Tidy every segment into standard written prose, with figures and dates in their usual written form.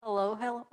Hello, hello.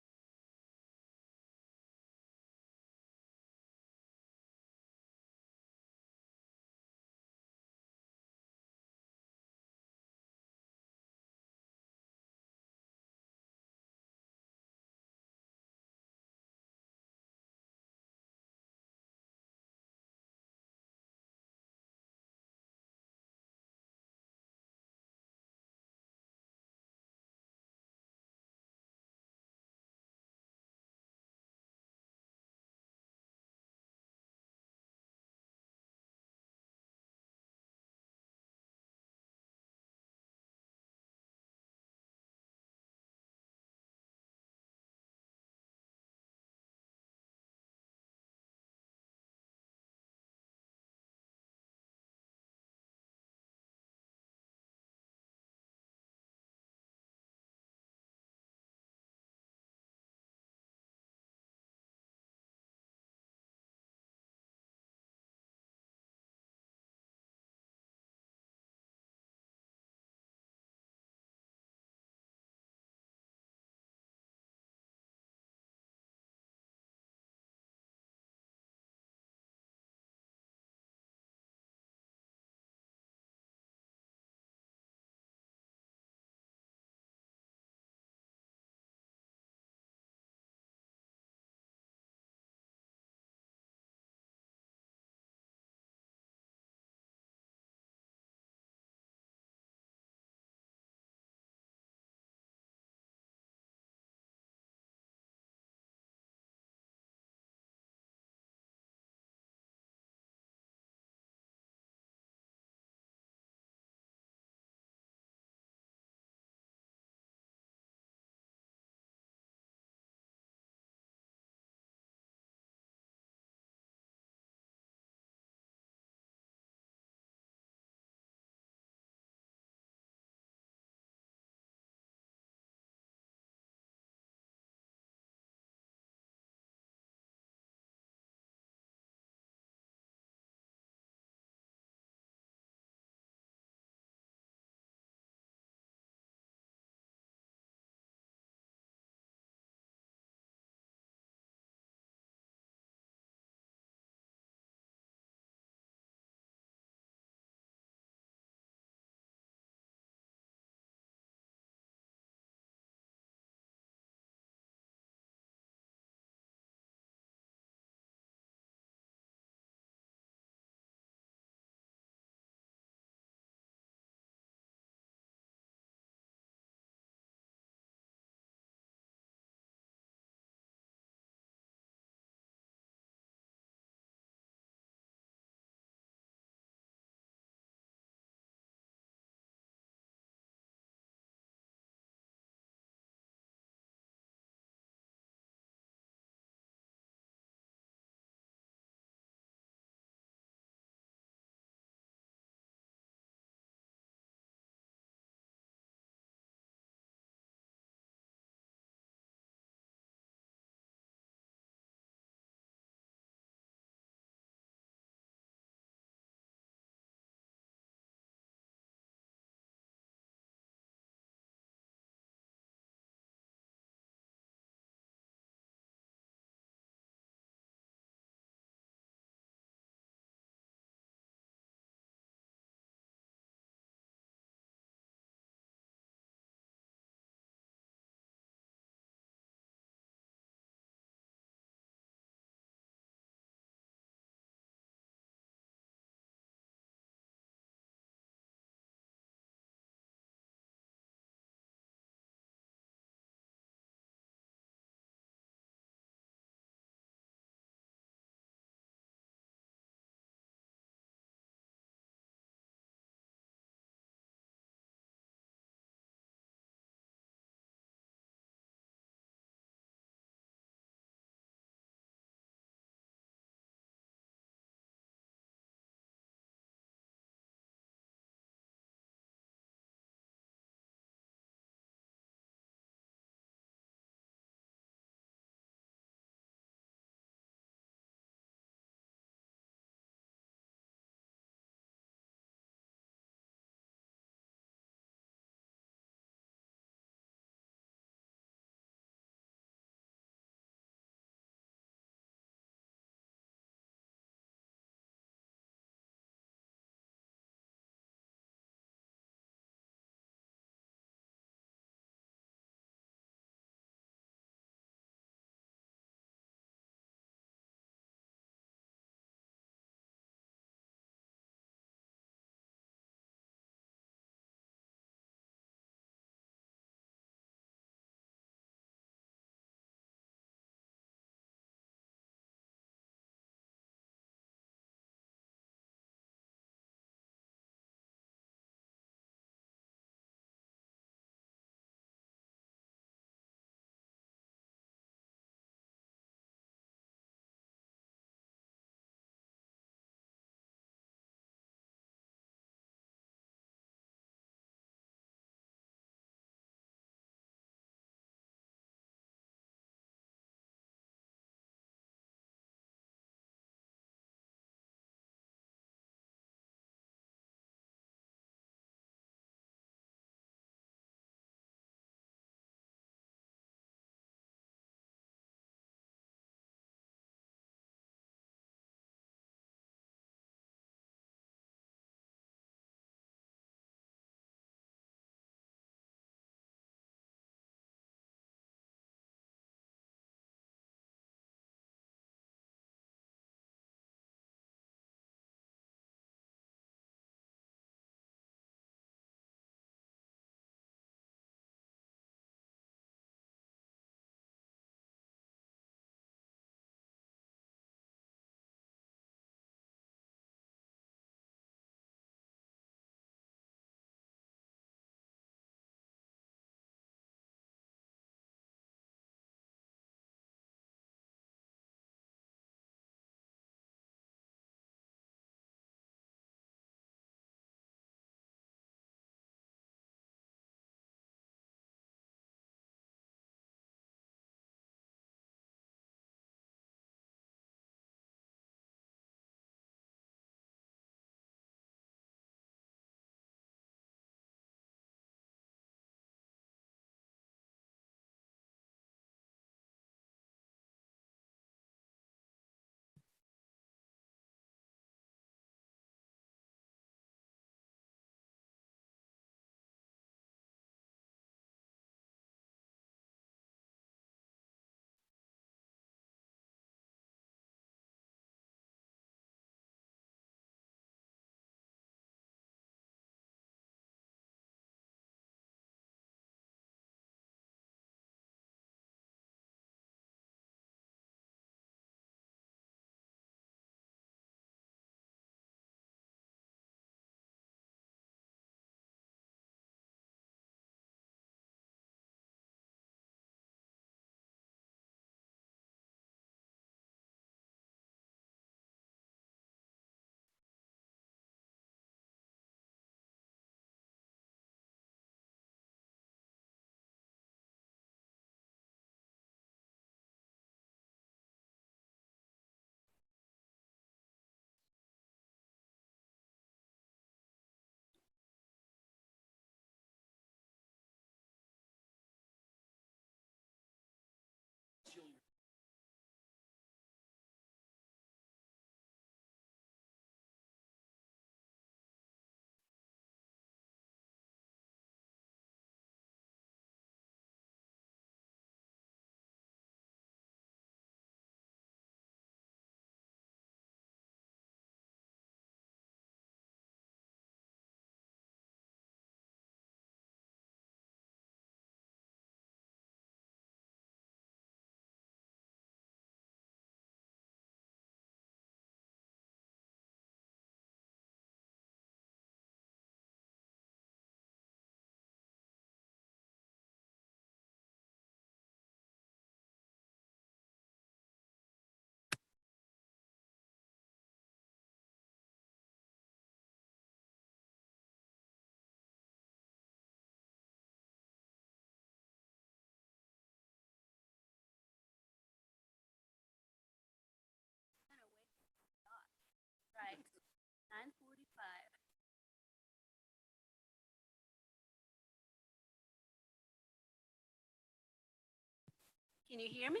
Can you hear me?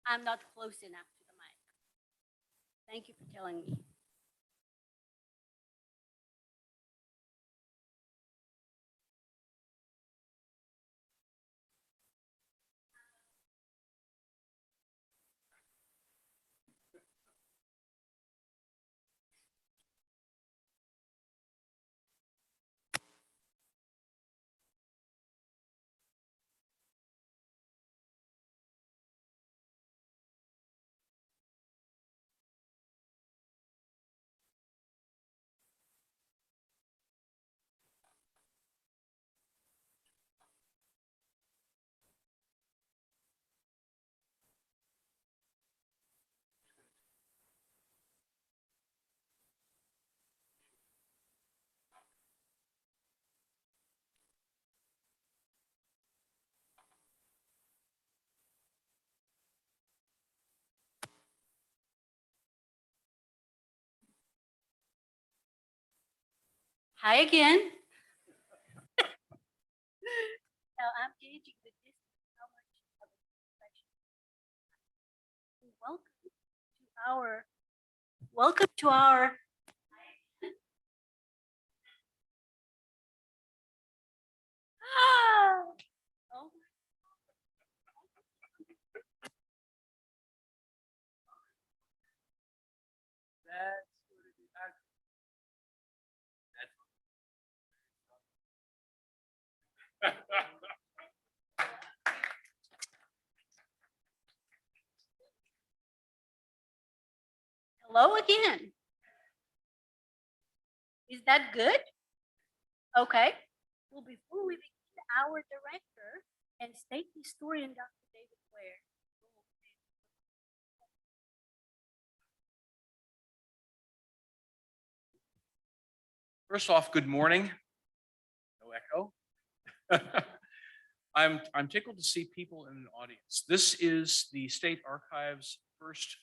I'm not close enough to the mic. Thank you for telling me. Hi again. Now I'm gauging the distance, how much of a reflection. Welcome to our oh, hello again. Is that good? Okay. Well, before we begin, our director and state historian, Dr. David Ware. First off, good morning. No echo. I'm tickled to see people in an audience. This is the State Archives' first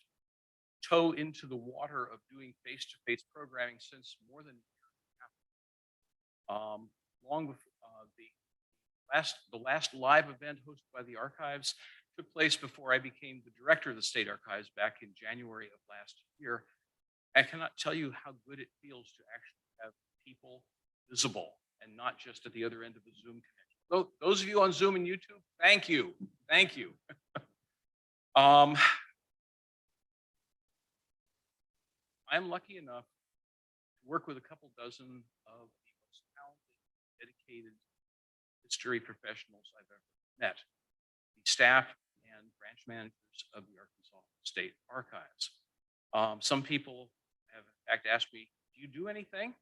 toe into the water of doing face-to-face programming since more than a year and a half. Long before the last live event hosted by the Archives took place before I became the director of the State Archives back in January of last year. I cannot tell you how good it feels to actually have people visible and not just at the other end of the Zoom connection. Those of you on Zoom and YouTube, thank you. Thank you. I'm lucky enough to work with a couple dozen of the most talented, dedicated history professionals I've ever met, the staff and branch managers of the Arkansas State Archives. Some people have in fact asked me, do you do anything?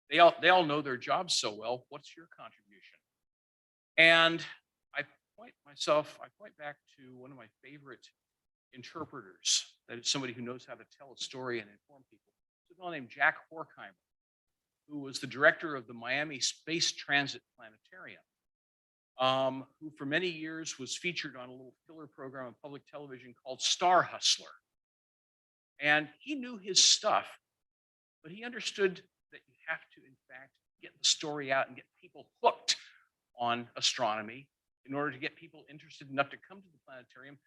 They all know their jobs so well. What's your contribution? And I point back to one of my favorite interpreters, that is somebody who knows how to tell a story and inform people. It's a fellow named Jack Horkheimer, who was the director of the Miami Space Transit Planetarium, who for many years was featured on a little filler program on public television called Star Hustler. And he knew his stuff, but he understood that you have to, in fact, get the story out and get people hooked on astronomy in order to get people interested enough to come to the planetarium,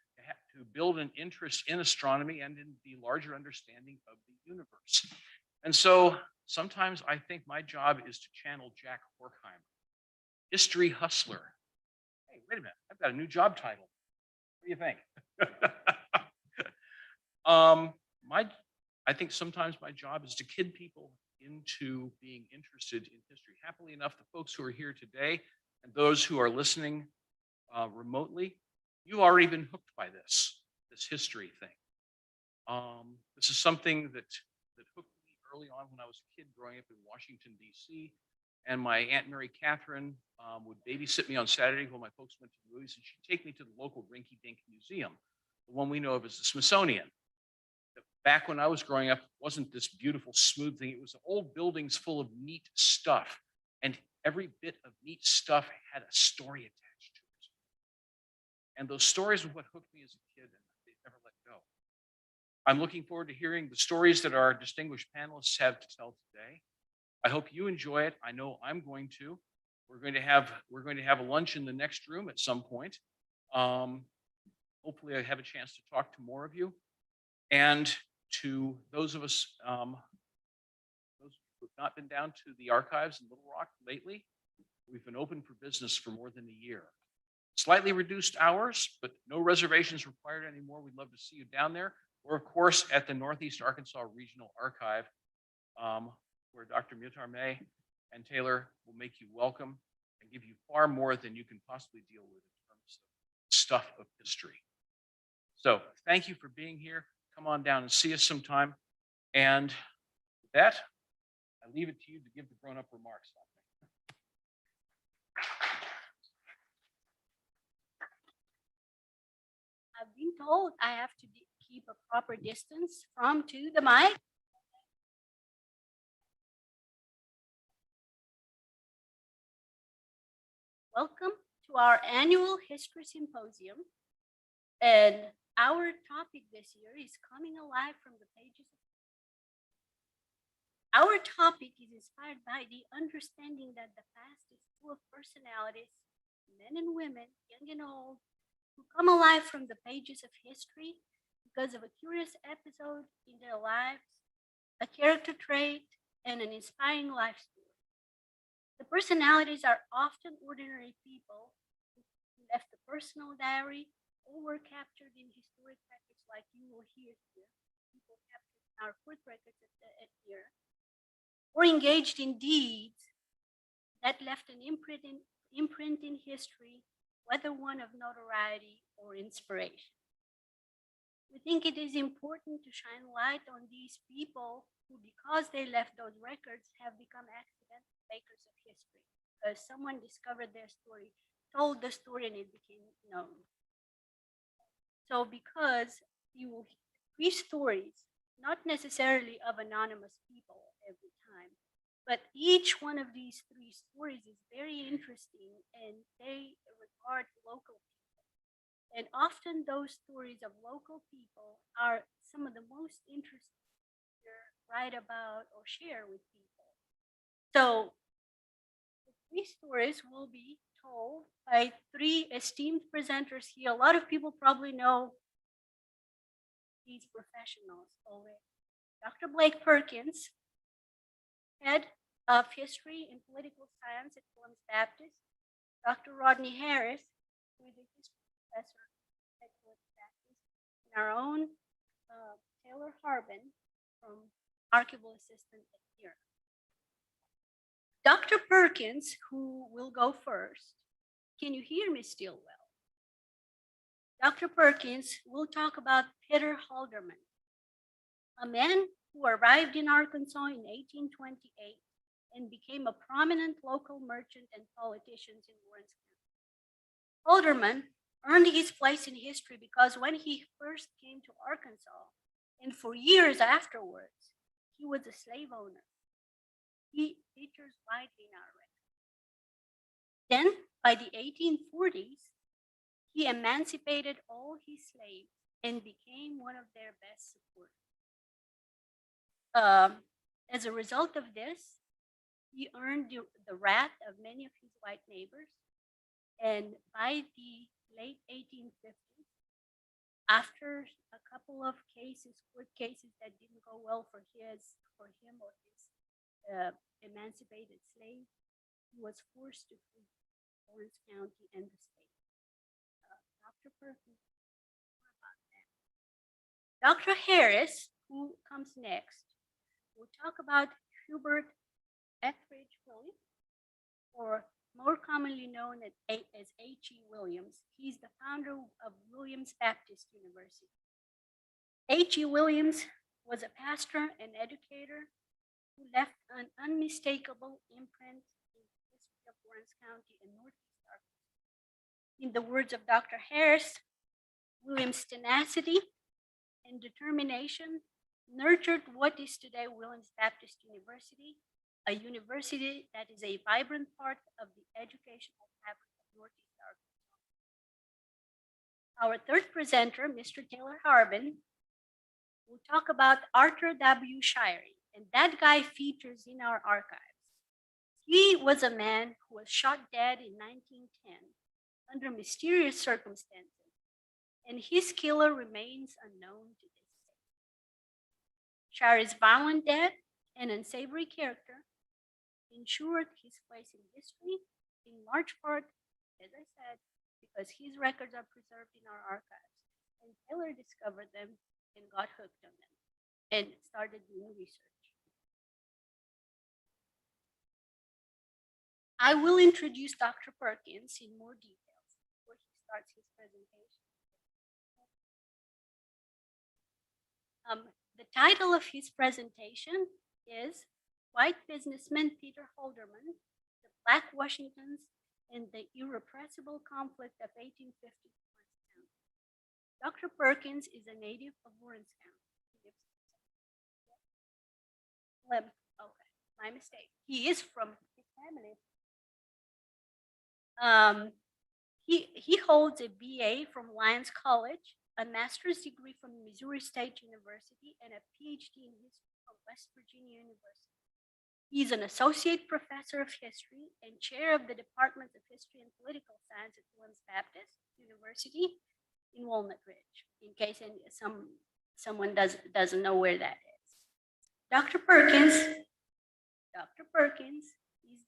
to build an interest in astronomy and in the larger understanding of the universe. And so sometimes I think my job is to channel Jack Horkheimer, history hustler. Hey, wait a minute, I've got a new job title. What do you think? I think sometimes my job is to kid people into being interested in history. Happily enough, the folks who are here today and those who are listening remotely, you've already been hooked by this history thing. This is something that hooked me early on when I was a kid growing up in Washington, D.C. And my Aunt Mary Catherine would babysit me on Saturday while my folks went to the movies, and she'd take me to the local rinky-dink museum, the one we know of as the Smithsonian. Back when I was growing up, it wasn't this beautiful, smooth thing. It was old buildings full of neat stuff. And every bit of neat stuff had a story attached to it. And those stories were what hooked me as a kid, and they've never let go. I'm looking forward to hearing the stories that our distinguished panelists have to tell today. I hope you enjoy it. I know I'm going to. We're going to have a lunch in the next room at some point. hopefully I have a chance to talk to more of you. And to those of us, those who have not been down to the archives in Little Rock lately, we've been open for business for more than a year. Slightly reduced hours, but no reservations required anymore. We'd love to see you down there. Or, of course, at the Northeast Arkansas Regional Archive, where Dr. Mutar-May and Taylor will make you welcome and give you far more than you can possibly deal with in terms of stuff of history. So thank you for being here. Come on down and see us sometime. And with that, I leave it to you to give the grown-up remarks. I've been told I have to keep a proper distance from to the mic. Welcome to our annual History Symposium. And our topic this year is coming alive from the pages. Our topic is inspired by the understanding that the past is full of personalities, men and women, young and old, who come alive from the pages of history because of a curious episode in their lives, a character trait, and an inspiring life story. The personalities are often ordinary people who left a personal diary or were captured in historic records like you will hear here, people captured in our foot records at here, or engaged in deeds that left an imprint in history, whether one of notoriety or inspiration. We think it is important to shine light on these people who, because they left those records, have become accidental makers of history. Because someone discovered their story, told the story, and it became known. So because you will hear stories, not necessarily of anonymous people every time, but each one of these three stories is very interesting and they regard local people. And often those stories of local people are some of the most interesting to write about or share with people. So the three stories will be told by three esteemed presenters here. A lot of people probably know these professionals already. Dr. Blake Perkins, head of history and political science at Columbus Baptist. Dr. Rodney Harris, who is a history professor at Columbus Baptist. And our own Taylor Harbin, from archival assistant at here. Dr. Perkins, who will go first. Can you hear me still well? Dr. Perkins will talk about Peter Halderman, a man who arrived in Arkansas in 1828 and became a prominent local merchant and politician in Lawrence County. Halderman earned his place in history because when he first came to Arkansas, and for years afterwards, he was a slave owner. He features widely in our record. Then, by the 1840s, he emancipated all his slaves and became one of their best supporters. As a result of this, he earned the wrath of many of his white neighbors. And by the late 1850s, after a couple of cases, court cases that didn't go well for him or his emancipated slave, he was forced to flee Lawrence County and the state. Dr. Perkins, more about that. Dr. Harris, who comes next, will talk about Hubert Etheridge Williams, or more commonly known as H.E. Williams. He's the founder of Williams Baptist University. H.E. Williams was a pastor and educator who left an unmistakable imprint in the history of Lawrence County and Northeast Arkansas. In the words of Dr. Harris, Williams' tenacity and determination nurtured what is today Williams Baptist University, a university that is a vibrant part of the educational fabric of Northeast Arkansas. Our third presenter, Mr. Taylor Harbin, will talk about Arthur W. Shirey, and that guy features in our archives. He was a man who was shot dead in 1910 under mysterious circumstances, and his killer remains unknown to this day. Shari's violent death and unsavory character ensured his place in history, in large part, as I said, because his records are preserved in our archives. And Taylor discovered them and got hooked on them and started doing research. I will introduce Dr. Perkins in more details before he starts his presentation. The title of his presentation is White Businessman Peter Holderman, the Black Washingtons, and the Irrepressible Conflict of 1850 Lawrence County. Dr. Perkins is a native of Lawrence County. Okay, my mistake. He is from his family. He holds a BA from Lyons College, a master's degree from Missouri State University, and a PhD in history from West Virginia University. He's an associate professor of history and chair of the Department of History and Political Science at Williams Baptist University in Walnut Ridge, in case someone doesn't know where that is. Dr. Perkins is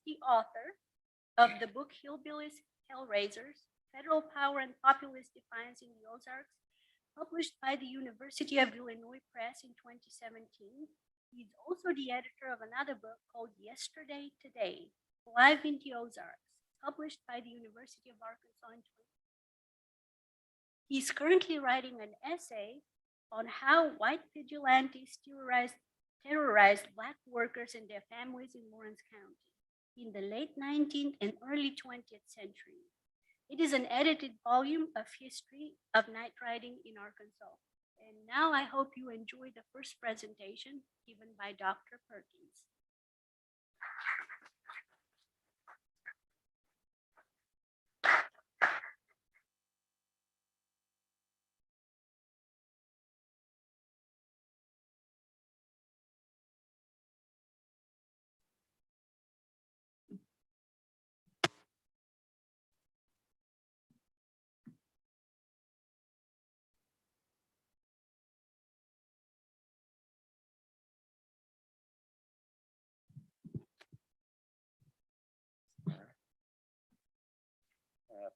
the author of the book Hillbillies, Hellraisers, Federal Power and Populist Defiance in the Ozarks, published by the University of Illinois Press in 2017. He's also the editor of another book called Yesterday Today, Live in the Ozarks, published by the University of Arkansas in 2020. He's currently writing an essay on how white vigilantes terrorized Black workers and their families in Lawrence County in the late 19th and early 20th century. It is an edited volume of history of night riding in Arkansas. And now I hope you enjoy the first presentation given by Dr. Perkins.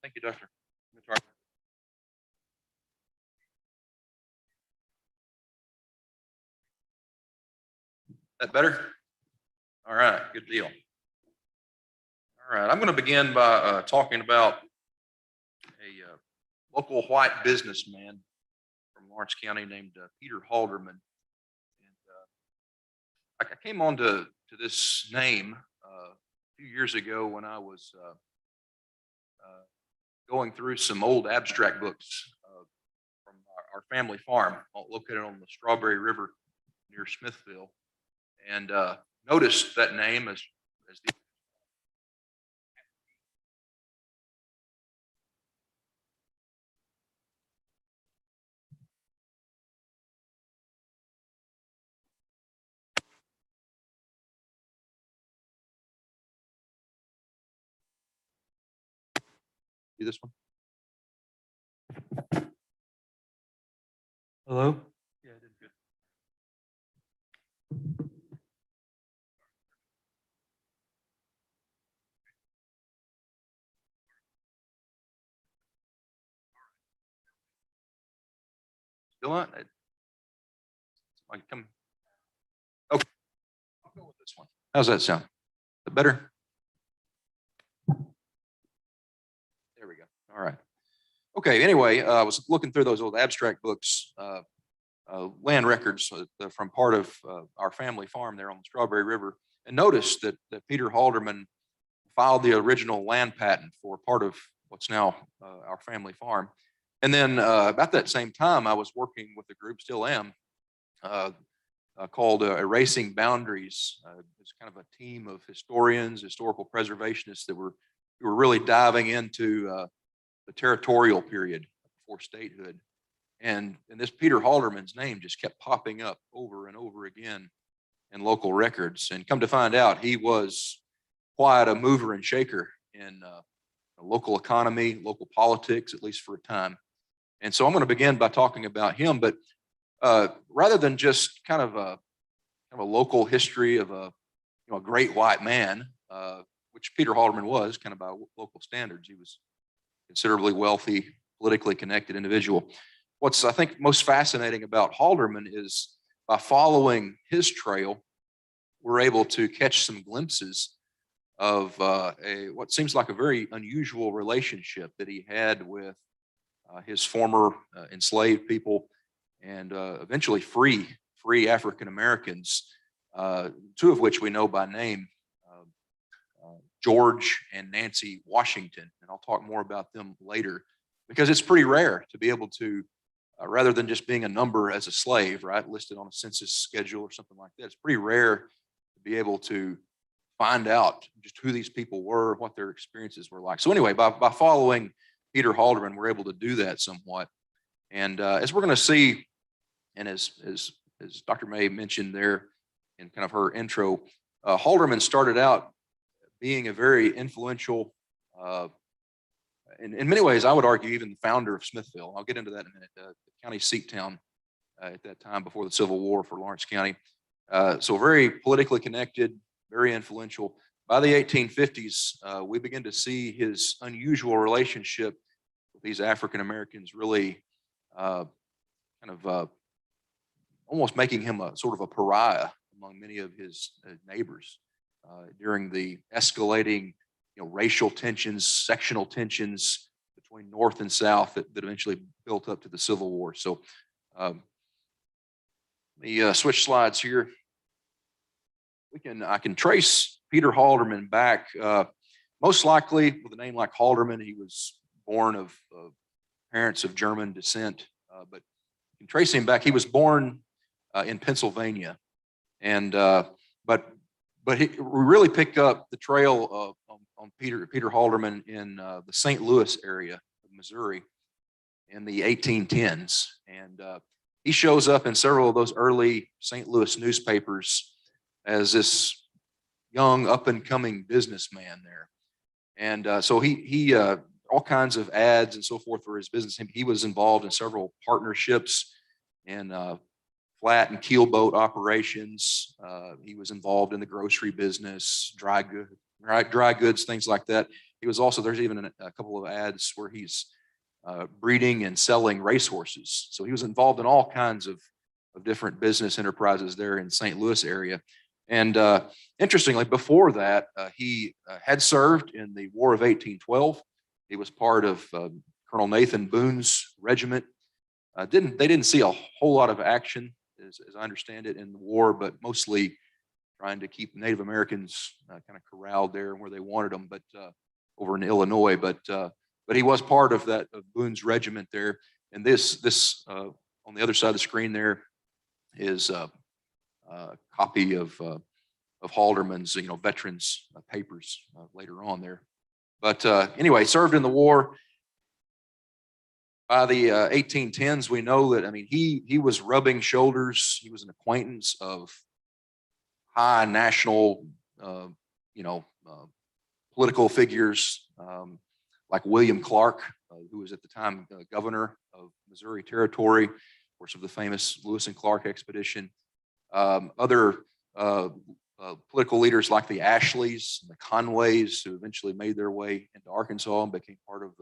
Thank you, Dr. That better? All right, good deal. All right, I'm going to begin by talking about a local white businessman from Lawrence County named Peter Halderman. And I came on to this name a few years ago when I was going through some old abstract books from our family farm located on the Strawberry River near Smithville, and noticed that name as the see this one? Hello? Yeah, I did good. Still on? I can come. Okay, I'll go with this one. How's that sound? Is that better? There we go. All right. Okay. Anyway, I was looking through those old abstract books, land records from part of our family farm there on the Strawberry River, and noticed that Peter Halderman filed the original land patent for part of what's now our family farm. And then about that same time, I was working with a group, still am, called Erasing Boundaries. It's kind of a team of historians, historical preservationists that were really diving into the territorial period before statehood. And this Peter Halderman's name just kept popping up over and over again in local records. And come to find out, he was quite a mover and shaker in local economy, local politics, at least for a time. And so I'm going to begin by talking about him, but rather than just kind of a local history of a great white man, which Peter Halderman was, kind of by local standards. He was considerably wealthy, politically connected individual. What's, I think, most fascinating about Halderman is by following his trail, we're able to catch some glimpses of what seems like a very unusual relationship that he had with his former enslaved people and eventually free African Americans, two of which we know by name, George and Nancy Washington. And I'll talk more about them later, because it's pretty rare to be able to, rather than just being a number as a slave, right, listed on a census schedule or something like that, it's pretty rare to be able to find out just who these people were, what their experiences were like. So anyway, by following Peter Halderman, we're able to do that somewhat. And as we're going to see, and as Dr. May mentioned there in kind of her intro, Halderman started out being a very influential, in many ways, I would argue, even the founder of Smithville. I'll get into that in a minute, the county seat town at that time before the Civil War for Lawrence County. So very politically connected, very influential. By the 1850s, we begin to see his unusual relationship with these African Americans really kind of almost making him a sort of a pariah among many of his neighbors during the escalating, racial tensions, sectional tensions between North and South that eventually built up to the Civil War. So let me switch slides here. I can trace Peter Halderman back, most likely with a name like Halderman. He was born of parents of German descent, but you can trace him back. He was born in Pennsylvania, and we really pick up the trail on Peter Halderman in the St. Louis area of Missouri in the 1810s, and he shows up in several of those early St. Louis newspapers as this young up and coming businessman there. And so he all kinds of ads and so forth for his business. He was involved in several partnerships and flat and keelboat operations. He was involved in the grocery business, dry goods, things like that. He was also, there's even a couple of ads where he's breeding and selling racehorses. So he was involved in all kinds of different business enterprises there in St. Louis area. And interestingly, before that, he had served in the War of 1812. He was part of Colonel Nathan Boone's regiment. They didn't see a whole lot of action, as I understand it, in the war, but mostly trying to keep Native Americans kind of corralled there where they wanted them, but over in Illinois. But he was part of that of Boone's regiment there. And this on the other side of the screen there is a copy of Halderman's veterans papers later on there. But anyway, served in the war. By the 1810s, we know that, he was rubbing shoulders. He was an acquaintance of high national, political figures like William Clark, who was at the time governor of Missouri Territory, of course, of the famous Lewis and Clark expedition. Other political leaders like the Ashleys, the Conways, who eventually made their way into Arkansas and became part of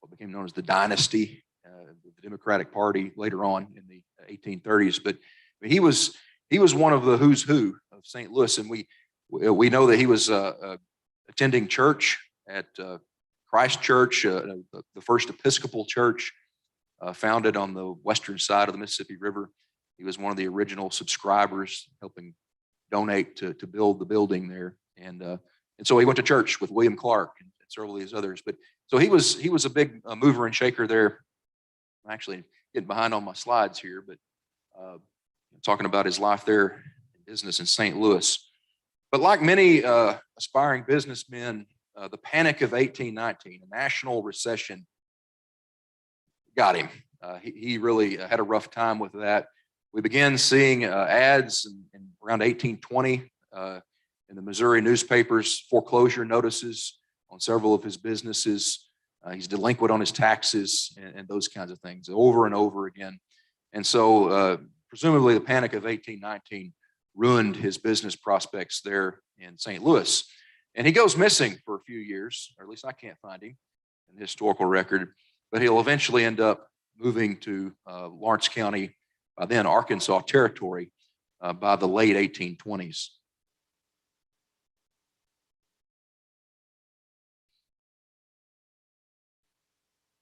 what became known as the dynasty, the Democratic Party later on in the 1830s. But he was one of the who's who of St. Louis, and we know that he was attending church at Christ Church, the first Episcopal church founded on the western side of the Mississippi River. He was one of the original subscribers, helping donate to build the building there, and so he went to church with William Clark and several of these others. But so he was a big mover and shaker there. I'm actually getting behind on my slides here, but talking about his life there in business in St. Louis. But like many aspiring businessmen, the panic of 1819, a national recession, got him. He really had a rough time with that. We began seeing ads in around 1820 in the Missouri newspapers, foreclosure notices on several of his businesses. He's delinquent on his taxes and those kinds of things over and over again. And so presumably the Panic of 1819 ruined his business prospects there in St. Louis. And he goes missing for a few years, or at least I can't find him in the historical record, but he'll eventually end up moving to Lawrence County, by then Arkansas Territory, by the late 1820s.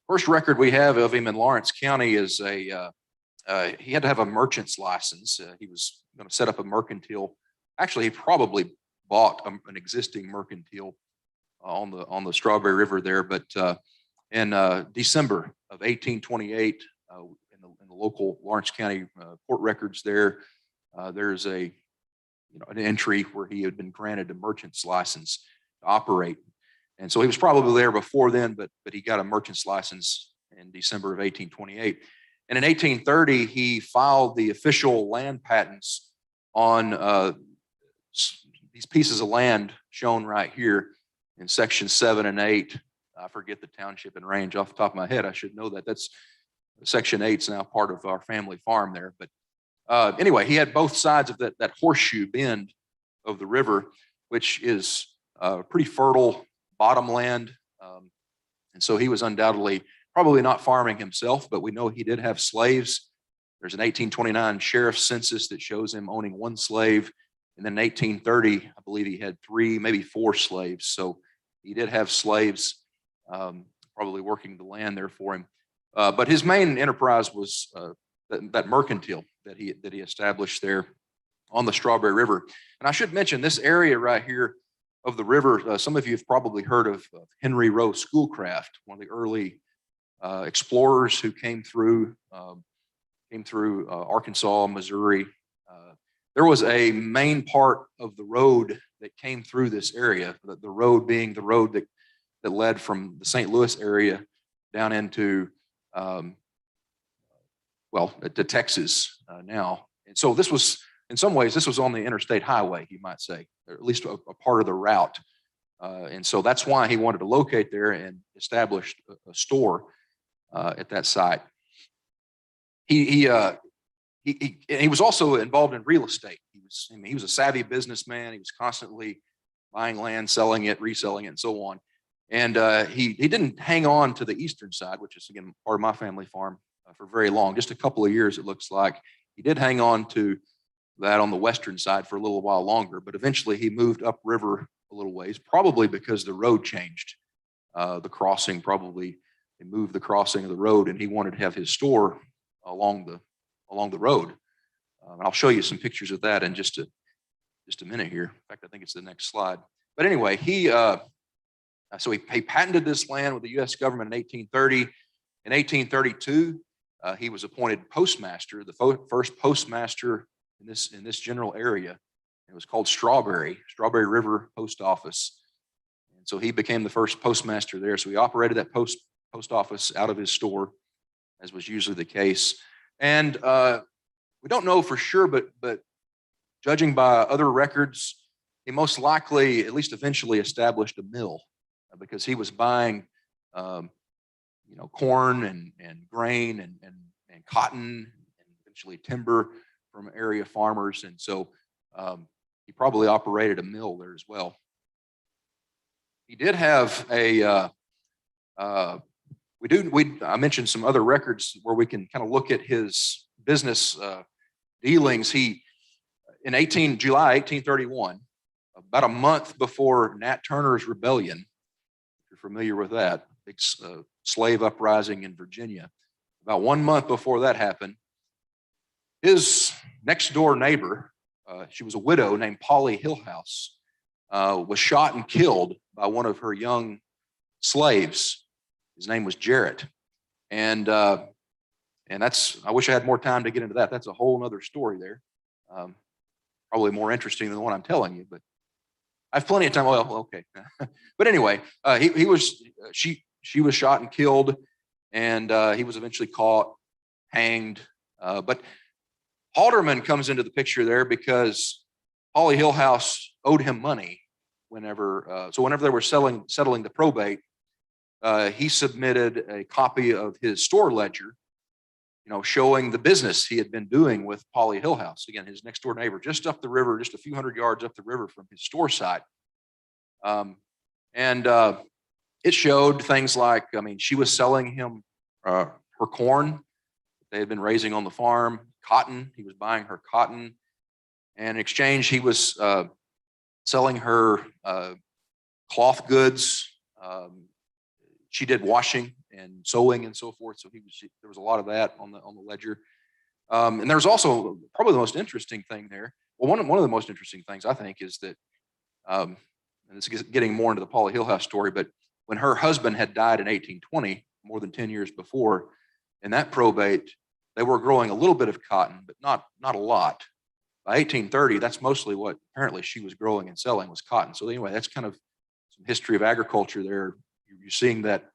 First record we have of him in Lawrence County is he had to have a merchant's license. He was going to set up a mercantile. Actually, he probably bought an existing mercantile on the Strawberry River there. But in December of 1828, in the local Lawrence County court records there's an entry where he had been granted a merchant's license to operate. And so he was probably there before then, but he got a merchant's license in December of 1828. And in 1830, he filed the official land patents on these pieces of land shown right here in section 7 and 8. I forget the township and range off the top of my head. I should know that. That's section 8 is now part of our family farm there. But anyway, he had both sides of that horseshoe bend of the river, which is pretty fertile bottomland. And so he was undoubtedly probably not farming himself, but we know he did have slaves. There's an 1829 sheriff's census that shows him owning 1 slave. And then in 1830, I believe he had 3, maybe 4 slaves. So he did have slaves probably working the land there for him. But his main enterprise was that mercantile that he established there on the Strawberry River. And I should mention this area right here of the river, some of you have probably heard of Henry Rowe Schoolcraft, one of the early explorers who came through Arkansas, Missouri. There was a main part of the road that came through this area, the road being the road that led from the St. Louis area down into, to Texas now. And so this was, in some ways, this was on the interstate highway, you might say, or at least a part of the route. And so that's why he wanted to locate there and establish a store at that site. He was also involved in real estate. He was a savvy businessman. He was constantly buying land, selling it, reselling it, and so on. And he didn't hang on to the eastern side, which is, again, part of my family farm, for very long. Just a couple of years, it looks like. He did hang on to that on the western side for a little while longer, but eventually he moved upriver a little ways, probably because the road changed. The crossing probably, they moved the crossing of the road, and he wanted to have his store along the road. I'll show you some pictures of that in just a minute here. In fact, I think it's the next slide. But anyway, he patented this land with the U.S. government in 1830. In 1832, he was appointed postmaster, the first postmaster in this general area. It was called Strawberry River Post Office. And so he became the first postmaster there. So he operated that post office out of his store, as was usually the case. And we don't know for sure, but judging by other records, he most likely, at least eventually, established a mill because he was buying, corn and grain and cotton and eventually timber from area farmers. And so he probably operated a mill there as well. He did have I mentioned some other records where we can kind of look at his business dealings. He, in July 1831, about a month before Nat Turner's rebellion, if you're familiar with that, big slave uprising in Virginia, about 1 month before that happened, his next door neighbor, she was a widow named Polly Hillhouse, was shot and killed by one of her young slaves. His name was Jarrett. And that's, I wish I had more time to get into that. That's a whole other story there. Probably more interesting than the one I'm telling you, but I have plenty of time. Well, okay. But anyway, she was shot and killed, and he was eventually caught, hanged. But Halderman comes into the picture there because Polly Hillhouse owed him money whenever they were settling the probate. he submitted a copy of his store ledger, showing the business he had been doing with Polly Hillhouse, again, his next door neighbor, just up the river, just a few hundred yards up the river from his store site. And it showed things like, she was selling him her corn they had been raising on the farm, cotton. He was buying her cotton. And in exchange, he was selling her cloth goods. She did washing and sewing and so forth. So there was a lot of that on the ledger. And there's also probably the most interesting thing there. Well, one of the most interesting things I think is that, and this is getting more into the Polly Hillhouse story, but when her husband had died in 1820, more than 10 years before, in that probate, they were growing a little bit of cotton, but not a lot. By 1830, that's mostly what apparently she was growing and selling was cotton. So anyway, that's kind of some history of agriculture there. You're seeing that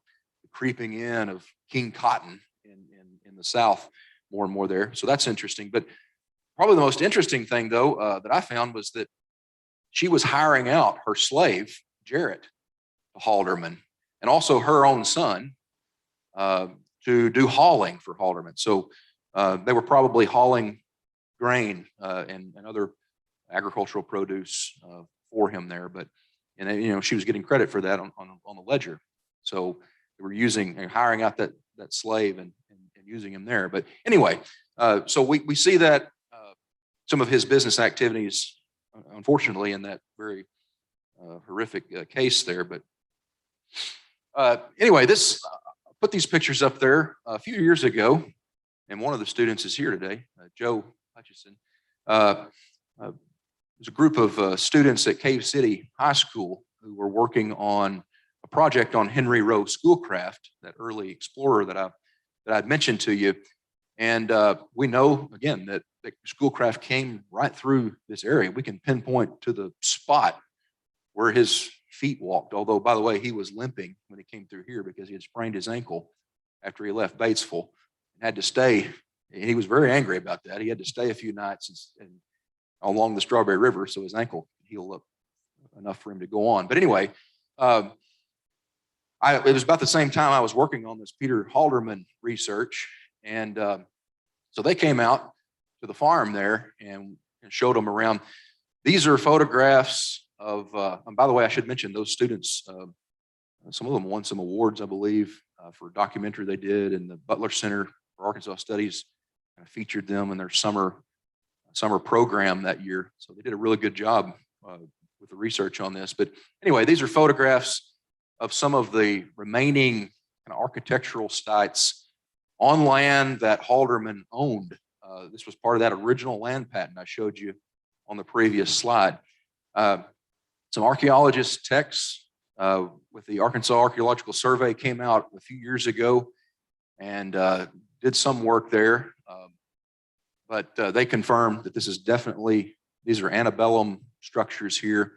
creeping in of King Cotton in the South more and more there. So that's interesting. But probably the most interesting thing, though, that I found was that she was hiring out her slave, Jarrett, to Halderman, and also her own son to do hauling for Halderman. So they were probably hauling grain and other agricultural produce for him there. But she was getting credit for that on the ledger. So they were hiring out that slave and using him there. But anyway, so we see that some of his business activities, unfortunately, in that very horrific case there. But anyway, put these pictures up there a few years ago, and one of the students is here today, Joe Hutchison. There's a group of students at Cave City High School who were working on a project on Henry Rowe Schoolcraft, that early explorer that I'd mentioned to you. And we know, again, that Schoolcraft came right through this area. We can pinpoint to the spot where his feet walked, although, by the way, he was limping when he came through here because he had sprained his ankle after he left Batesville and had to stay. And he was very angry about that. He had to stay a few nights and along the Strawberry River so his ankle could heal up enough for him to go on. But anyway, it was about the same time I was working on this Peter Halderman research. And so they came out to the farm there and showed them around. These are photographs of, and by the way, I should mention those students, some of them won some awards, I believe, for a documentary they did, and the Butler Center for Arkansas Studies kind of featured them in their summer program that year. So they did a really good job with the research on this. But anyway, these are photographs of some of the remaining kind of architectural sites on land that Halderman owned. This was part of that original land patent I showed you on the previous slide. Some archaeologist texts with the Arkansas Archaeological Survey came out a few years ago and did some work there. But they confirmed that these are antebellum structures here.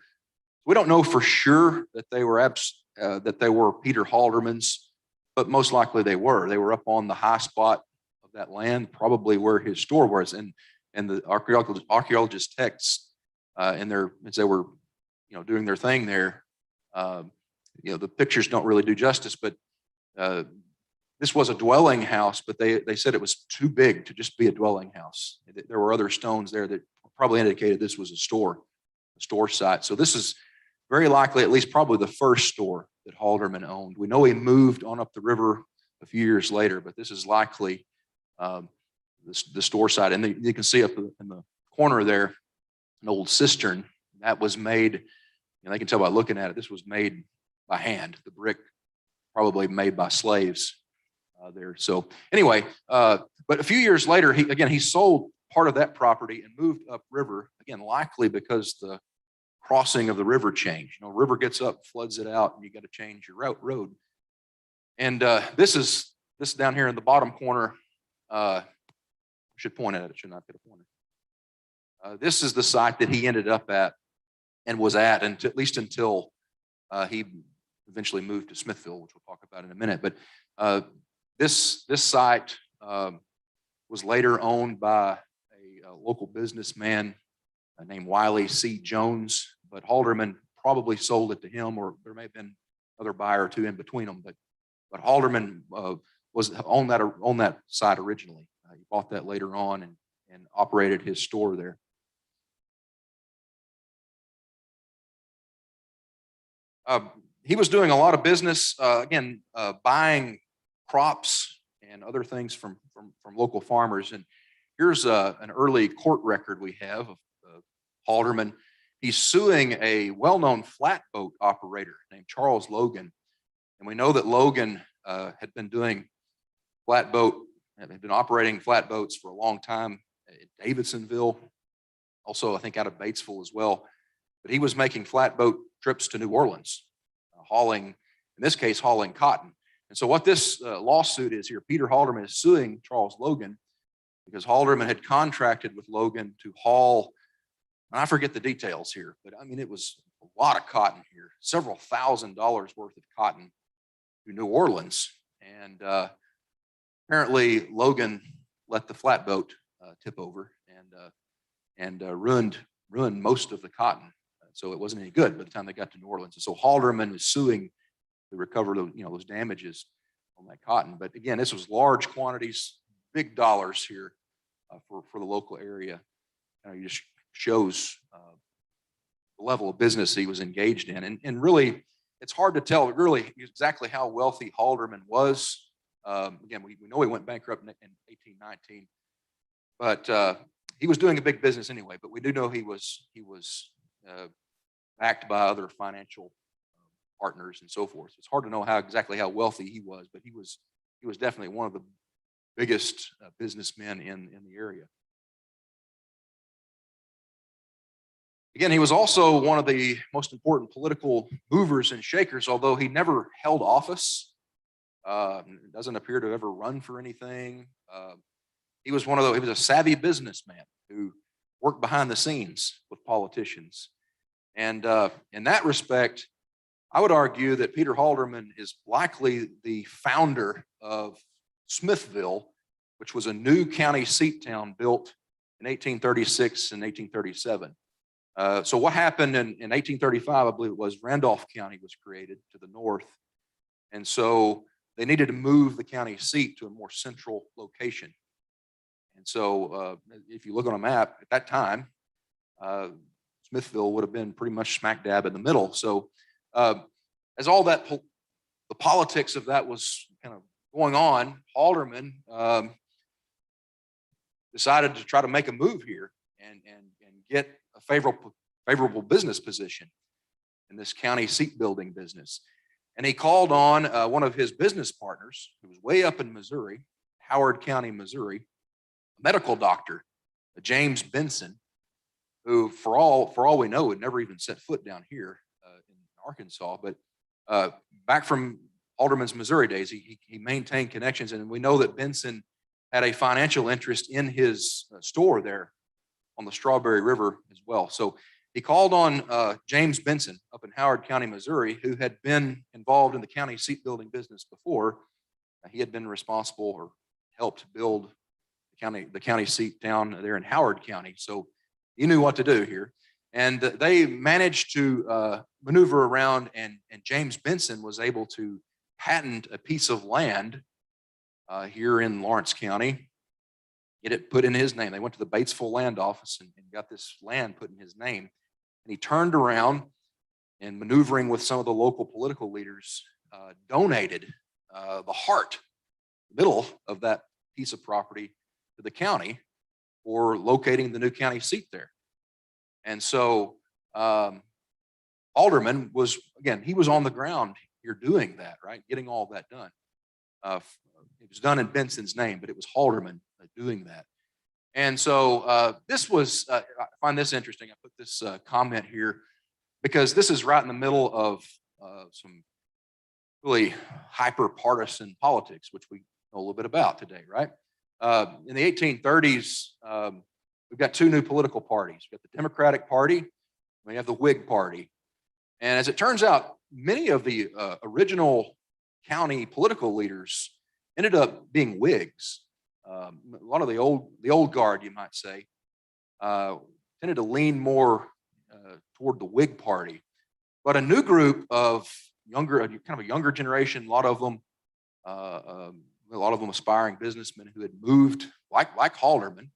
We don't know for sure that they were Peter Halderman's, but most likely they were. They were up on the high spot of that land, probably where his store was. And the archaeologist texts as they were doing their thing there, the pictures don't really do justice, but this was a dwelling house, but they said it was too big to just be a dwelling house. There were other stones there that probably indicated this was a store site. So this is very likely, at least probably the first store that Halderman owned. We know he moved on up the river a few years later, but this is likely the store site. And you can see up in the corner there, an old cistern that was made, and they can tell by looking at it, this was made by hand. The brick probably made by slaves there. So anyway, but a few years later, he sold part of that property and moved upriver, again, likely because the crossing of the river changed. River gets up, floods it out, and you got to change your road. And this down here in the bottom corner, I should point at it, should not get a pointer. This is the site that he ended up at and was at, and at least until he eventually moved to Smithville, which we'll talk about in a minute. But this site was later owned by a local businessman named Wiley C. Jones, but Halderman probably sold it to him, or there may have been another buyer or two in between them. But but Halderman was on that side originally. He bought that later on and operated his store there. He was doing a lot of business, again, buying crops and other things from local farmers. And here's an early court record we have of Halderman. He's suing a well-known flatboat operator named Charles Logan. And we know that Logan had been operating flatboats for a long time at Davidsonville, also I think out of Batesville as well. But he was making flatboat trips to New Orleans, hauling, in this case, hauling cotton. And so what this lawsuit is here, Peter Halderman is suing Charles Logan because Halderman had contracted with Logan to haul, and I forget the details here, but I mean, it was a lot of cotton here, several $1,000s worth of cotton to New Orleans. And apparently Logan let the flatboat tip over and ruined most of the cotton. So it wasn't any good by the time they got to New Orleans. And so Halderman is suing to recover those damages on that cotton. But again, this was large quantities, big dollars here for the local area. It just shows the level of business he was engaged in. And really, it's hard to tell really exactly how wealthy Halderman was. Again, we know he went bankrupt in 1819, but he was doing a big business anyway. But we do know he was backed by other financial partners and so forth. It's hard to know exactly how wealthy he was, but he was definitely one of the biggest businessmen in the area. Again, he was also one of the most important political movers and shakers, although he never held office. Doesn't appear to have ever run for anything. He was he was a savvy businessman who worked behind the scenes with politicians. And in that respect, I would argue that Peter Halderman is likely the founder of Smithville, which was a new county seat town built in 1836 and 1837. So what happened in 1835, I believe it was, Randolph County was created to the north. And so they needed to move the county seat to a more central location. And so if you look on a map at that time, Smithville would have been pretty much smack dab in the middle. So as all that, the politics of that was kind of going on, Halderman decided to try to make a move here and get a favorable business position in this county seat building business. And he called on one of his business partners, who was way up in Missouri, Howard County, Missouri, a medical doctor, James Benson, who for all we know had never even set foot down here in Arkansas. But back from Halderman's Missouri days, he maintained connections, and we know that Benson had a financial interest in his store there on the Strawberry River as well. So he called on James Benson up in Howard County, Missouri, who had been involved in the county seat building business before. He had been responsible or helped build the county seat down there in Howard County. So he knew what to do here. And they managed to maneuver around, and James Benson was able to patent a piece of land here in Lawrence County, get it put in his name. They went to the Batesville land office and got this land put in his name. And he turned around and, maneuvering with some of the local political leaders, donated the middle of that piece of property to the county for locating the new county seat there. And so Halderman was, again, he was on the ground here doing that, right? Getting all that done. It was done in Benson's name, but it was Halderman doing that. And so this was, I find this interesting. I put this comment here because this is right in the middle of some really hyper-partisan politics, which we know a little bit about today, right? In the 1830s, we've got two new political parties. We've got the Democratic Party, and we have the Whig Party. And as it turns out, many of the original county political leaders ended up being Whigs. A lot of the old guard, you might say, tended to lean more toward the Whig Party. But a new group of kind of a younger generation, a lot of them a lot of them aspiring businessmen who had moved, like Halderman,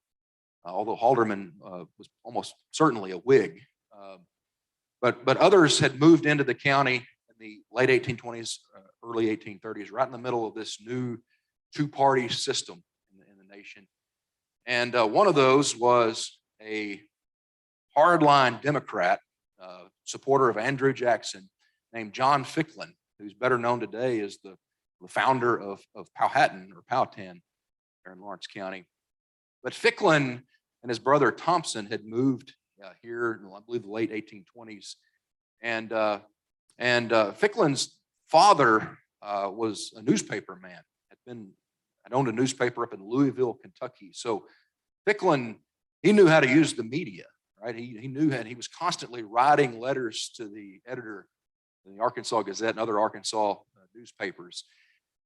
although Halderman was almost certainly a Whig. But others had moved into the county in the late 1820s, early 1830s, right in the middle of this new two-party system in the nation. And one of those was a hardline Democrat, supporter of Andrew Jackson, named John Ficklin, who's better known today as the founder of Powhatan or Powhatan there in Lawrence County. But Ficklin and his brother Thompson had moved here in, I believe, the late 1820s. And Ficklin's father was a newspaper man, had owned a newspaper up in Louisville, Kentucky. So Ficklin, he knew how to use the media, right? He knew how, he was constantly writing letters to the editor in the Arkansas Gazette and other Arkansas newspapers.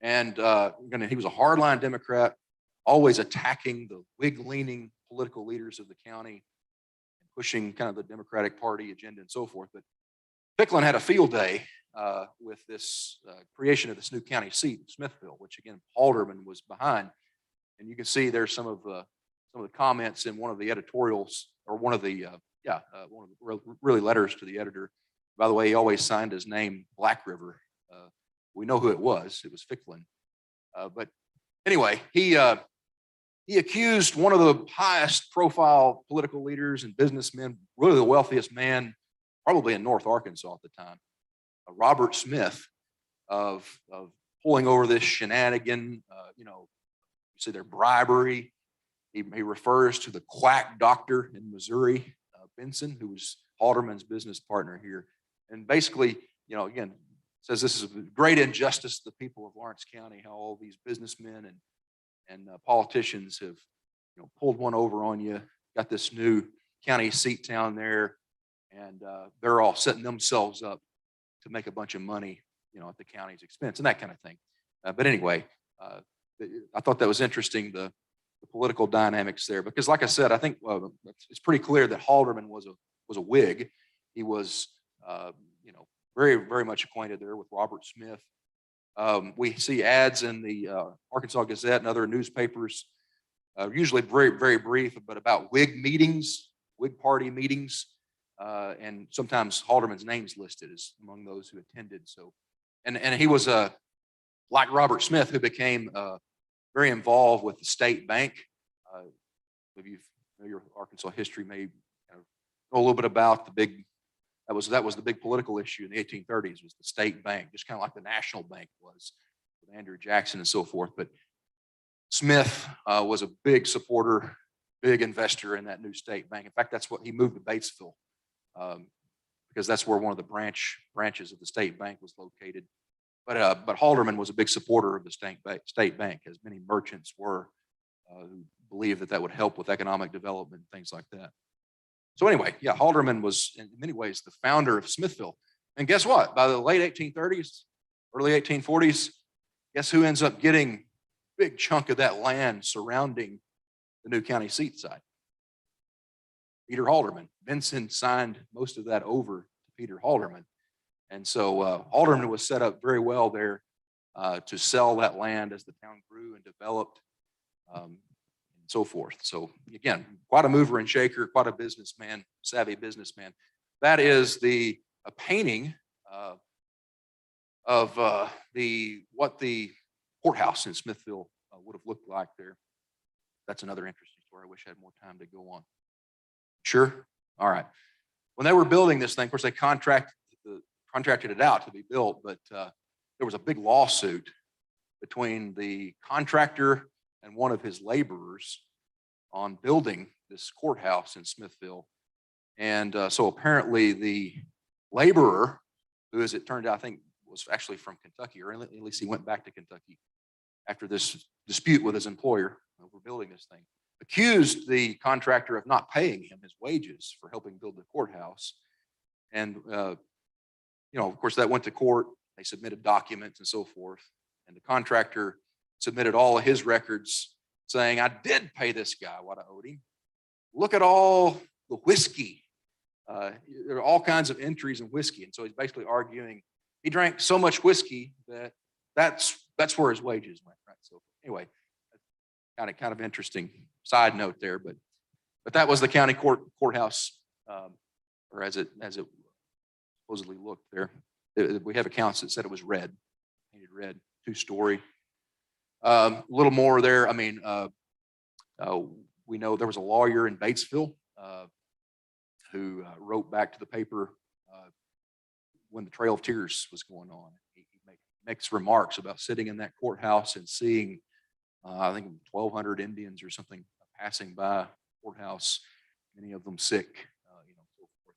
And he was a hardline Democrat, always attacking the Whig-leaning political leaders of the county, and pushing kind of the Democratic Party agenda and so forth. But Ficklin had a field day with this creation of this new county seat in Smithville, which again Halderman was behind. And you can see there's some of the comments in one of the editorials, or one of the really letters to the editor. By the way, he always signed his name Black River. We know who it was. It was Ficklin. But anyway, he accused one of the highest profile political leaders and businessmen, really the wealthiest man probably in North Arkansas at the time, Robert Smith, of pulling over this shenanigan, you see their bribery. He refers to the quack doctor in Missouri, Benson, who was Halderman's business partner here. And basically, again, says this is a great injustice to the people of Lawrence County, how all these businessmen and politicians have, pulled one over on you, got this new county seat down there, and they're all setting themselves up to make a bunch of money, at the county's expense and that kind of thing. But anyway, I thought that was interesting, the political dynamics there, because like I said, I think it's pretty clear that Halderman was a Whig. He was, very, very much acquainted there with Robert Smith. We see ads in the Arkansas Gazette and other newspapers, usually very, very brief, but about Whig meetings, Whig party meetings, and sometimes Halderman's name's listed as among those who attended. So, and he was like Robert Smith, who became very involved with the state bank. If you know your Arkansas history, may know a little bit about the big. That was the big political issue in the 1830s, was the state bank, just kind of like the national bank was with Andrew Jackson and so forth. But Smith was a big supporter, big investor in that new state bank. In fact, that's what he moved to Batesville, because that's where one of the branches of the state bank was located. But Halderman was a big supporter of the state bank, as many merchants were, who believed that would help with economic development and things like that. So anyway, yeah, Halderman was in many ways the founder of Smithville. And guess what? By the late 1830s, early 1840s, guess who ends up getting a big chunk of that land surrounding the new county seat site? Peter Halderman. Benson signed most of that over to Peter Halderman. And so Halderman was set up very well there to sell that land as the town grew and developed. And so forth. So again, quite a mover and shaker, quite a businessman, savvy businessman. That is a painting of what the courthouse in Smithville would have looked like there. That's another interesting story. I wish I had more time to go on. Sure. All right. When they were building this thing, of course, they contracted it out to be built, but there was a big lawsuit between the contractor and one of his laborers on building this courthouse in Smithville. And so apparently the laborer, who, as it turned out, I think was actually from Kentucky, or at least he went back to Kentucky after this dispute with his employer over building this thing, accused the contractor of not paying him his wages for helping build the courthouse. And, of course, that went to court. They submitted documents and so forth. And the contractor submitted all of his records saying, I did pay this guy what I owed him. Look at all the whiskey. There are all kinds of entries in whiskey. And so he's basically arguing he drank so much whiskey that's that's where his wages went, right? So anyway, kind of interesting side note there, but that was the county courthouse, or as it supposedly looked there. We have accounts that said it was red, painted red, 2-story. A little more there. I mean, we know there was a lawyer in Batesville who wrote back to the paper when the Trail of Tears was going on. He makes remarks about sitting in that courthouse and seeing, I think 1,200 Indians or something passing by courthouse, many of them sick, so forth.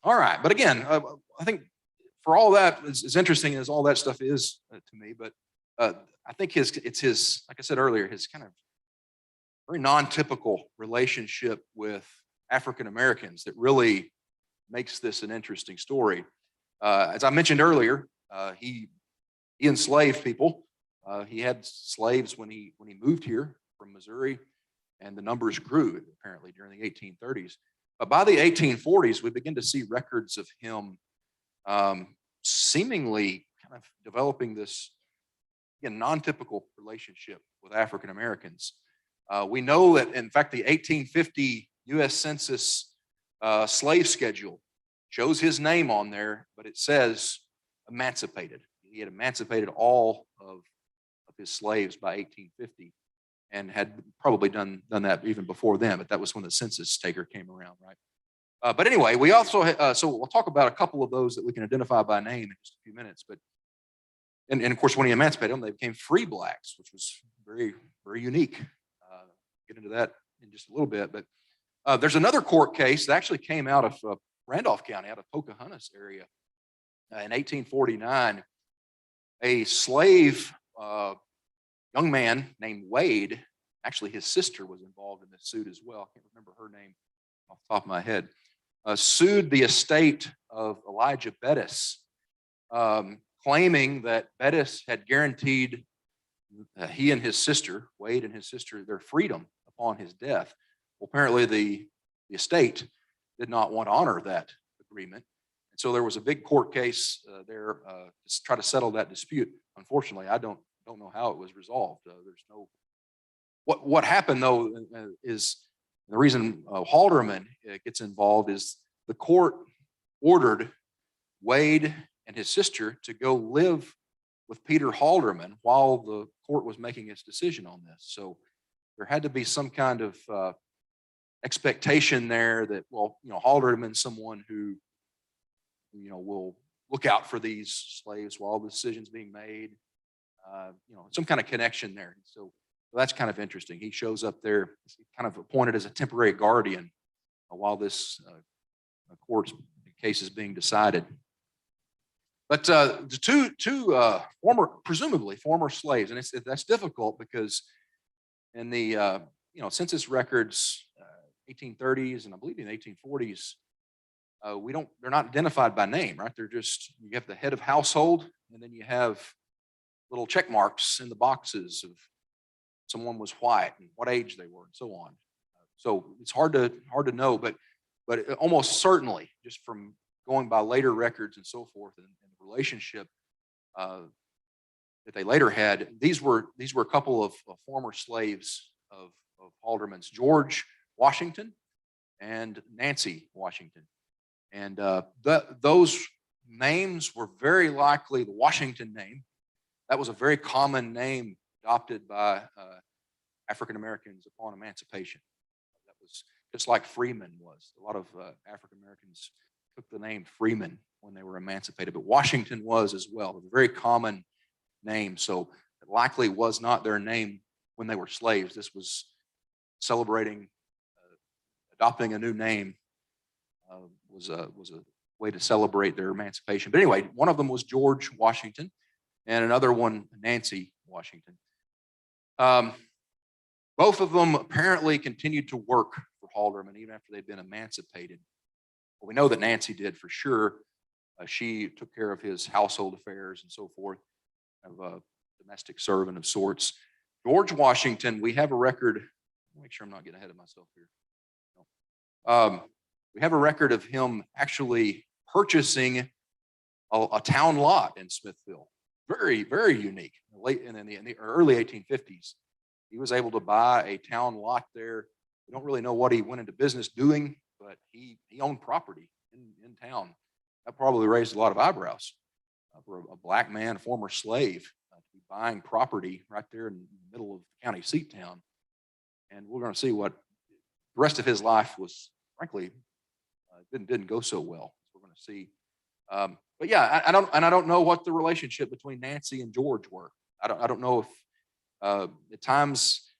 All right, but again, I think for all that, as interesting as all that stuff is to me, but I think it's his, like I said earlier, his kind of very non-typical relationship with African Americans that really makes this an interesting story. As I mentioned earlier, he enslaved people. He had slaves when he moved here from Missouri, and the numbers grew apparently during the 1830s. But by the 1840s, we begin to see records of him seemingly kind of developing this, again, non-typical relationship with African Americans. We know that, in fact, the 1850 U.S. Census slave schedule shows his name on there, but it says emancipated. He had emancipated all of his slaves by 1850, and had probably done that even before then, but that was when the census taker came around, right? But anyway, we also, so we'll talk about a couple of those that we can identify by name in just a few minutes. But and of course, when he emancipated them, they became free blacks, which was very, very unique. Get into that in just a little bit. But there's another court case that actually came out of Randolph County, out of Pocahontas area, in 1849. A slave young man named Wade, actually his sister was involved in this suit as well. I can't remember her name off the top of my head. Sued the estate of Elijah Bettis, claiming that Bettis had guaranteed he and his sister, Wade and his sister, their freedom upon his death. Well, apparently the estate did not want to honor that agreement. And so there was a big court case there to try to settle that dispute. Unfortunately, I don't know how it was resolved. There's no, what happened though is the reason Halderman gets involved is the court ordered Wade and his sister to go live with Peter Halderman while the court was making its decision on this. So there had to be some kind of expectation there that, well, Halderman's someone who, will look out for these slaves while the decision's being made. Some kind of connection there. So that's kind of interesting. He shows up there, kind of appointed as a temporary guardian while this court case is being decided. But the two presumably former slaves, and that's difficult because in the census records, 1830s and I believe in the 1840s, they're not identified by name, right? They're just, you have the head of household, and then you have little check marks in the boxes of someone was white and what age they were and so on. So it's hard to know, but almost certainly, just from going by later records and so forth, and the relationship that they later had, these were a couple of former slaves of Halderman's, George Washington and Nancy Washington. And those names were very likely the Washington name. That was a very common name adopted by African Americans upon emancipation. That was just like Freeman was. A lot of African Americans took the name Freeman when they were emancipated, but Washington was as well. It was a very common name, so it likely was not their name when they were slaves. This was celebrating adopting a new name. Was a way to celebrate their emancipation. But anyway, one of them was George Washington, and another one, Nancy Washington. Both of them apparently continued to work for Halderman even after they'd been emancipated. Well, we know that Nancy did for sure. She took care of his household affairs and so forth, of a domestic servant of sorts. George Washington, we have a record. Make sure I'm not getting ahead of myself here. No. We have a record of him actually purchasing a town lot in Smithville. Very, very unique. In the early 1850s, he was able to buy a town lot there. We don't really know what he went into business doing, but he owned property in town. That probably raised a lot of eyebrows for a black man, a former slave, to be buying property right there in the middle of the county seat town. And we're going to see what the rest of his life was, frankly, didn't go so well. We're going to see. But yeah, I don't know what the relationship between Nancy and George were. I don't know if at times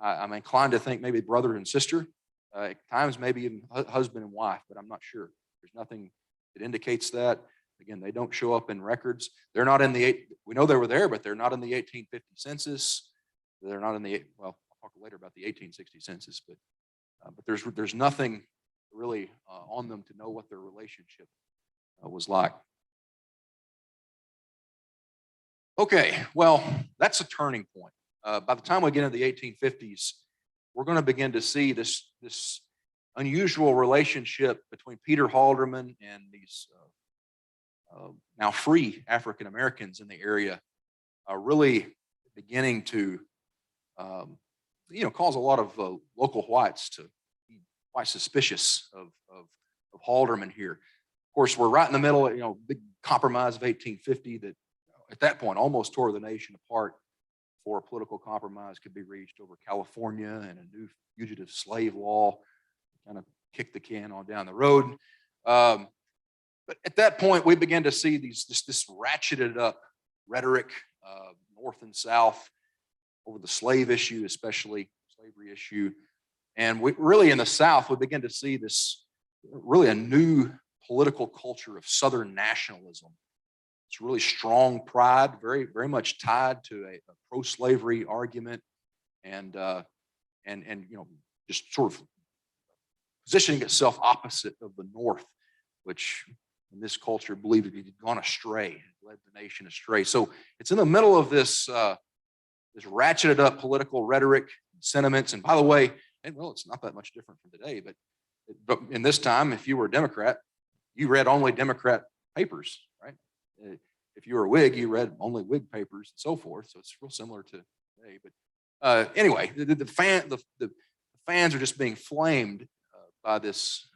I'm inclined to think maybe brother and sister. At times maybe even husband and wife, but I'm not sure. There's nothing that indicates that. Again, they don't show up in records. They're not in we know they were there, but they're not in the 1850 census. They're not in well, I'll talk later about the 1860 census, but there's nothing really on them to know what their relationship was like. Okay, well, that's a turning point. By the time we get into the 1850s, we're going to begin to see this unusual relationship between Peter Halderman and these now free African Americans in the area, really beginning to cause a lot of local whites to be quite suspicious of Halderman here. Of course, we're right in the middle, big compromise of 1850 that at that point almost tore the nation apart before a political compromise could be reached over California and a new fugitive slave law, kind of kicked the can on down the road. But at that point, we began to see this ratcheted up rhetoric, North and South, over the slave issue, especially slavery issue. And we really in the South, we begin to see this really a new political culture of Southern nationalism. It's really strong pride, very, very much tied to a pro-slavery argument, and just sort of positioning itself opposite of the North, which in this culture believed it had gone astray, led the nation astray. So it's in the middle of this ratcheted up political rhetoric, sentiments, and by the way, it's not that much different from today, but in this time, if you were a Democrat, you read only Democrat papers, right? If you were a Whig, you read only Whig papers and so forth. So it's real similar to today. But anyway, the fans are just being flamed by this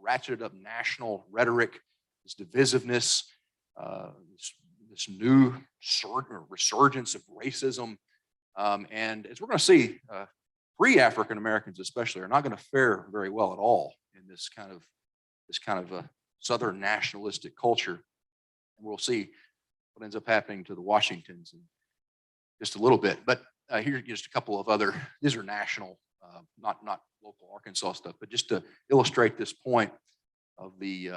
ratcheted up national rhetoric, this divisiveness, this new resurgence of racism. And as we're going to see, free African Americans especially are not going to fare very well at all in this kind of Southern nationalistic culture. And we'll see what ends up happening to the Washingtons in just a little bit. But here's just a couple of other, these are national, not local Arkansas stuff, but just to illustrate this point of the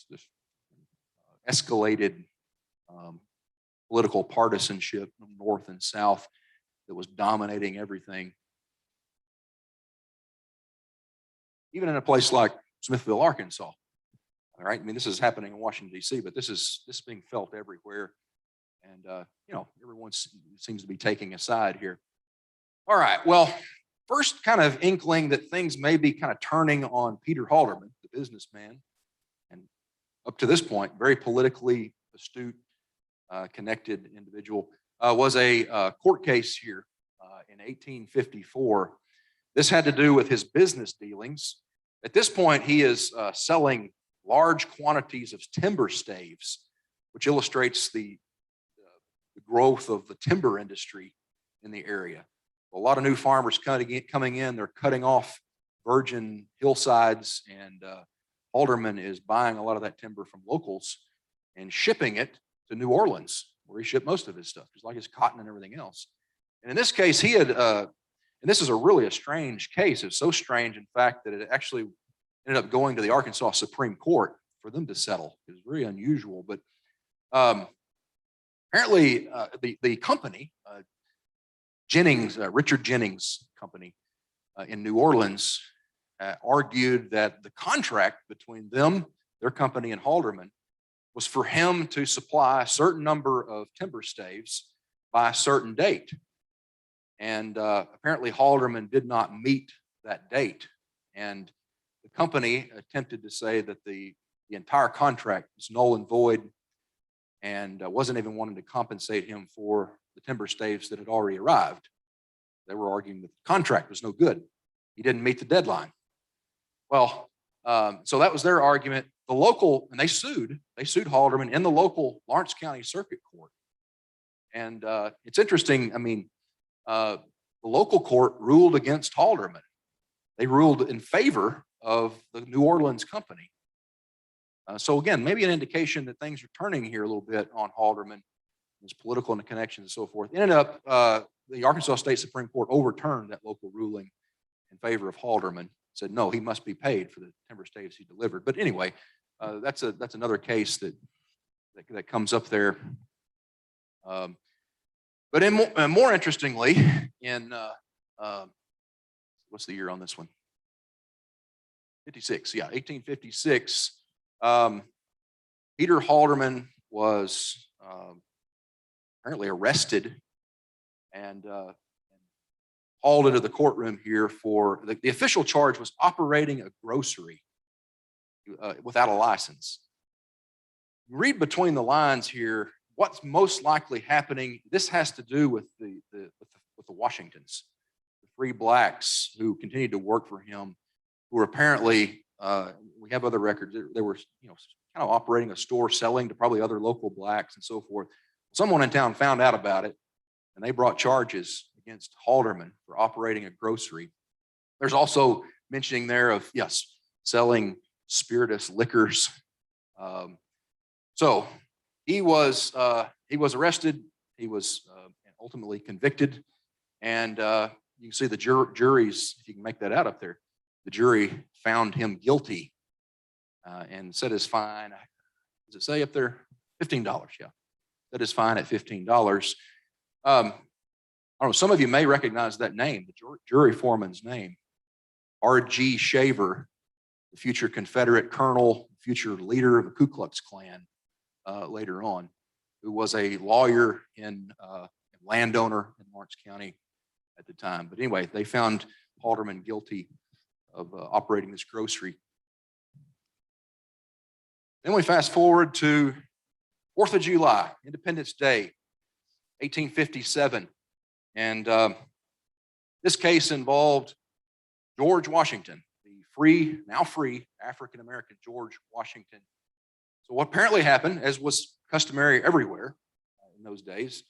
this escalated political partisanship from North and South that was dominating everything. Even in a place like Smithville, Arkansas. All right. I mean, this is happening in Washington, D.C., but this is being felt everywhere. And, everyone seems to be taking a side here. All right. Well, first kind of inkling that things may be kind of turning on Peter Halderman, the businessman, and up to this point, very politically astute, connected individual, was a court case here in 1854. This had to do with his business dealings. At this point, he is selling large quantities of timber staves, which illustrates the growth of the timber industry in the area. A lot of new farmers coming in, they're cutting off virgin hillsides, and Halderman is buying a lot of that timber from locals and shipping it to New Orleans, where he shipped most of his stuff, just like his cotton and everything else. And in this case, he had, and this is really a strange case. It's so strange, in fact, that it actually ended up going to the Arkansas Supreme Court for them to settle. It was very unusual, but apparently the company, Richard Jennings Company in New Orleans, argued that the contract between them, their company, and Halderman was for him to supply a certain number of timber staves by a certain date. And apparently Halderman did not meet that date. And the company attempted to say that the the entire contract was null and void, and wasn't even wanting to compensate him for the timber staves that had already arrived. They were arguing that the contract was no good. He didn't meet the deadline. Well, so that was their argument. The local, and they sued Halderman in the local Lawrence County Circuit Court. And it's interesting. I mean, the local court ruled against Halderman. They ruled in favor of the New Orleans company. So again, maybe an indication that things are turning here a little bit on Halderman, his political and the connections and so forth. It ended up, the Arkansas State Supreme Court overturned that local ruling in favor of Halderman. Said no, he must be paid for the timber staves he delivered. But anyway, that's another case that comes up there. But more interestingly, in what's the year on this one? 56, yeah, 1856. Peter Halderman was apparently arrested and hauled into the courtroom here for the official charge was operating a grocery without a license. Read between the lines here. What's most likely happening? This has to do with the Washingtons, the free blacks who continued to work for him, who were apparently we have other records. They were kind of operating a store, selling to probably other local blacks and so forth. Someone in town found out about it, and they brought charges against Halderman for operating a grocery. There's also mentioning there of, yes, selling spirituous liquors. So he was arrested. He was ultimately convicted, and you can see the juries, if you can make that out up there, the jury found him guilty and set his fine. Does it say up there? $15, yeah. Set his fine at $15. I don't know, some of you may recognize that name, the jury foreman's name, R.G. Shaver, the future Confederate colonel, future leader of the Ku Klux Klan later on, who was a lawyer and landowner in Lawrence County at the time. But anyway, they found Halderman guilty of operating this grocery. Then we fast forward to 4th of July, Independence Day, 1857. And this case involved George Washington, the now free African-American George Washington. So what apparently happened, as was customary everywhere in those days,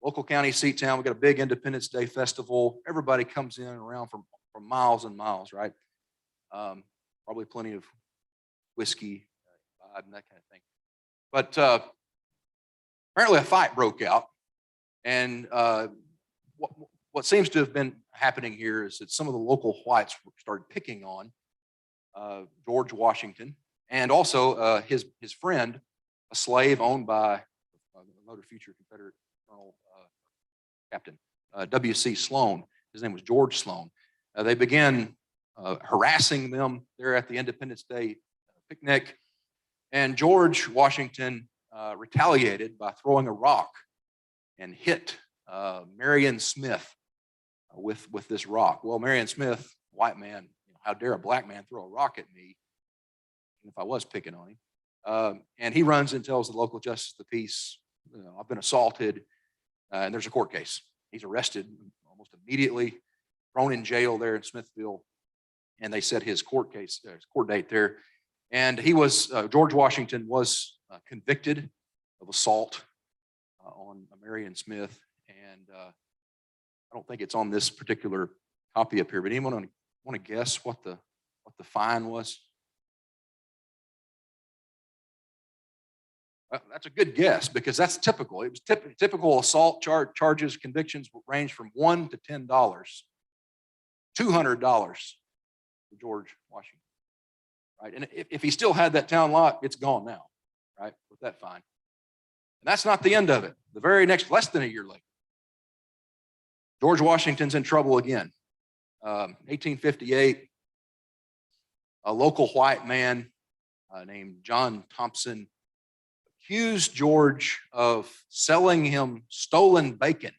local county seat town, we got a big Independence Day festival. Everybody comes in and around from miles and miles, right? Probably plenty of whiskey, and that kind of thing. But apparently a fight broke out. And what seems to have been happening here is that some of the local whites started picking on George Washington and also his friend, a slave owned by another future Confederate Colonel Captain W.C. Sloan. His name was George Sloan. They began harassing them there at the Independence Day picnic, and George Washington retaliated by throwing a rock and hit Marion Smith with this rock. Well, Marion Smith, white man, how dare a black man throw a rock at me, if I was picking on him. And he runs and tells the local justice of the peace, I've been assaulted, and there's a court case. He's arrested almost immediately, thrown in jail there in Smithville, and they set his court date there. And George Washington was convicted of assault on Marion Smith, and I don't think it's on this particular copy up here, but anyone want to guess what the fine was? That's a good guess, because that's typical. It was typical assault charges, convictions range from $1 to $10, $200 for George Washington, right? And if he still had that town lot, it's gone now, right? With that fine. And that's not the end of it. The very next, less than a year later, George Washington's in trouble again. 1858, a local white man named John Thompson accused George of selling him stolen bacon,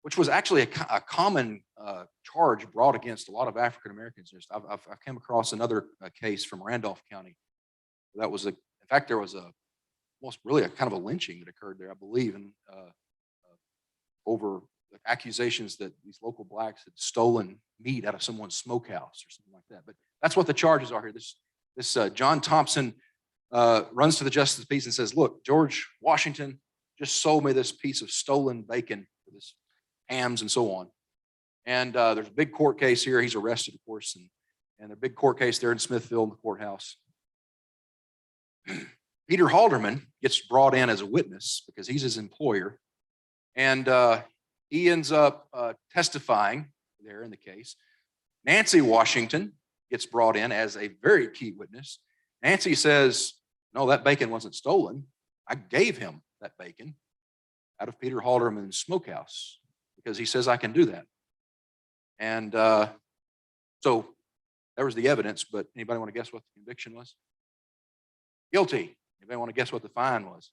which was actually a common charge brought against a lot of African Americans. I've come across another case from Randolph County. That was in fact, there was almost really a kind of a lynching that occurred there, I believe, and over accusations that these local blacks had stolen meat out of someone's smokehouse or something like that. But that's what the charges are here. This John Thompson runs to the justice of the peace and says, "Look, George Washington just sold me this piece of stolen bacon, this hams and so on." And there's a big court case here. He's arrested, of course, and a big court case there in Smithfield in the courthouse. Peter Halderman gets brought in as a witness because he's his employer, and he ends up testifying there in the case. Nancy Washington gets brought in as a very key witness. Nancy says, "No, that bacon wasn't stolen. I gave him that bacon out of Peter Halderman's smokehouse because he says I can do that." And so there was the evidence, but anybody want to guess what the conviction was? Guilty. Anybody want to guess what the fine was?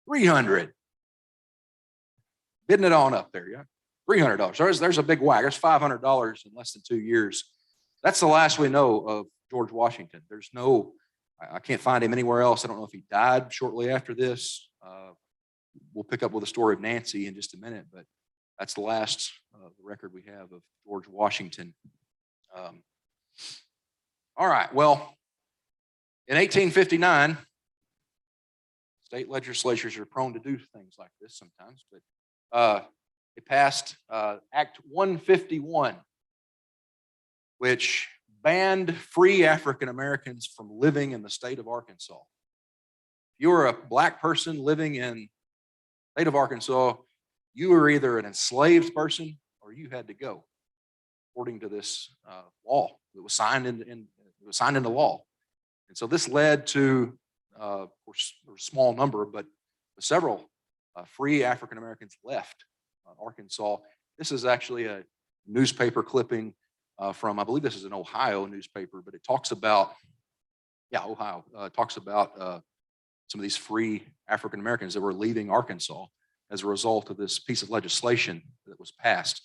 300. Bidding it on up there, yeah. $300. There's a big whack. There's $500 in less than 2 years. That's the last we know of George Washington. There's no, I can't find him anywhere else. I don't know if he died shortly after this. We'll pick up with the story of Nancy in just a minute, but that's the last record we have of George Washington. All right, well, in 1859, state legislatures are prone to do things like this sometimes, but it passed Act 151, which banned free African Americans from living in the state of Arkansas. If you were a black person living in the state of Arkansas, you were either an enslaved person or you had to go, according to this law that was signed into law. And so this led to, of course, a small number, but several free African Americans left Arkansas. This is actually a newspaper clipping from, I believe this is an Ohio newspaper, but it talks about, Ohio, talks about some of these free African Americans that were leaving Arkansas as a result of this piece of legislation that was passed.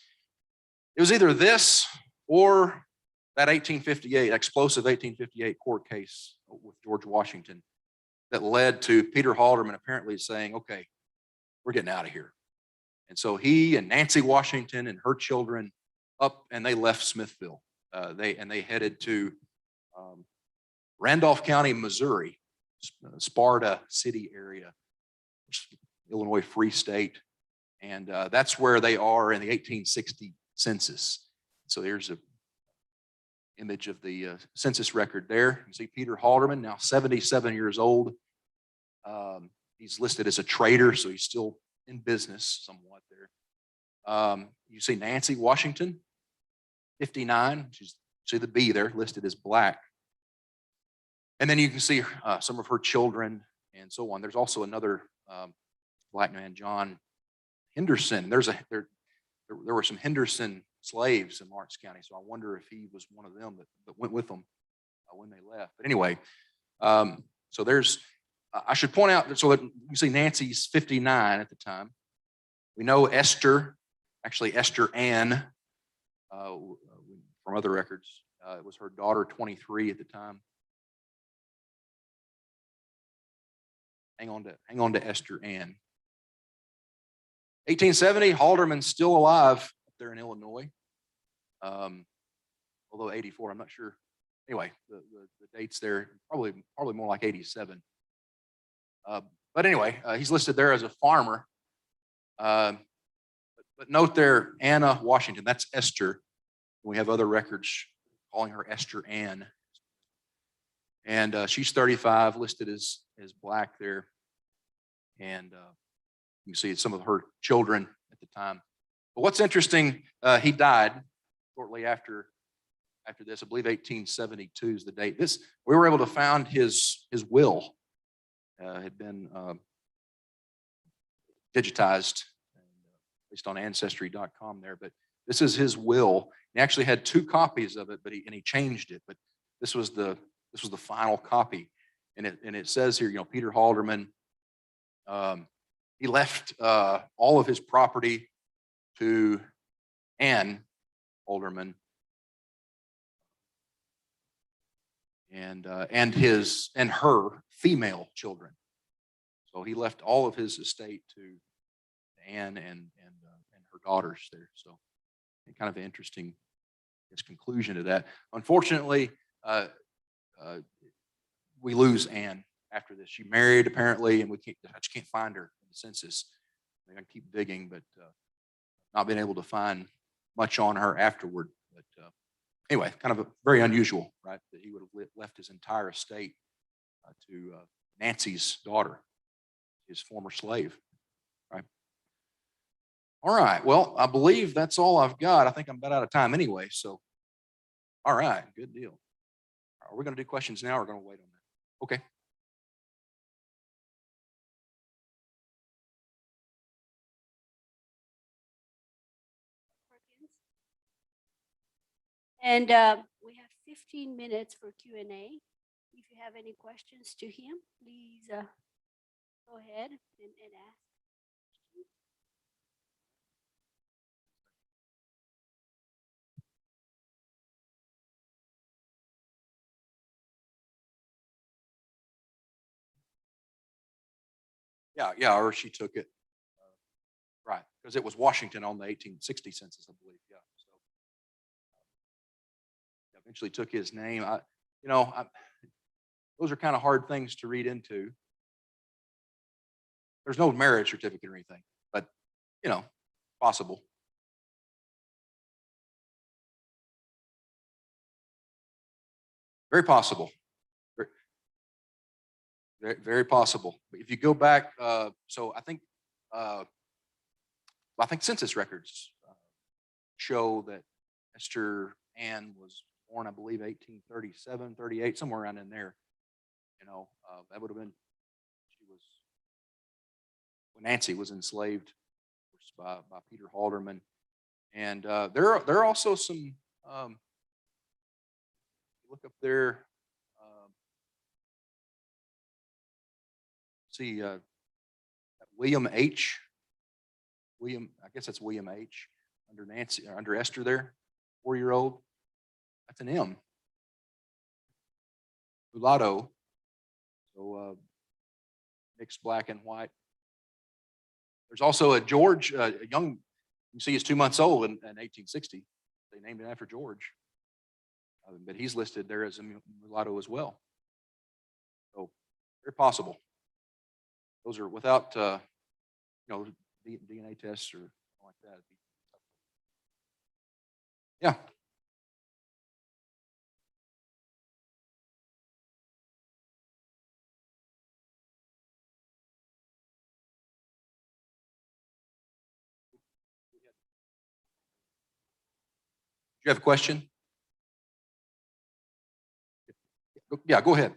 It was either this or that 1858, explosive 1858 court case with George Washington that led to Peter Halderman apparently saying, "Okay, we're getting out of here." And so he and Nancy Washington and her children up, and they left Smithville. They headed to Randolph County, Missouri, Sparta City area, Illinois Free State. And that's where they are in the 1860 census. So there's a image of the census record there. You see Peter Halderman, now 77 years old. He's listed as a trader, so he's still in business somewhat there. You see Nancy Washington, 59. See the B there listed as black. And then you can see some of her children and so on. There's also another black man, John Henderson. There were some Henderson slaves in Lawrence County, so I wonder if he was one of them that went with them when they left. But anyway, so there's, I should point out, so that you see Nancy's 59 at the time. We know Esther, actually Esther Ann, from other records, it was her daughter, 23 at the time. Hang on to Esther Ann. 1870, Halderman's still alive up there in Illinois. Although 84, I'm not sure. Anyway, the dates there, probably more like 87. But anyway, he's listed there as a farmer. But note there, Anna Washington, that's Esther. We have other records calling her Esther Ann. And she's 35, listed as black there. And you can see some of her children at the time. But what's interesting, he died shortly after this. I believe 1872 is the date. We were able to find his will. Had been digitized based on ancestry.com there, but this is his will. He actually had 2 copies of it, but he changed it. But this was the final copy, and it says here, Peter Halderman, he left all of his property to Anne, Alderman, and her female children. So he left all of his estate to Anne and her daughters there. So kind of an interesting, I guess, conclusion to that. Unfortunately, we lose Anne after this. She married apparently, and I just can't find her in the census. I can keep digging, but not been able to find much on her afterward. But anyway, kind of very unusual, right? That he would have left his entire estate to Nancy's daughter, his former slave, right? All right. Well, I believe that's all I've got. I think I'm about out of time anyway. So, all right, good deal. Are we going to do questions now or are we going to wait on that? Okay. And we have 15 minutes for Q&A. If you have any questions to him, please go ahead and ask. Yeah, or she took it. Right, because it was Washington on the 1860 census, I believe. Yeah, so eventually took his name. Those are kind of hard things to read into. There's no marriage certificate or anything, but possible. Very possible. Very, very possible. But if you go back, so I think census records show that Esther Ann was born, I believe, 1837, 38, somewhere around in there. That would have been, she was, when Nancy was enslaved by Peter Halderman. And there are also some, look up there, see, William H. I guess that's William H. under Nancy, or under Esther there, 4-year-old. That's an M. Mulatto. So mixed black and white. There's also a George, a young, you see he's 2 months old in 1860. They named him after George. But he's listed there as a mulatto as well. So very possible. Those are without, DNA tests or like that. Yeah. Do you have a question? Yeah, go ahead.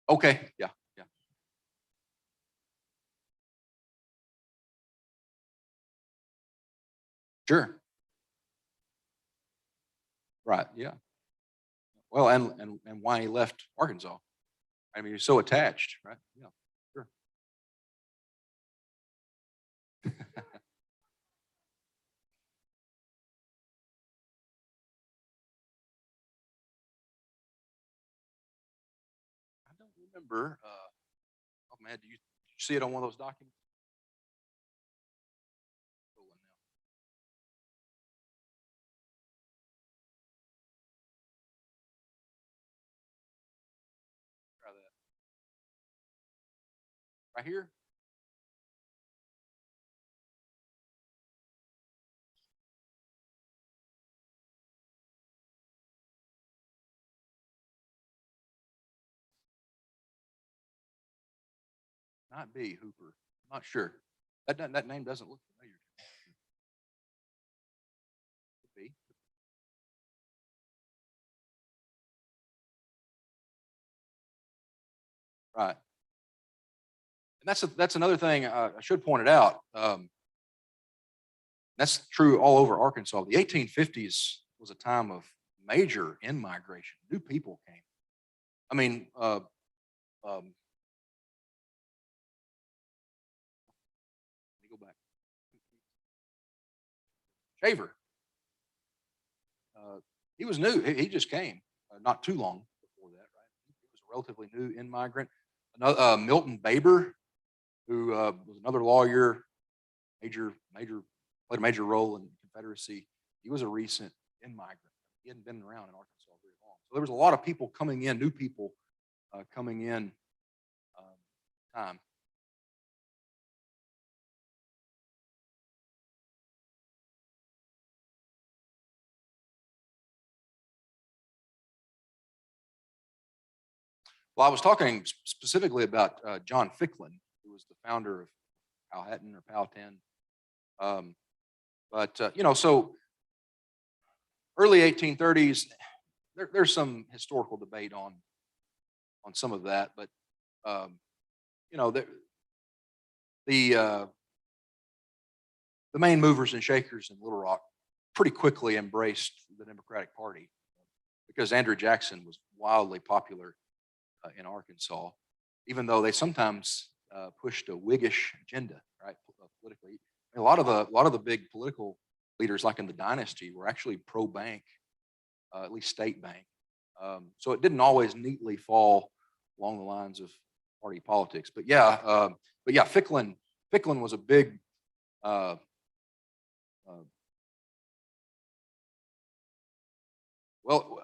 Okay, yeah. Sure. Right, yeah. Well, and why he left Arkansas. I mean, he was so attached, right? Yeah, sure. I don't remember. Oh man, did you see it on one of those documents? Try that. Right here? Not B, Hooper. I'm not sure. That name doesn't look familiar to me. Could be. Right. And that's another thing I should point it out. That's true all over Arkansas. The 1850s was a time of major in-migration. New people came. I mean, let me go shaver. He was new. He just came not too long before that, right? He was a relatively new immigrant. Another, Milton Baber, who was another lawyer, played a major role in the Confederacy. He was a recent immigrant. He hadn't been around in Arkansas very long. So there was a lot of people coming in, new people coming in time. Well, I was talking specifically about John Ficklin, who was the founder of Powhatan or Powhatan. So early 1830s, there's some historical debate on some of that, but um, you know, the the, uh, the main movers and shakers in Little Rock pretty quickly embraced the Democratic Party because Andrew Jackson was wildly popular in Arkansas, even though they sometimes pushed a Whiggish agenda, right, politically. A lot of the big political leaders, like in the dynasty, were actually pro-bank, at least state bank. So it didn't always neatly fall along the lines of party politics. But yeah, Ficklin was a big. Uh, uh, well,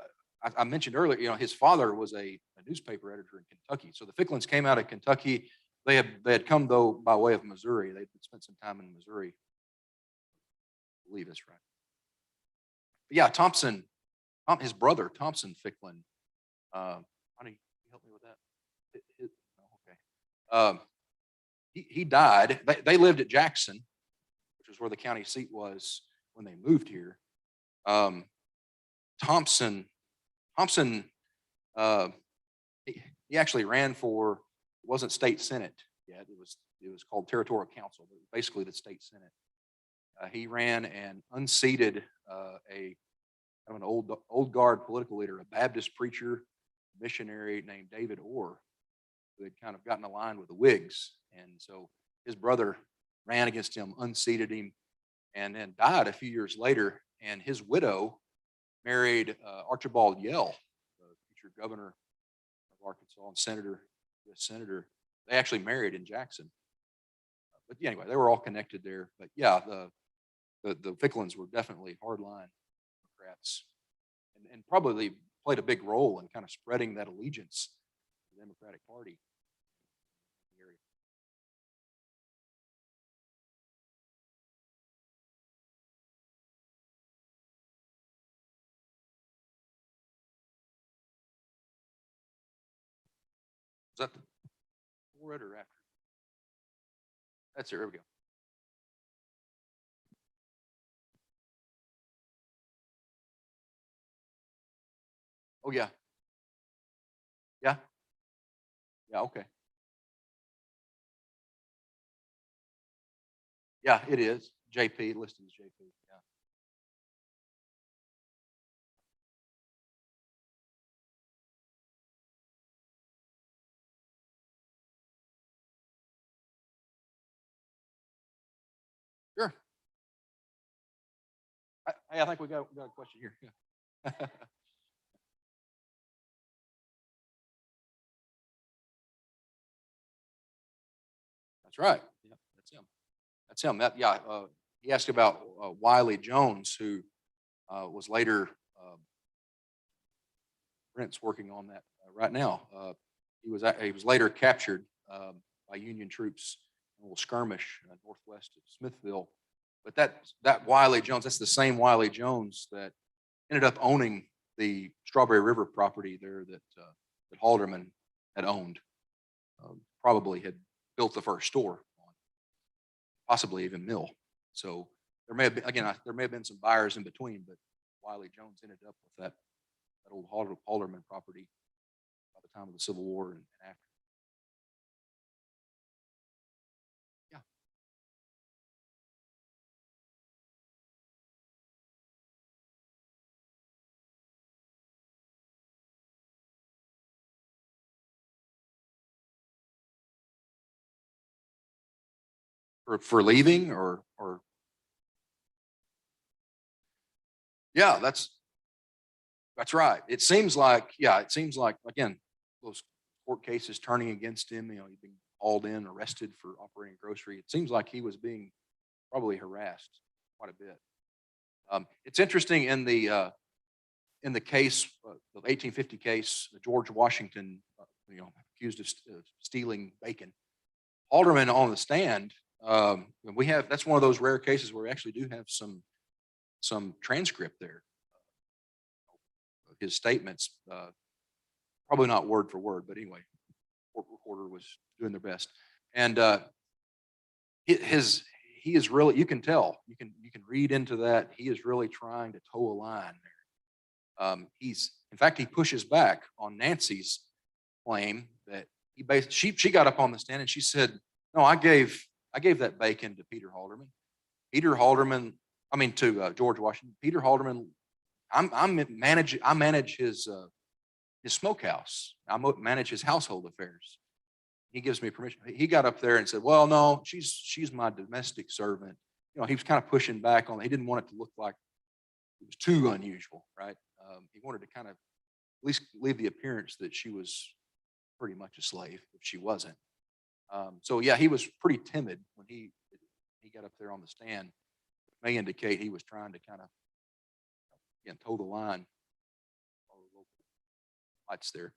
I mentioned earlier, his father was a newspaper editor in Kentucky. So the Ficklins came out of Kentucky. They had come though by way of Missouri. They'd spent some time in Missouri. I believe that's right. But yeah, his brother Thompson Ficklin. Honey, can you help me with that? Okay. He died. They lived at Jackson, which was where the county seat was when they moved here. Um, Thompson, uh, he actually ran for, it wasn't state senate yet. It was called territorial council, but basically the state senate. He ran and unseated a kind of an old guard political leader, a Baptist preacher, missionary named David Orr, who had kind of gotten aligned with the Whigs. And so his brother ran against him, unseated him, and then died a few years later. And his widow married Archibald Yell, the future governor of Arkansas and U.S. senator. They actually married in Jackson. But anyway, they were all connected there. But yeah, the Ficklins were definitely hardline Democrats, and probably played a big role in kind of spreading that allegiance to the Democratic Party in the area. Is that before it or after? That's it. Here we go. Oh yeah, yeah, yeah. Okay, yeah, it is JP, listed as JP. Yeah. Sure. I think we got a question here. Yeah. That's right. Yeah, that's him. That's him. He asked about Wiley Jones, who was later Brent's working on that right now. He was later captured by Union troops in a little skirmish northwest of Smithville. But that Wiley Jones, that's the same Wiley Jones that ended up owning the Strawberry River property there that Halderman had owned. Probably had built the first store on, possibly even mill. So there may have been, again, there may have been some buyers in between, but Wiley Jones ended up with that old Halderman property by the time of the Civil War and after. Yeah. For leaving or Yeah, that's right. It seems like, yeah, it seems like, again, those court cases turning against him, he's being hauled in, arrested for operating a grocery. It seems like he was being probably harassed quite a bit. It's interesting in the case, the 1850 case, George Washington, accused of stealing bacon. Alderman on the stand, that's one of those rare cases where we actually do have some transcript there of his statements. Probably not word for word, but anyway, court reporter was doing their best. And his he is really, you can tell, you can read into that. He is really trying to toe a line there. In fact, he pushes back on Nancy's claim that she got up on the stand and she said, "No, I gave that bacon to Peter Halderman. Peter Halderman, I mean to George Washington. Peter Halderman, I manage his smokehouse. I manage his household affairs. He gives me permission." He got up there and said, "Well, no, she's my domestic servant." He was kind of pushing back on it. He didn't want it to look like it was too unusual, right? He wanted to kind of at least leave the appearance that she was pretty much a slave if she wasn't. So yeah, he was pretty timid when he got up there on the stand. It may indicate he was trying to kind of, again, toe the line. All the local lights there.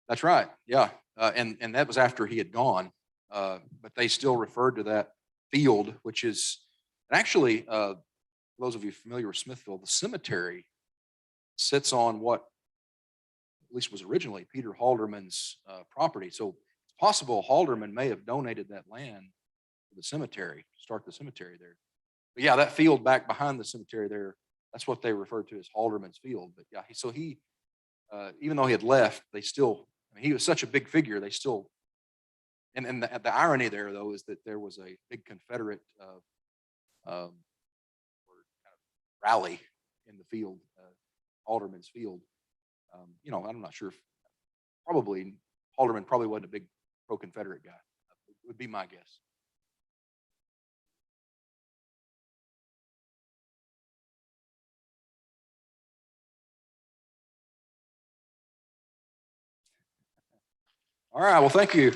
That's right. Yeah, and that was after he had gone, but they still referred to that field, which is, and actually, those of you familiar with Smithville, the cemetery sits on what at least was originally Peter Halderman's property. So it's possible Halderman may have donated that land to the cemetery, start the cemetery there. But yeah, that field back behind the cemetery there, that's what they referred to as Halderman's field. But yeah, so he, even though he had left, they still, I mean, he was such a big figure, they still, and the irony there though is that there was a big Confederate um, rally in the field, Alderman's field. I'm not sure if probably Halderman probably wasn't a big pro-Confederate guy. Would be my guess. All right. Well, thank you.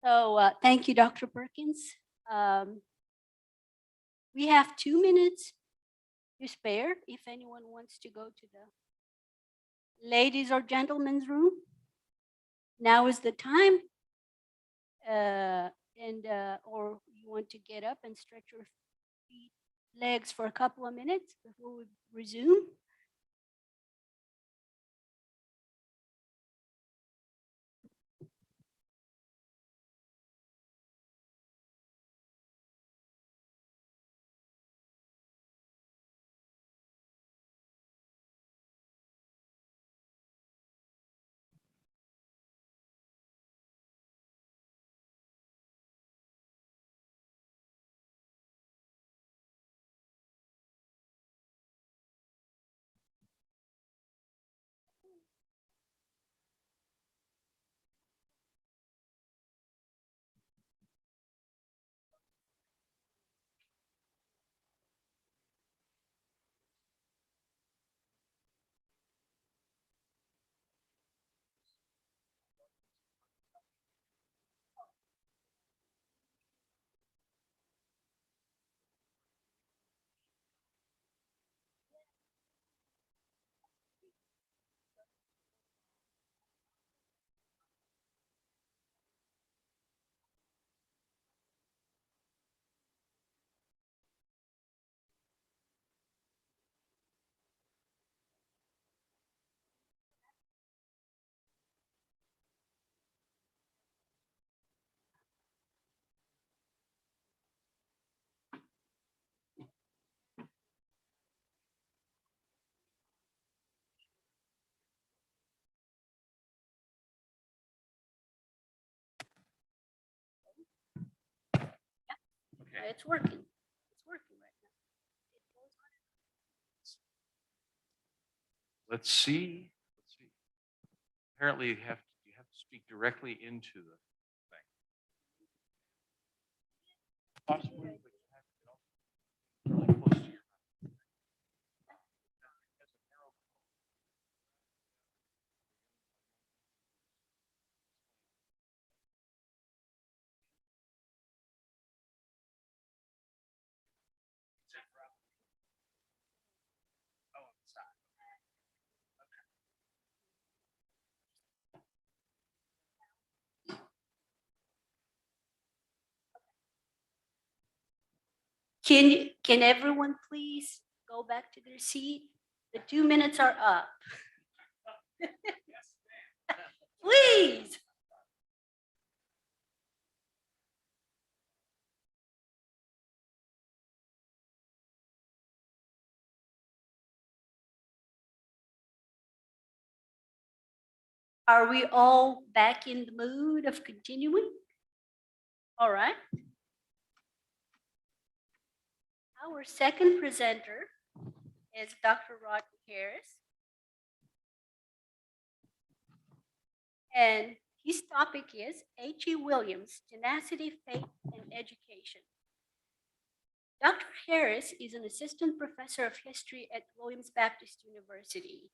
So thank you, Dr. Perkins. Um, we have 2 minutes to spare if anyone wants to go to the ladies or gentlemen's room. Now is the time. Or you want to get up and stretch your legs for a couple of minutes before we resume. Okay. It's working. It's working right now. It goes on. Let's see. Let's see. Apparently you have to speak directly into the thing. Possibly, but you have to get also really close to your mouth. Oh, on the side. Can everyone please go back to their seat? The 2 minutes are up. Please. Are we all back in the mood of continuing? All right. Our second presenter is Dr. Rodney Harris. And his topic is H.E. Williams, Tenacity, Faith, and Education. Dr. Harris is an assistant professor of history at Williams Baptist University.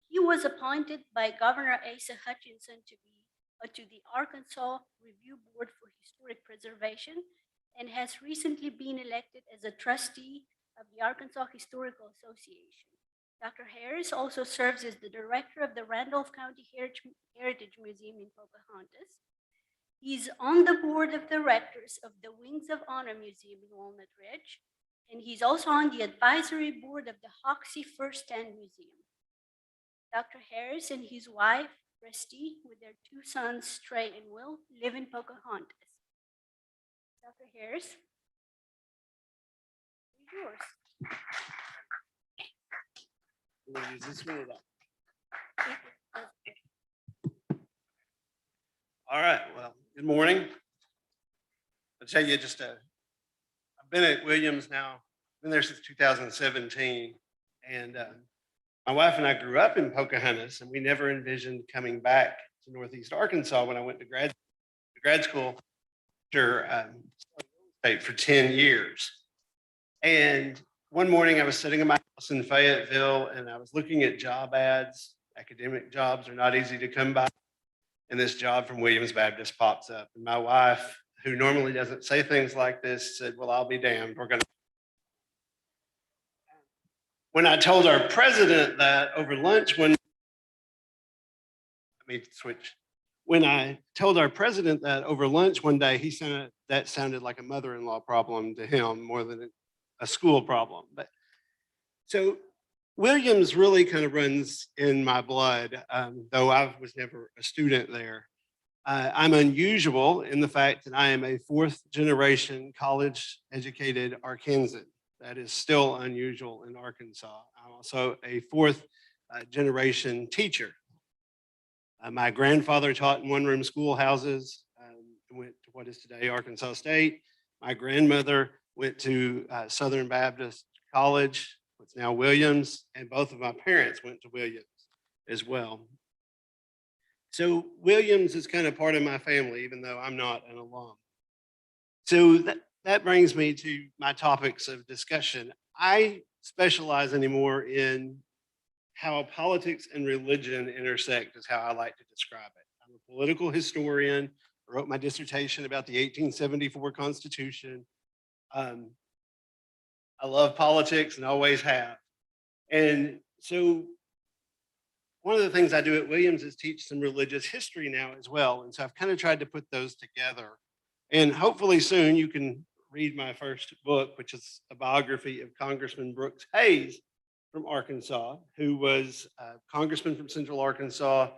He was appointed by Governor Asa Hutchinson to the Arkansas Review Board for Historic Preservation and has recently been elected as a trustee of the Arkansas Historical Association. Dr. Harris also serves as the director of the Randolph County Heritage Museum in Pocahontas. He's on the board of directors of the Wings of Honor Museum in Walnut Ridge, and he's also on the advisory board of the Hoxie First Stand Museum. Dr. Harris and his wife, Christy, with their 2 sons, Trey and Will, live in Pocahontas. Dr. Harris, it's yours. We'll use this one or that? All right, well, good morning. I'll tell you just, I've been at Williams now, been there since 2017. And my wife and I grew up in Pocahontas, and we never envisioned coming back to Northeast Arkansas when I went to grad school after for 10 years. And one morning I was sitting in my house in Fayetteville and I was looking at job ads. Academic jobs are not easy to come by. And this job from Williams Baptist pops up. And my wife, who normally doesn't say things like this, said, well, I'll be damned. When I told our president that over lunch when I told our president that over lunch one day, he said that sounded like a mother-in-law problem to him more than a school problem. But so Williams really kind of runs in my blood, though I was never a student there. I'm unusual in the fact that I am a 4th generation college educated Arkansan. That is still unusual in Arkansas. I'm also a 4th generation teacher. My grandfather taught in one-room schoolhouses, went to what is today Arkansas State. My grandmother went to Southern Baptist College, what's now Williams, and both of my parents went to Williams as well. So Williams is kind of part of my family, even though I'm not an alum. So that brings me to my topics of discussion. I specialize anymore in how politics and religion intersect is how I like to describe it. I'm a political historian. I wrote my dissertation about the 1874 Constitution. I love politics and always have. And so one of the things I do at Williams is teach some religious history now as well. And so I've kind of tried to put those together. And hopefully soon you can read my first book, which is a biography of Congressman Brooks Hayes from Arkansas, who was congressman from Central Arkansas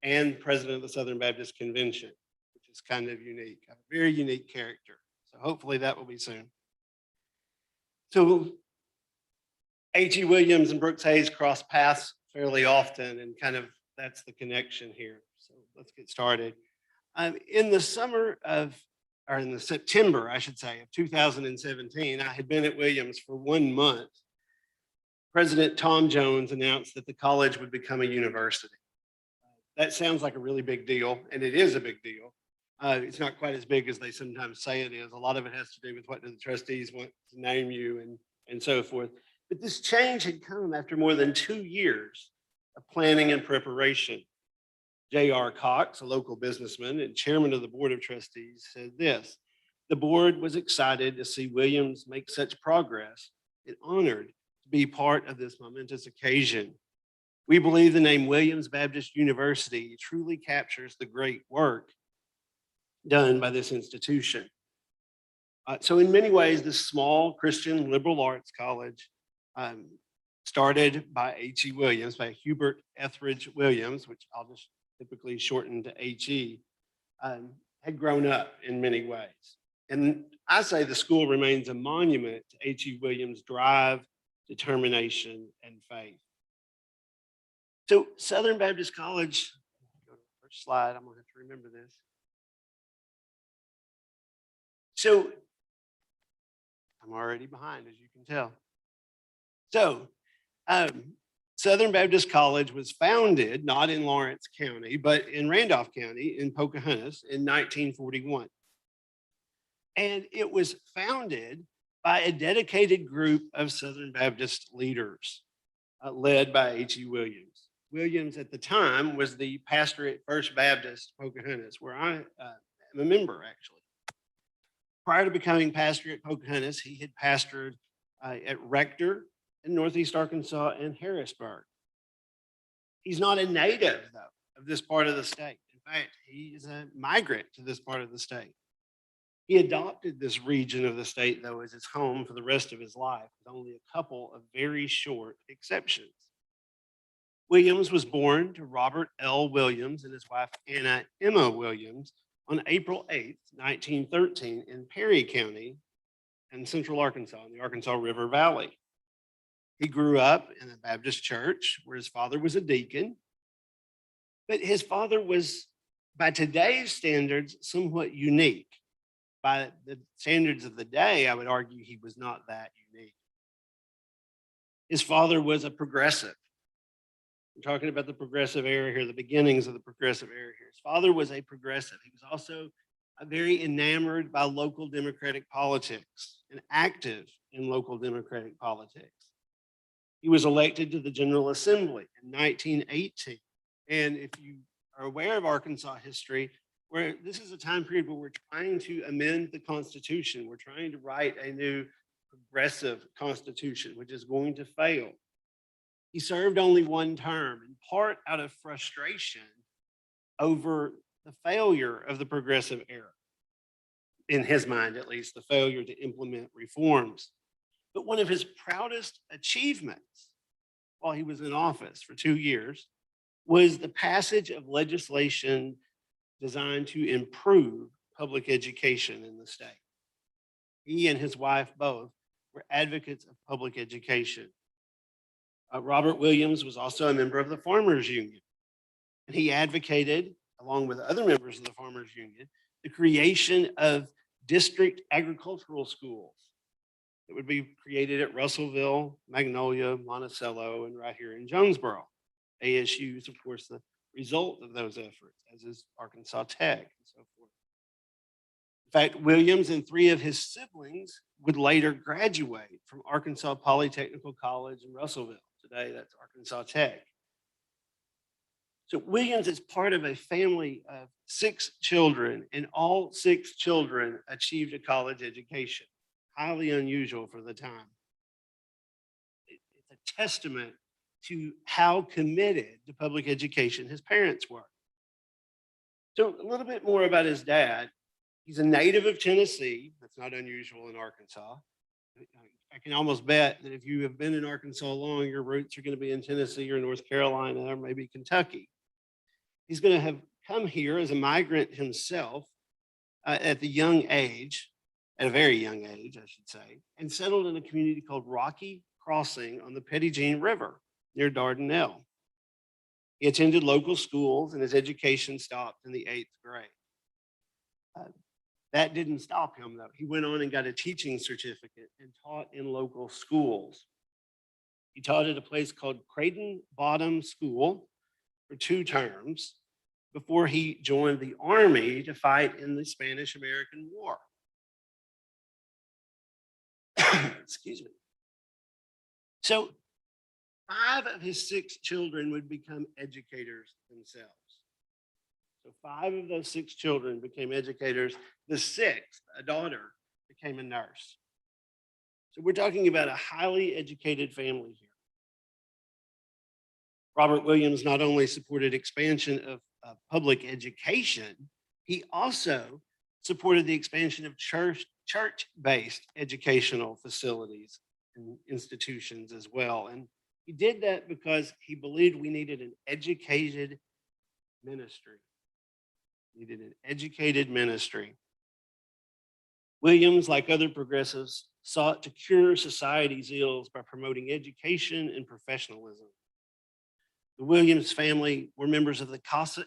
and president of the Southern Baptist Convention, which is kind of unique, a very unique character. So hopefully that will be soon. So H.E. Williams and Brooks Hayes cross paths fairly often, and kind of that's the connection here. So let's get started. In the summer of or in the September, I should say, of 2017, I had been at Williams for 1 month. President Tom Jones announced that the college would become a university. That sounds like a really big deal, and it is a big deal. It's not quite as big as they sometimes say it is. A lot of it has to do with what do the trustees want to name you and so forth. But this change had come after more than 2 years of planning and preparation. J.R. Cox, a local businessman and chairman of the board of trustees, said this: "The board was excited to see Williams make such progress and honored to be part of this momentous occasion. We believe the name Williams Baptist University truly captures the great work done by this institution." So in many ways, this small Christian liberal arts college, started by H.E. Williams, by Hubert Etheridge Williams, which I'll just typically shorten to H.E., had grown up in many ways. And I say the school remains a monument to H.E. Williams' drive, determination, and faith. So Southern Baptist College, go to the first slide, I'm gonna have to remember this. So I'm already behind, as you can tell. So Southern Baptist College was founded not in Lawrence County, but in Randolph County in Pocahontas in 1941. And it was founded by a dedicated group of Southern Baptist leaders led by H.E. Williams. Williams at the time was the pastor at First Baptist Pocahontas, where I am a member actually. Prior to becoming pastor at Pocahontas, he had pastored at Rector in Northeast Arkansas and Harrisburg. He's not a native, though, of this part of the state. In fact, he is a migrant to this part of the state. He adopted this region of the state, though, as his home for the rest of his life, with only a couple of very short exceptions. Williams was born to Robert L. Williams and his wife Anna Emma Williams on April 8th, 1913 in Perry County in central Arkansas, in the Arkansas River Valley. He grew up in a Baptist church where his father was a deacon, but his father was, by today's standards, somewhat unique. By the standards of the day, I would argue he was not that unique. His father was a progressive. We're talking about the progressive era here, the beginnings of the progressive era here. His father was a progressive. He was also very enamored by local democratic politics and active in local democratic politics. He was elected to the General Assembly in 1918. And if you are aware of Arkansas history, where this is a time period where we're trying to amend the Constitution. We're trying to write a new progressive Constitution, which is going to fail. He served only 1 term, in part out of frustration over the failure of the progressive era. In his mind, at least, the failure to implement reforms. But one of his proudest achievements while he was in office for 2 years was the passage of legislation designed to improve public education in the state. He and his wife both were advocates of public education. Robert Williams was also a member of the Farmers Union, and he advocated, along with other members of the Farmers Union, the creation of district agricultural schools that would be created at Russellville, Magnolia, Monticello, and right here in Jonesboro. ASU is, of course, the result of those efforts, as is Arkansas Tech and so forth. In fact, Williams and 3 of his siblings would later graduate from Arkansas Polytechnical College in Russellville. Today, that's Arkansas Tech. So Williams is part of a family of 6 children, and all 6 children achieved a college education. Highly unusual for the time. It's a testament to how committed to public education his parents were. So a little bit more about his dad. He's a native of Tennessee. That's not unusual in Arkansas. I can almost bet that if you have been in Arkansas long, your roots are going to be in Tennessee or North Carolina or maybe Kentucky. He's going to have come here as a migrant himself at the young age, at a very young age, I should say, and settled in a community called Rocky Crossing on the Petit Jean River near Dardanelle. He attended local schools and his education stopped in the 8th grade. That didn't stop him, though. He went on and got a teaching certificate and taught in local schools. He taught at a place called Creighton Bottom School for 2 terms before he joined the army to fight in the Spanish-American War. Excuse me. So 5 of his 6 children would become educators themselves. So 5 of those 6 children became educators. The 6th, a daughter, became a nurse. So we're talking about a highly educated family here. Robert Williams not only supported expansion of public education, he also supported the expansion of church-based educational facilities and institutions as well. And he did that because he believed we needed an educated ministry. Williams, like other progressives, sought to cure society's ills by promoting education and professionalism. The Williams family were members of the Casa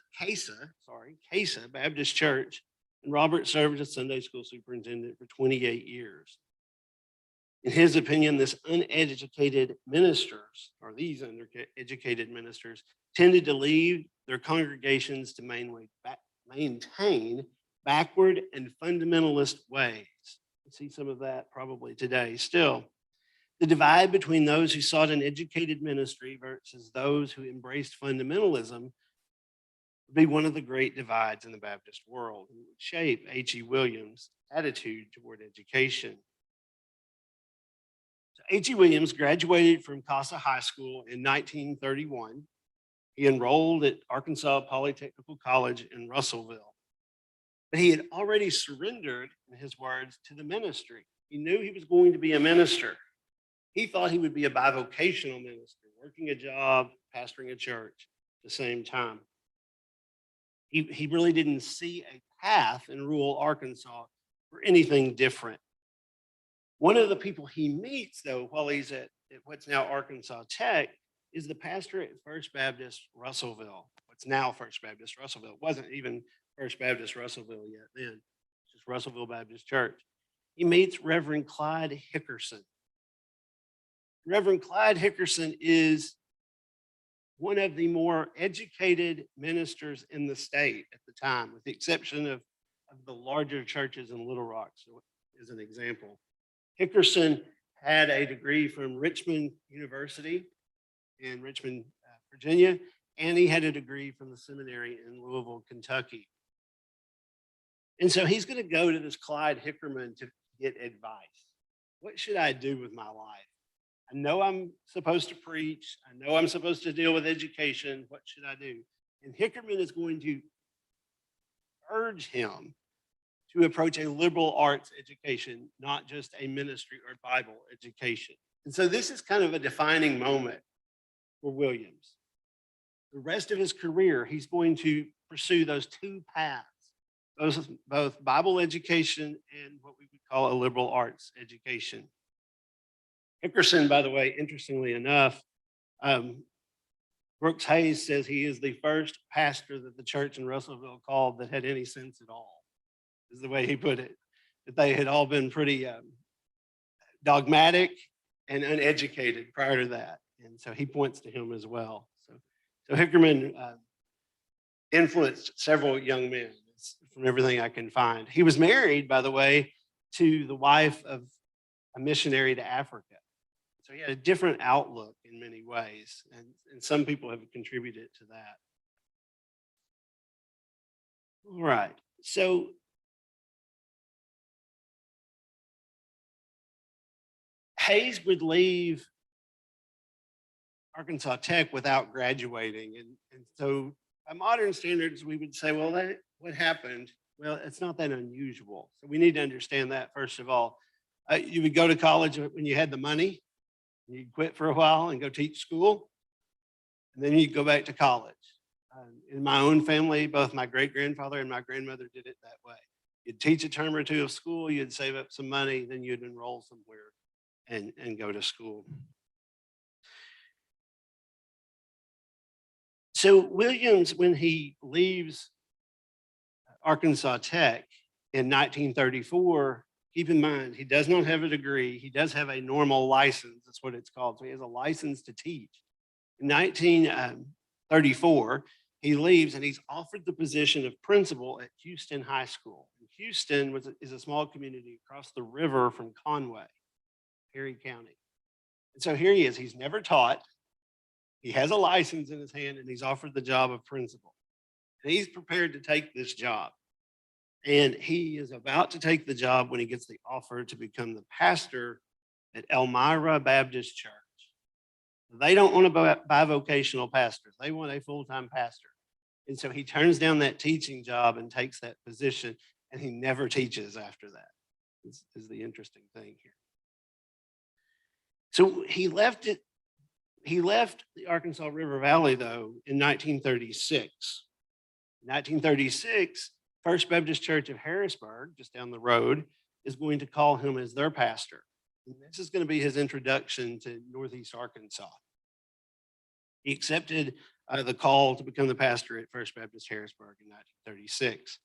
Baptist Church, and Robert served as Sunday school superintendent for 28 years. In his opinion, these uneducated ministers tended to leave their congregations to maintain backward and fundamentalist ways. You see some of that probably today still. The divide between those who sought an educated ministry versus those who embraced fundamentalism would be one of the great divides in the Baptist world and would shape H.E. Williams' attitude toward education. So H.E. Williams graduated from Casa High School in 1931. He enrolled at Arkansas Polytechnical College in Russellville. But he had already surrendered, in his words, to the ministry. He knew he was going to be a minister. He thought he would be a bivocational minister, working a job, pastoring a church at the same time. He really didn't see a path in rural Arkansas for anything different. One of the people he meets, though, while he's at what's now Arkansas Tech, is the pastor at First Baptist Russellville. What's now First Baptist Russellville. It wasn't even First Baptist Russellville yet then, just Russellville Baptist Church. He meets Reverend Clyde Hickerson. Reverend Clyde Hickerson is one of the more educated ministers in the state at the time, with the exception of the larger churches in Little Rock, so as an example. Hickerson had a degree from Richmond University in Richmond, Virginia, and he had a degree from the seminary in Louisville, Kentucky. And so he's going to go to this Clyde Hickerman to get advice. What should I do with my life? I know I'm supposed to preach. I know I'm supposed to deal with education. What should I do? And Hickerman is going to urge him to approach a liberal arts education, not just a ministry or Bible education. And so this is kind of a defining moment for Williams. The rest of his career, he's going to pursue those 2 paths, both Bible education and what we would call a liberal arts education. Hickerson, by the way, interestingly enough, Brooks Hayes says he is the first pastor that the church in Russellville called that had any sense at all, is the way he put it. That they had all been pretty dogmatic and uneducated prior to that. And so he points to him as well. So Hickerman influenced several young men from everything I can find. He was married, by the way, to the wife of a missionary to Africa. So he had a different outlook in many ways, and some people have contributed to that. All right, so Hayes would leave Arkansas Tech without graduating, and so by modern standards, we would say, well, what happened? Well, it's not that unusual. So we need to understand that, first of all. You would go to college when you had the money. You'd quit for a while and go teach school, and then you'd go back to college. In my own family, both my great-grandfather and my grandmother did it that way. You'd teach a term or 2 of school, you'd save up some money, then you'd enroll somewhere and go to school. So Williams, when he leaves Arkansas Tech, in 1934, keep in mind, he does not have a degree. He does have a normal license. That's what it's called. So he has a license to teach. In 1934, he leaves and he's offered the position of principal at Houston High School. Houston is a small community across the river from Conway, Perry County. And so here he is. He's never taught. He has a license in his hand and he's offered the job of principal. And he's prepared to take this job. And he is about to take the job when he gets the offer to become the pastor at Elmira Baptist Church. They don't want a bivocational pastor. They want a full-time pastor. And so he turns down that teaching job and takes that position, and he never teaches after that. This is the interesting thing here. So he left the Arkansas River Valley, though, in 1936. In 1936, First Baptist Church of Harrisburg, just down the road, is going to call him as their pastor. And this is going to be his introduction to Northeast Arkansas. He accepted the call to become the pastor at First Baptist Harrisburg in 1936.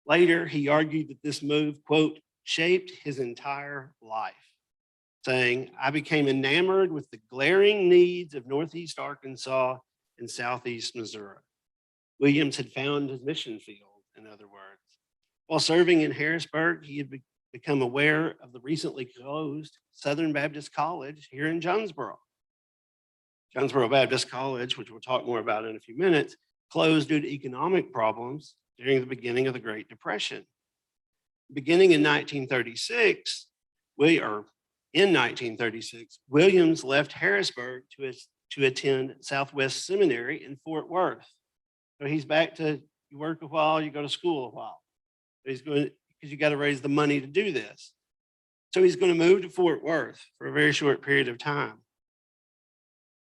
Later, he argued that this move, quote, shaped his entire life, saying, I became enamored with the glaring needs of Northeast Arkansas and Southeast Missouri. Williams had found his mission field, in other words. While serving in Harrisburg, he had become aware of the recently closed Southern Baptist College here in Jonesboro. Jonesboro Baptist College, which we'll talk more about in a few minutes, closed due to economic problems during the beginning of the Great Depression. Beginning in 1936, Williams left Harrisburg to attend Southwest Seminary in Fort Worth. So he's back to, you work a while, you go to school a while. He's going, because you got to raise the money to do this. So he's going to move to Fort Worth for a very short period of time.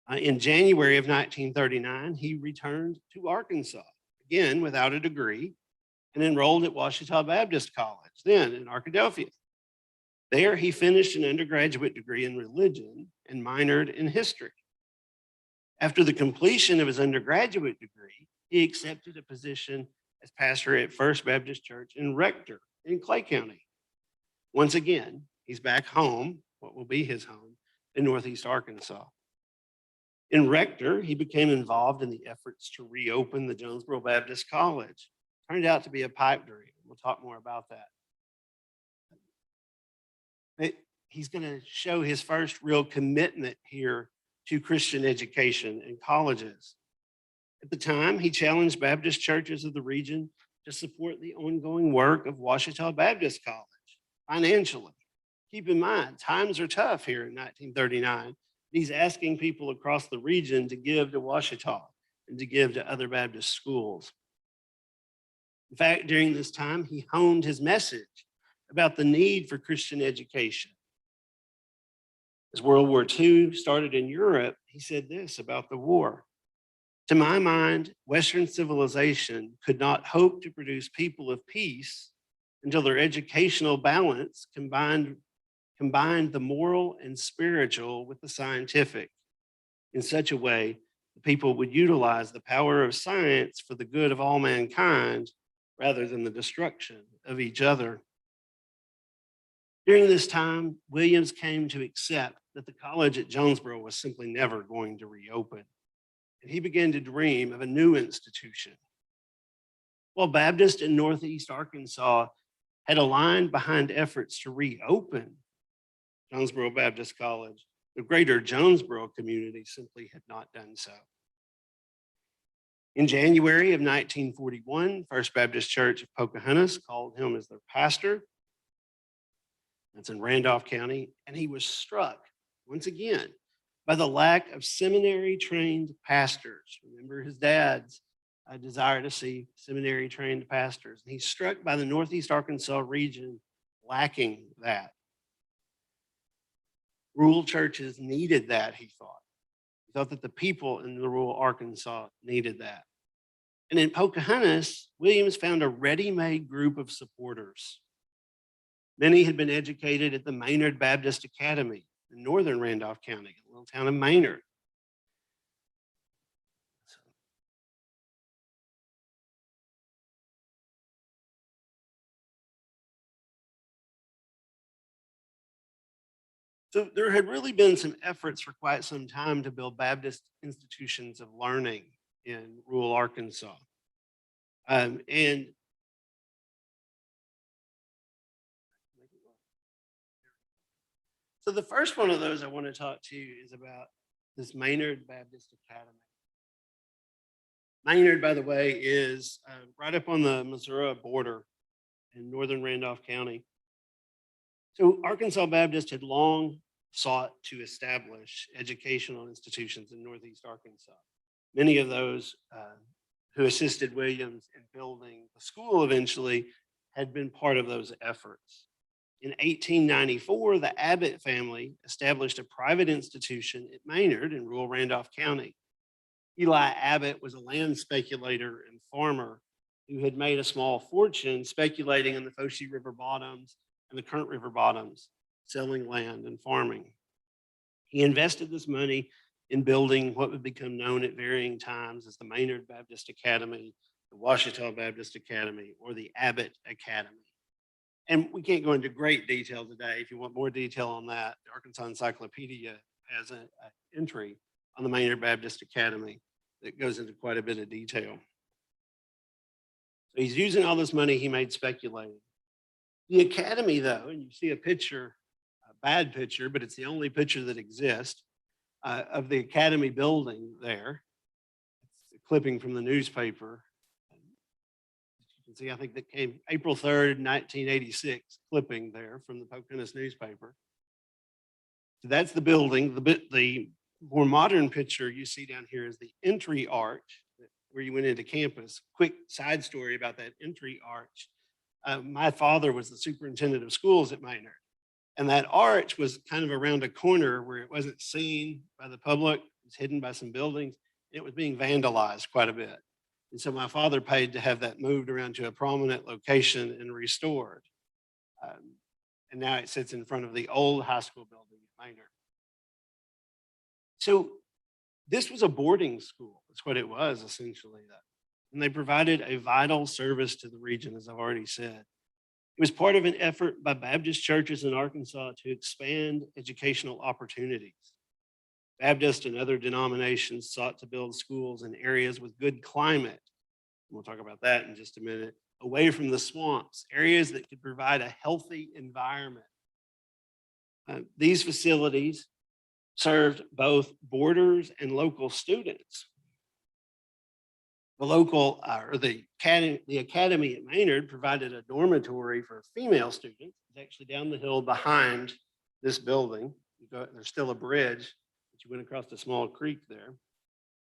In January of 1939, he returned to Arkansas, again without a degree, and enrolled at Ouachita Baptist College, then in Arkadelphia. There, he finished an undergraduate degree in religion and minored in history. After the completion of his undergraduate degree, he accepted a position as pastor at First Baptist Church in Rector in Clay County. Once again, he's back home, what will be his home, in Northeast Arkansas. In Rector, he became involved in the efforts to reopen the Jonesboro Baptist College. Turned out to be a pipe dream. We'll talk more about that. He's going to show his first real commitment here to Christian education in colleges. At the time, he challenged Baptist churches of the region to support the ongoing work of Ouachita Baptist College financially. Keep in mind, times are tough here in 1939. He's asking people across the region to give to Ouachita and to give to other Baptist schools. In fact, during this time, he honed his message about the need for Christian education. As World War II started in Europe, he said this about the war. To my mind, Western civilization could not hope to produce people of peace until their educational balance combined the moral and spiritual with the scientific. In such a way, the people would utilize the power of science for the good of all mankind rather than the destruction of each other. During this time, Williams came to accept that the college at Jonesboro was simply never going to reopen. And he began to dream of a new institution. While Baptist in Northeast Arkansas had aligned behind efforts to reopen Jonesboro Baptist College, the greater Jonesboro community simply had not done so. In January of 1941, First Baptist Church of Pocahontas called him as their pastor. That's in Randolph County. And he was struck, once again, by the lack of seminary-trained pastors. Remember his dad's desire to see seminary-trained pastors. And he's struck by the Northeast Arkansas region lacking that. Rural churches needed that, he thought. He thought that the people in the rural Arkansas needed that. And in Pocahontas, Williams found a ready-made group of supporters. Many had been educated at the Maynard Baptist Academy in northern Randolph County, a little town of Maynard. So there had really been some efforts for quite some time to build Baptist institutions of learning in rural Arkansas. And so the first one of those I want to talk to you is about this Maynard Baptist Academy. Maynard, by the way, is right up on the Missouri border in northern Randolph County. So Arkansas Baptist had long sought to establish educational institutions in Northeast Arkansas. Many of those who assisted Williams in building the school eventually had been part of those efforts. In 1894, the Abbott family established a private institution at Maynard in rural Randolph County. Eli Abbott was a land speculator and farmer who had made a small fortune speculating in the Foshee River bottoms and the Current River bottoms, selling land and farming. He invested this money in building what would become known at varying times as the Maynard Baptist Academy, the Ouachita Baptist Academy, or the Abbott Academy. And we can't go into great detail today. If you want more detail on that, the Arkansas Encyclopedia has an entry on the Maynard Baptist Academy that goes into quite a bit of detail. So he's using all this money he made speculating. The academy, though, and you see a picture, a bad picture, but it's the only picture that exists of the academy building there. It's a clipping from the newspaper. You can see, I think that came April 3rd, 1986, clipping there from the Pocahontas newspaper. So that's the building. The more modern picture you see down here is the entry arch where you went into campus. Quick side story about that entry arch. My father was the superintendent of schools at Maynard, and that arch was kind of around a corner where it wasn't seen by the public. It was hidden by some buildings. It was being vandalized quite a bit. And so my father paid to have that moved around to a prominent location and restored. And now it sits in front of the old high school building at Maynard. So this was a boarding school. That's what it was essentially. And they provided a vital service to the region, as I've already said. It was part of an effort by Baptist churches in Arkansas to expand educational opportunities. Baptist and other denominations sought to build schools in areas with good climate. We'll talk about that in just a minute. Away from the swamps, areas that could provide a healthy environment. These facilities served both boarders and local students. The academy at Maynard provided a dormitory for female students. It's actually down the hill behind this building. There's still a bridge, but you went across a small creek there.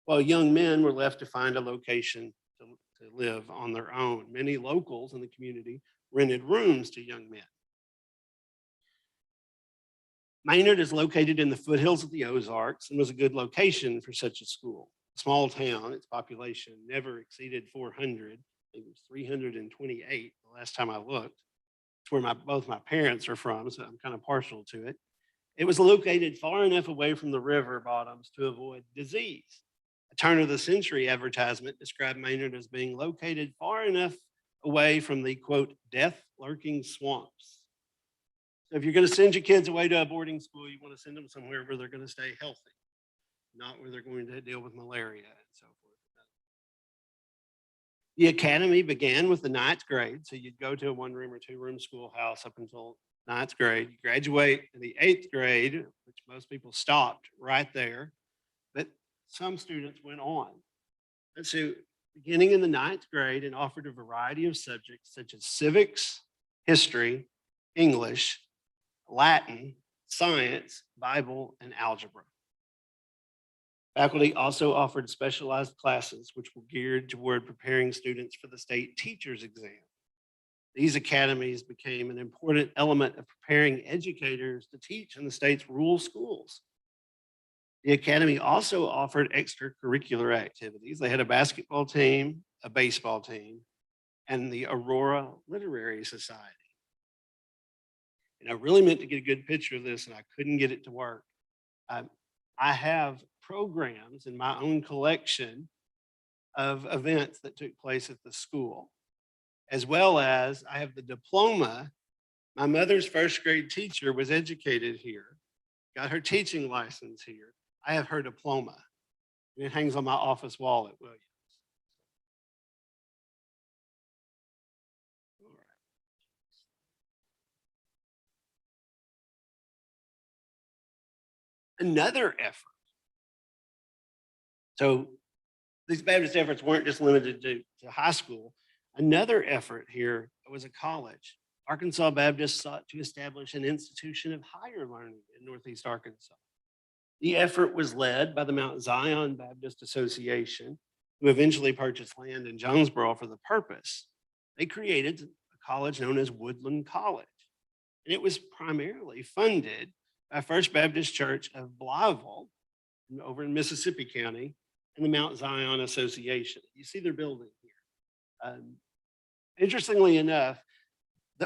While young men were left to find a location to live on their own. Many locals in the community rented rooms to young men. Maynard is located in the foothills of the Ozarks and was a good location for such a school. A small town, its population never exceeded 400. I think it was 328 the last time I looked. It's where both my parents are from, so I'm kind of partial to it. It was located far enough away from the river bottoms to avoid disease. A turn of the century advertisement described Maynard as being located far enough away from the, quote, death lurking swamps. So if you're going to send your kids away to a boarding school, you want to send them somewhere where they're going to stay healthy, not where they're going to deal with malaria and so forth. The academy began with the 9th grade. So you'd go to a 1-room or 2-room schoolhouse up until 9th grade. You graduate in the 8th grade, which most people stopped right there. But some students went on. And so beginning in the 9th grade and offered a variety of subjects such as civics, history, English, Latin, science, Bible, and algebra. Faculty also offered specialized classes which were geared toward preparing students for the state teachers exam. These academies became an important element of preparing educators to teach in the state's rural schools. The academy also offered extracurricular activities. They had a basketball team, a baseball team, and the Aurora Literary Society. And I really meant to get a good picture of this, and I couldn't get it to work. I have programs in my own collection of events that took place at the school, as well as I have the diploma. My mother's 1st grade teacher was educated here, got her teaching license here. I have her diploma. And it hangs on my office wall at Williams. All right. Another effort. So these Baptist efforts weren't just limited to high school. Another effort here was a college. Arkansas Baptist sought to establish an institution of higher learning in Northeast Arkansas. The effort was led by the Mount Zion Baptist Association, who eventually purchased land in Jonesboro for the purpose. They created a college known as Woodland College, and it was primarily funded by First Baptist Church of Blytheville over in Mississippi County and the Mount Zion Association. You see their building here. Interestingly enough,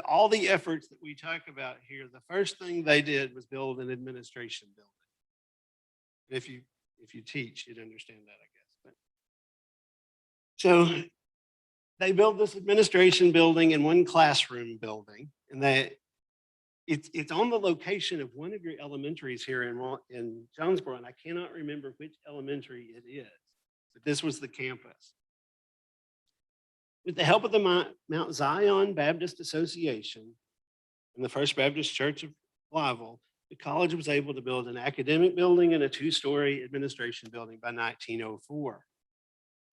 all the efforts that we talk about here, the first thing they did was build an administration building. If you teach, you'd understand that, I guess. But so they built this administration building and one classroom building, and it's on the location of one of your elementaries here in Jonesboro, and I cannot remember which elementary it is, but this was the campus. With the help of the Mount Zion Baptist Association and the First Baptist Church of Blytheville, the college was able to build an academic building and a two-story administration building by 1904.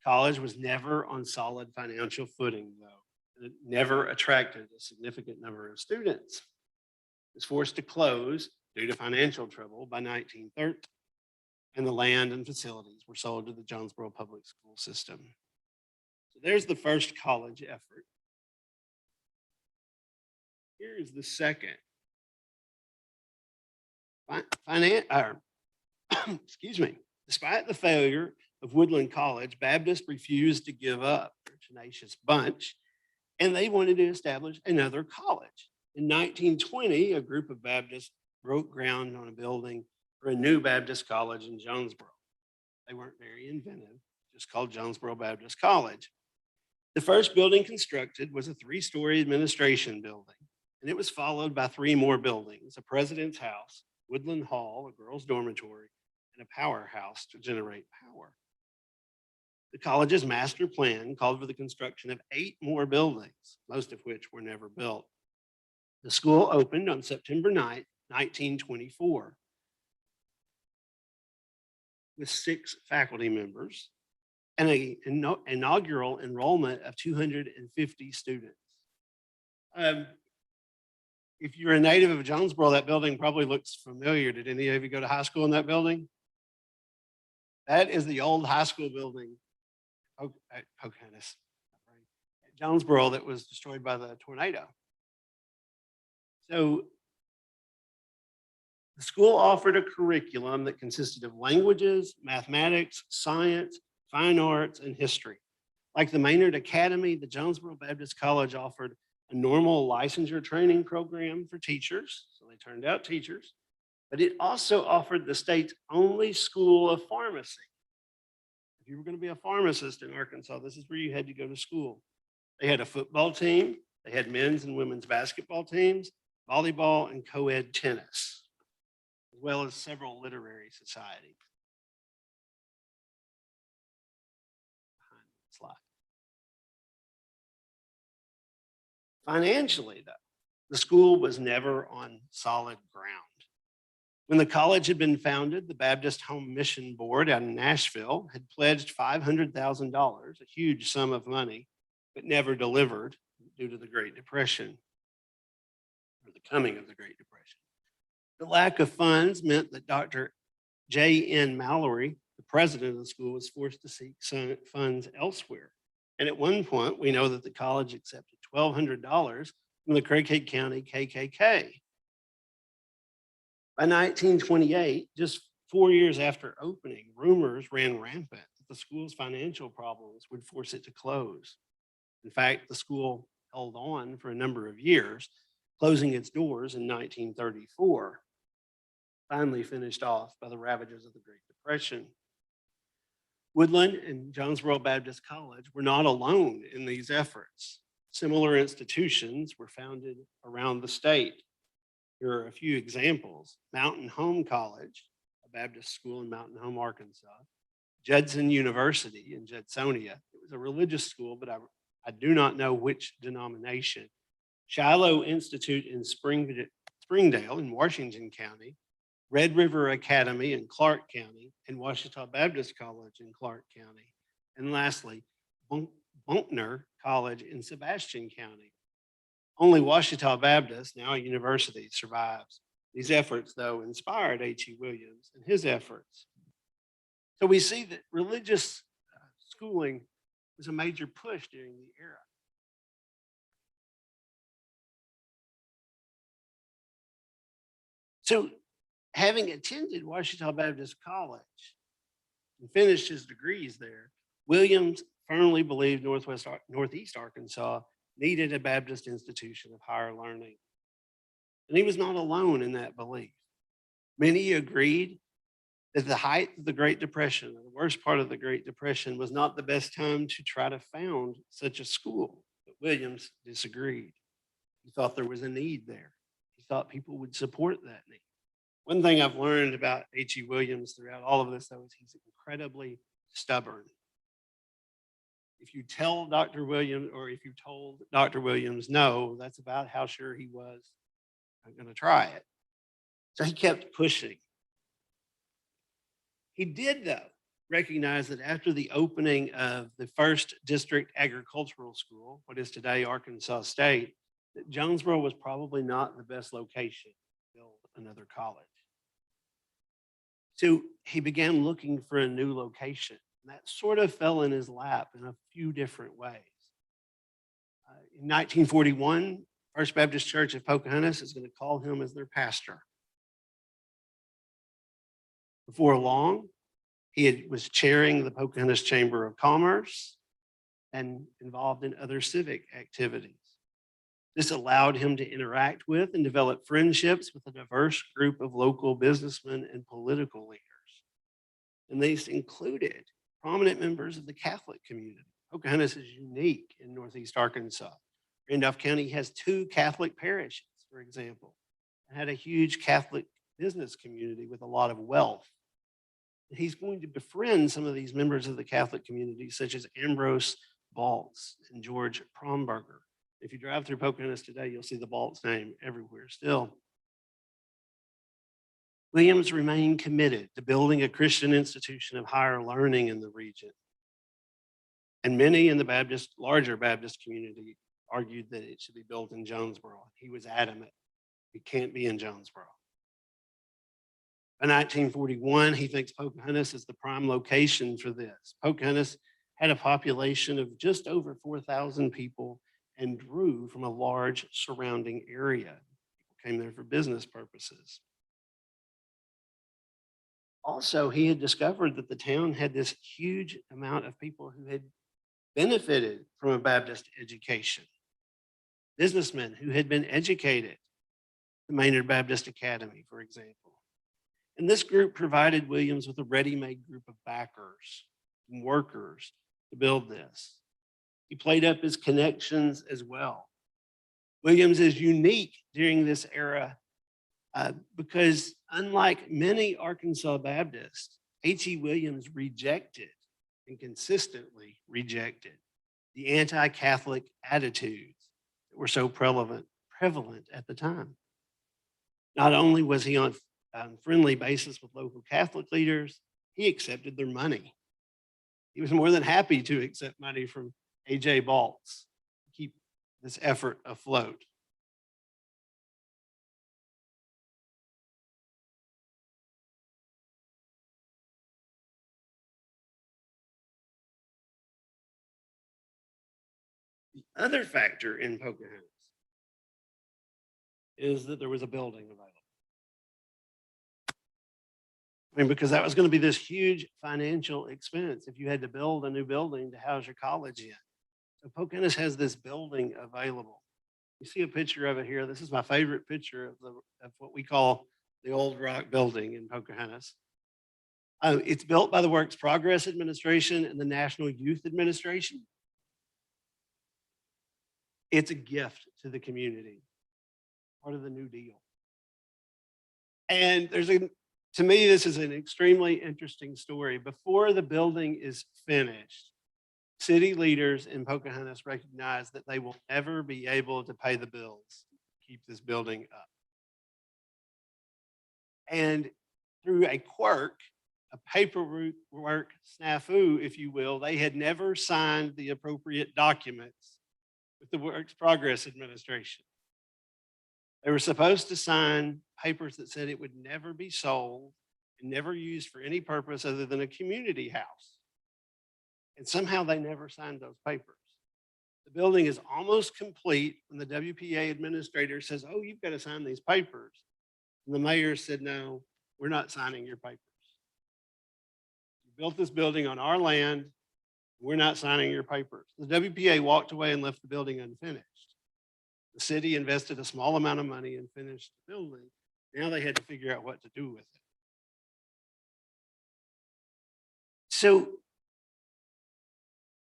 College was never on solid financial footing, though. It never attracted a significant number of students. It was forced to close due to financial trouble by 1930, and the land and facilities were sold to the Jonesboro Public School System. So there's the first college effort. Here's the second. Excuse me. Despite the failure of Woodland College, Baptists refused to give up. They're a tenacious bunch, and they wanted to establish another college. In 1920, a group of Baptists broke ground on a building for a new Baptist college in Jonesboro. They weren't very inventive, just called Jonesboro Baptist College. The first building constructed was a three-story administration building, and it was followed by three more buildings: a president's house, Woodland Hall, a girls' dormitory, and a powerhouse to generate power. The college's master plan called for the construction of 8 more buildings, most of which were never built. The school opened on September 9th, 1924, with 6 faculty members and an inaugural enrollment of 250 students. If you're a native of Jonesboro, that building probably looks familiar. Did any of you go to high school in that building? That is the old high school building at Pocahontas, Jonesboro, that was destroyed by the tornado. So the school offered a curriculum that consisted of languages, mathematics, science, fine arts, and history. Like the Maynard Academy, the Jonesboro Baptist College offered a normal licensure training program for teachers, so they turned out teachers, but it also offered the state's only school of pharmacy. If you were going to be a pharmacist in Arkansas, this is where you had to go to school. They had a football team, they had men's and women's basketball teams, volleyball, and co-ed tennis, as well as several literary societies. Behind the slide. Financially, though, the school was never on solid ground. When the college had been founded, the Baptist Home Mission Board out in Nashville had pledged $500,000, a huge sum of money, but never delivered due to the Great Depression, or the coming of the Great Depression. The lack of funds meant that Dr. J.N. Mallory, the president of the school, was forced to seek funds elsewhere. And at one point, we know that the college accepted $1,200 from the Craighead County KKK. By 1928, just 4 years after opening, rumors ran rampant that the school's financial problems would force it to close. In fact, the school held on for a number of years, closing its doors in 1934, finally finished off by the ravages of the Great Depression. Woodland and Jonesboro Baptist College were not alone in these efforts. Similar institutions were founded around the state. Here are a few examples. Mountain Home College, a Baptist school in Mountain Home, Arkansas. Judson University in Judsonia. It was a religious school, but I do not know which denomination. Shiloh Institute in Springdale in Washington County. Red River Academy in Clark County, and Washita Baptist College in Clark County. And lastly, Bunkner College in Sebastian County. Only Washita Baptist, now a university, survives. These efforts, though, inspired H.E. Williams and his efforts. So we see that religious schooling was a major push during the era. So having attended Washita Baptist College and finished his degrees there, Williams firmly believed Northeast Arkansas needed a Baptist institution of higher learning. And he was not alone in that belief. Many agreed that the height of the Great Depression, the worst part of the Great Depression, was not the best time to try to found such a school. But Williams disagreed. He thought there was a need there. He thought people would support that need. One thing I've learned about H.E. Williams throughout all of this, though, is he's incredibly stubborn. If you tell Dr. Williams, or if you told Dr. Williams no, that's about how sure he was going to try it. So he kept pushing. He did, though, recognize that after the opening of the first district agricultural school, what is today Arkansas State, that Jonesboro was probably not the best location to build another college. So he began looking for a new location. And that sort of fell in his lap in a few different ways. In 1941, First Baptist Church of Pocahontas is going to call him as their pastor. Before long, he was chairing the Pocahontas Chamber of Commerce and involved in other civic activities. This allowed him to interact with and develop friendships with a diverse group of local businessmen and political leaders. And these included prominent members of the Catholic community. Pocahontas is unique in Northeast Arkansas. Randolph County has 2 Catholic parishes, for example, and had a huge Catholic business community with a lot of wealth. He's going to befriend some of these members of the Catholic community, such as Ambrose Baltz and George Promberger. If you drive through Pocahontas today, you'll see the Baltz name everywhere still. Williams remained committed to building a Christian institution of higher learning in the region. And many in the larger Baptist community argued that it should be built in Jonesboro. He was adamant, it can't be in Jonesboro. In 1941, he thinks Pocahontas is the prime location for this. Pocahontas had a population of just over 4,000 people and drew from a large surrounding area. People came there for business purposes. Also, he had discovered that the town had this huge amount of people who had benefited from a Baptist education. Businessmen who had been educated, the Maynard Baptist Academy, for example. And this group provided Williams with a ready-made group of backers and workers to build this. He played up his connections as well. Williams is unique during this era because unlike many Arkansas Baptists, H.E. Williams rejected and consistently rejected the anti-Catholic attitudes that were so prevalent at the time. Not only was he on friendly basis with local Catholic leaders, he accepted their money. He was more than happy to accept money from A.J. Baltz to keep this effort afloat. The other factor in Pocahontas is that there was a building available. I mean, because that was going to be this huge financial expense if you had to build a new building to house your college in. So Pocahontas has this building available. You see a picture of it here. This is my favorite picture of what we call the Old Rock Building in Pocahontas. It's built by the Works Progress Administration and the National Youth Administration. It's a gift to the community, part of the New Deal. And to me, this is an extremely interesting story. Before the building is finished, city leaders in Pocahontas recognize that they will never be able to pay the bills to keep this building up. And through a quirk, a paperwork snafu, if you will, they had never signed the appropriate documents with the Works Progress Administration. They were supposed to sign papers that said it would never be sold and never used for any purpose other than a community house. And somehow they never signed those papers. The building is almost complete when the WPA administrator says, "Oh, you've got to sign these papers." And the mayor said, "No, we're not signing your papers. You built this building on our land. We're not signing your papers." The WPA walked away and left the building unfinished. The city invested a small amount of money and finished the building. Now they had to figure out what to do with it. So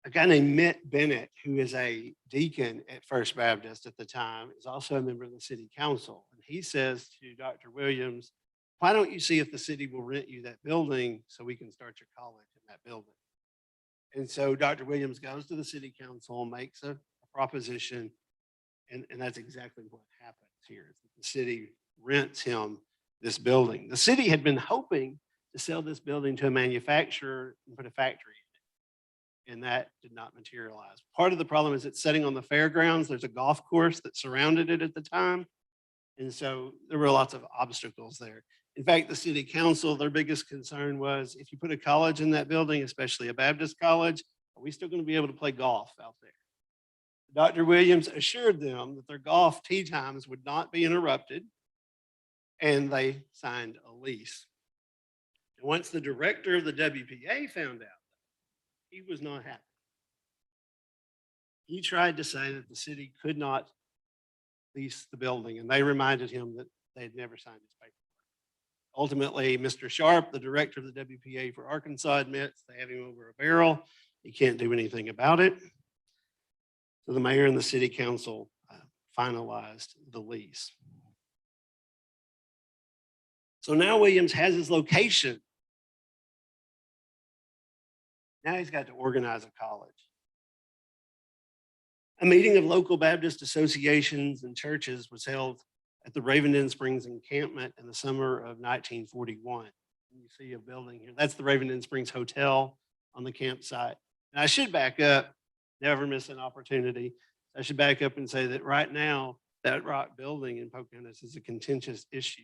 a guy named Mitt Bennett, who is a deacon at First Baptist at the time, is also a member of the city council. And he says to Dr. Williams, "Why don't you see if the city will rent you that building so we can start your college in that building?" And so Dr. Williams goes to the city council, makes a proposition, and that's exactly what happens here. Is that the city rents him this building. The city had been hoping to sell this building to a manufacturer and put a factory in it, and that did not materialize. Part of the problem is it's sitting on the fairgrounds. There's a golf course that surrounded it at the time, and so there were lots of obstacles there. In fact, the city council, their biggest concern was, if you put a college in that building, especially a Baptist college, are we still going to be able to play golf out there? Dr. Williams assured them that their golf tee times would not be interrupted, and they signed a lease. And once the director of the WPA found out, he was not happy. He tried to say that the city could not lease the building, and they reminded him that they had never signed his paperwork. Ultimately, Mr. Sharp, the director of the WPA for Arkansas, admits they have him over a barrel. He can't do anything about it. So the mayor and the city council finalized the lease. So now Williams has his location. Now he's got to organize a college. A meeting of local Baptist associations and churches was held at the Ravenden Springs encampment in the summer of 1941. You see a building here. That's the Ravenden Springs Hotel on the campsite. And I should back up, never miss an opportunity. I should back up and say that right now, that rock building in Pocahontas is a contentious issue.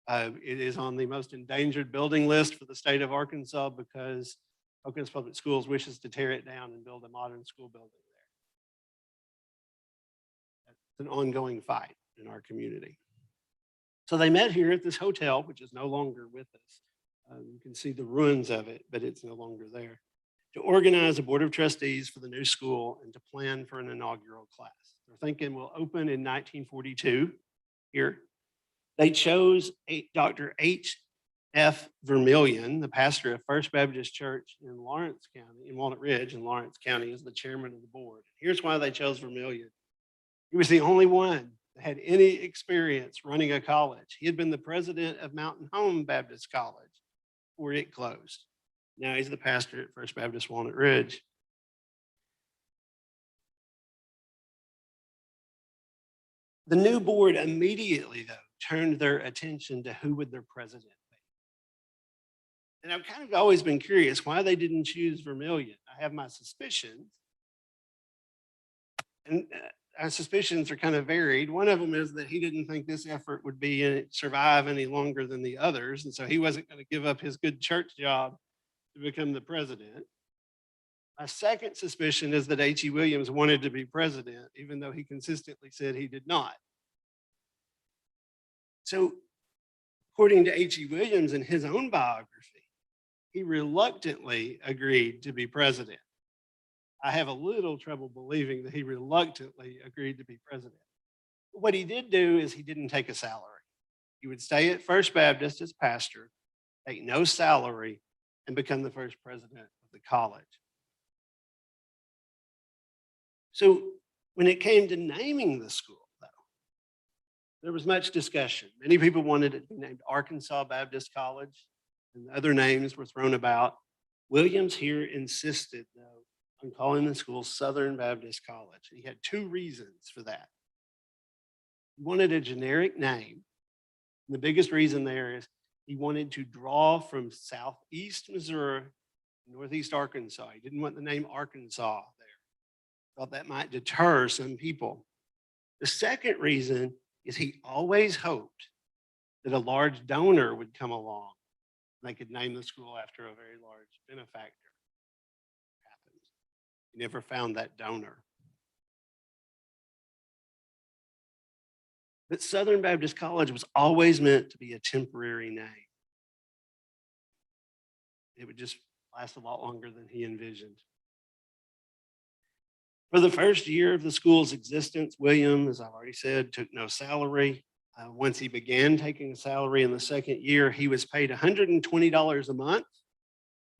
It is on the most endangered building list for the state of Arkansas because Pocahontas Public Schools wishes to tear it down and build a modern school building there. It's an ongoing fight in our community. So they met here at this hotel, which is no longer with us. You can see the ruins of it, but it's no longer there, to organize a board of trustees for the new school and to plan for an inaugural class. They're thinking we'll open in 1942 here. They chose Dr. H.F. Vermillion, the pastor of First Baptist Church in Lawrence County, in Walnut Ridge in Lawrence County, as the chairman of the board. Here's why they chose Vermillion. He was the only one that had any experience running a college. He had been the president of Mountain Home Baptist College before it closed. Now he's the pastor at First Baptist Walnut Ridge. The new board immediately, though, turned their attention to who would their president be. And I've kind of always been curious why they didn't choose Vermillion. I have my suspicions. And our suspicions are kind of varied. One of them is that he didn't think this effort would survive any longer than the others. And so he wasn't going to give up his good church job to become the president. My second suspicion is that H.E. Williams wanted to be president, even though he consistently said he did not. So, according to H.E. Williams in his own biography, he reluctantly agreed to be president. I have a little trouble believing that he reluctantly agreed to be president. But what he did do is he didn't take a salary. He would stay at First Baptist as pastor, take no salary, and become the first president of the college. So when it came to naming the school, though, There was much discussion. Many people wanted it to be named Arkansas Baptist College, and other names were thrown about. Williams here insisted, though, on calling the school Southern Baptist College. He had two reasons for that. He wanted a generic name. And the biggest reason there is he wanted to draw from southeast Missouri, northeast Arkansas. He didn't want the name Arkansas there. Thought that might deter some people. The second reason is he always hoped that a large donor would come along and they could name the school after a very large benefactor. Happened. He never found that donor. But Southern Baptist College was always meant to be a temporary name. It would just last a lot longer than he envisioned. For the first year of the school's existence, William, as I've already said, took no salary. Once he began taking a salary in the second year, he was paid $120 a month,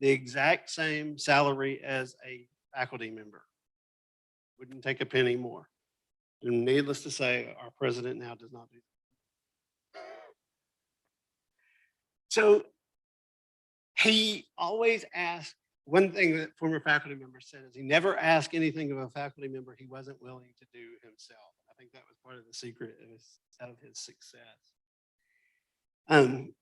the exact same salary as a faculty member. Wouldn't take a penny more. And needless to say, our president now does not do that. So he always asked, one thing that former faculty members said is he never asked anything of a faculty member he wasn't willing to do himself. I think that was part of the secret of his success.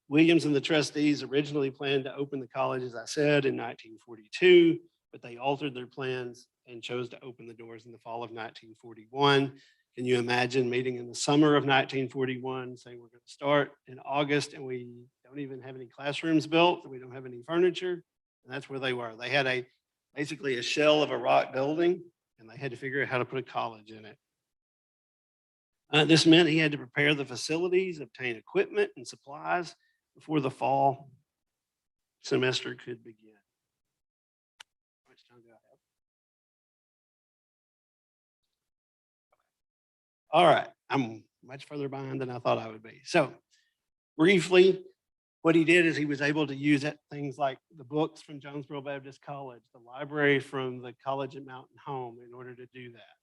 Williams and the trustees originally planned to open the college, as I said, in 1942, but they altered their plans and chose to open the doors in the fall of 1941. Can you imagine meeting in the summer of 1941, saying we're going to start in August and we don't even have any classrooms built, we don't have any furniture? And that's where they were. They had basically a shell of a rock building, and they had to figure out how to put a college in it. This meant he had to prepare the facilities, obtain equipment and supplies before the fall semester could begin. How much time do I have? All right, I'm much further behind than I thought I would be. So briefly, what he did is he was able to use things like the books from Jonesboro Baptist College, the library from the college at Mountain Home in order to do that.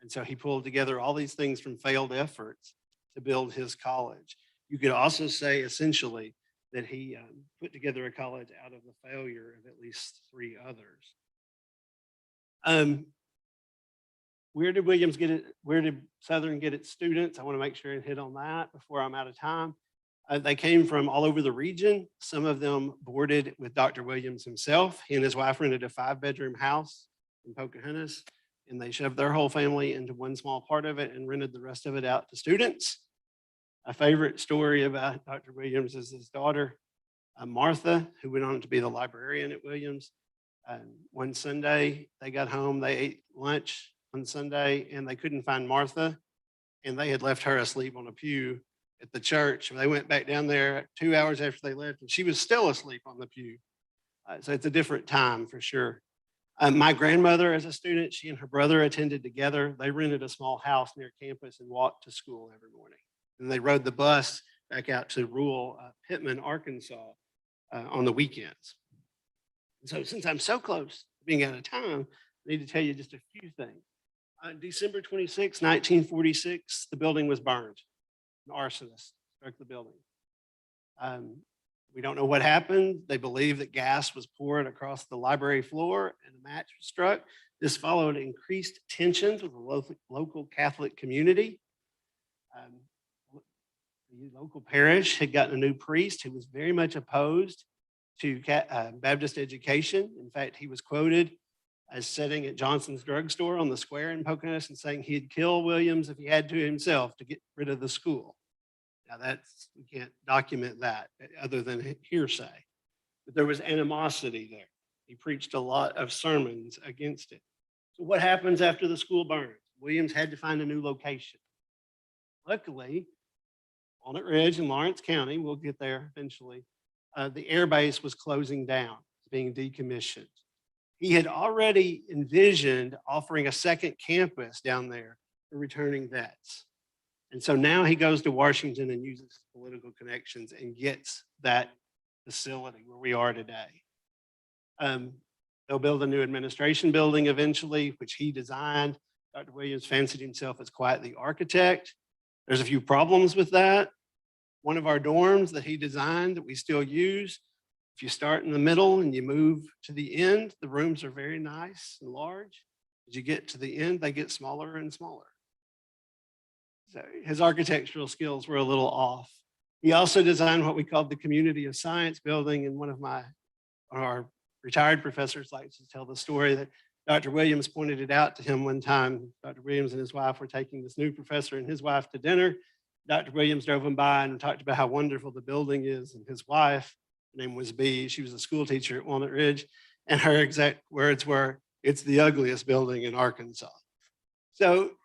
And so he pulled together all these things from failed efforts to build his college. You could also say essentially that he put together a college out of the failure of at least 3 others. Where did Williams get it? Where did Southern get its students? I want to make sure and hit on that before I'm out of time. They came from all over the region. Some of them boarded with Dr. Williams himself. He and his wife rented a 5-bedroom house in Pocahontas, and they shoved their whole family into one small part of it and rented the rest of it out to students. A favorite story about Dr. Williams is his daughter, Martha, who went on to be the librarian at Williams. One Sunday, they got home, they ate lunch on Sunday, and they couldn't find Martha, and they had left her asleep on a pew at the church. They went back down there 2 hours after they left, and she was still asleep on the pew. So it's a different time for sure. My grandmother, as a student, she and her brother attended together. They rented a small house near campus and walked to school every morning. And they rode the bus back out to rural Pittman, Arkansas on the weekends. And so since I'm so close to being out of time, I need to tell you just a few things. On December 26, 1946, the building was burned. An arsonist struck the building. We don't know what happened. They believe that gas was poured across the library floor and a match was struck. This followed increased tensions with the local Catholic community. The local parish had gotten a new priest who was very much opposed to Baptist education. In fact, he was quoted as sitting at Johnson's drugstore on the square in Pocahontas and saying he'd kill Williams if he had to himself to get rid of the school. Now we can't document that other than hearsay, but there was animosity there. He preached a lot of sermons against it. So what happens after the school burns? Williams had to find a new location. Luckily, Walnut Ridge in Lawrence County, we'll get there eventually, the air base was closing down, being decommissioned. He had already envisioned offering a second campus down there for returning vets. And so now he goes to Washington and uses political connections and gets that facility where we are today. They'll build a new administration building eventually, which he designed. Dr. Williams fancied himself as quite the architect. There's a few problems with that. One of our dorms that he designed that we still use, if you start in the middle and you move to the end, the rooms are very nice and large. As you get to the end, they get smaller and smaller. So his architectural skills were a little off. He also designed what we called the Community of Science building, and one of our retired professors likes to tell the story that Dr. Williams pointed it out to him one time. Dr. Williams and his wife were taking this new professor and his wife to dinner. Dr. Williams drove him by and talked about how wonderful the building is, and his wife, her name was Bee, she was a school teacher at Walnut Ridge, and her exact words were, "It's the ugliest building in Arkansas." So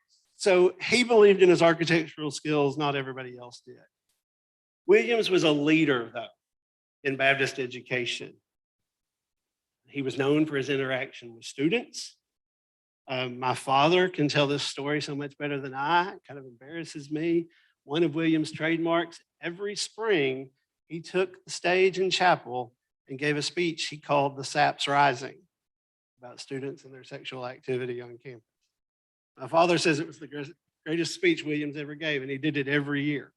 he believed in his architectural skills, not everybody else did. Williams was a leader, though, in Baptist education. He was known for his interaction with students. My father can tell this story so much better than I. It kind of embarrasses me. One of Williams' trademarks, every spring, he took the stage in chapel and gave a speech he called The Saps Rising, about students and their sexual activity on campus. My father says it was the greatest speech Williams ever gave, and he did it every year.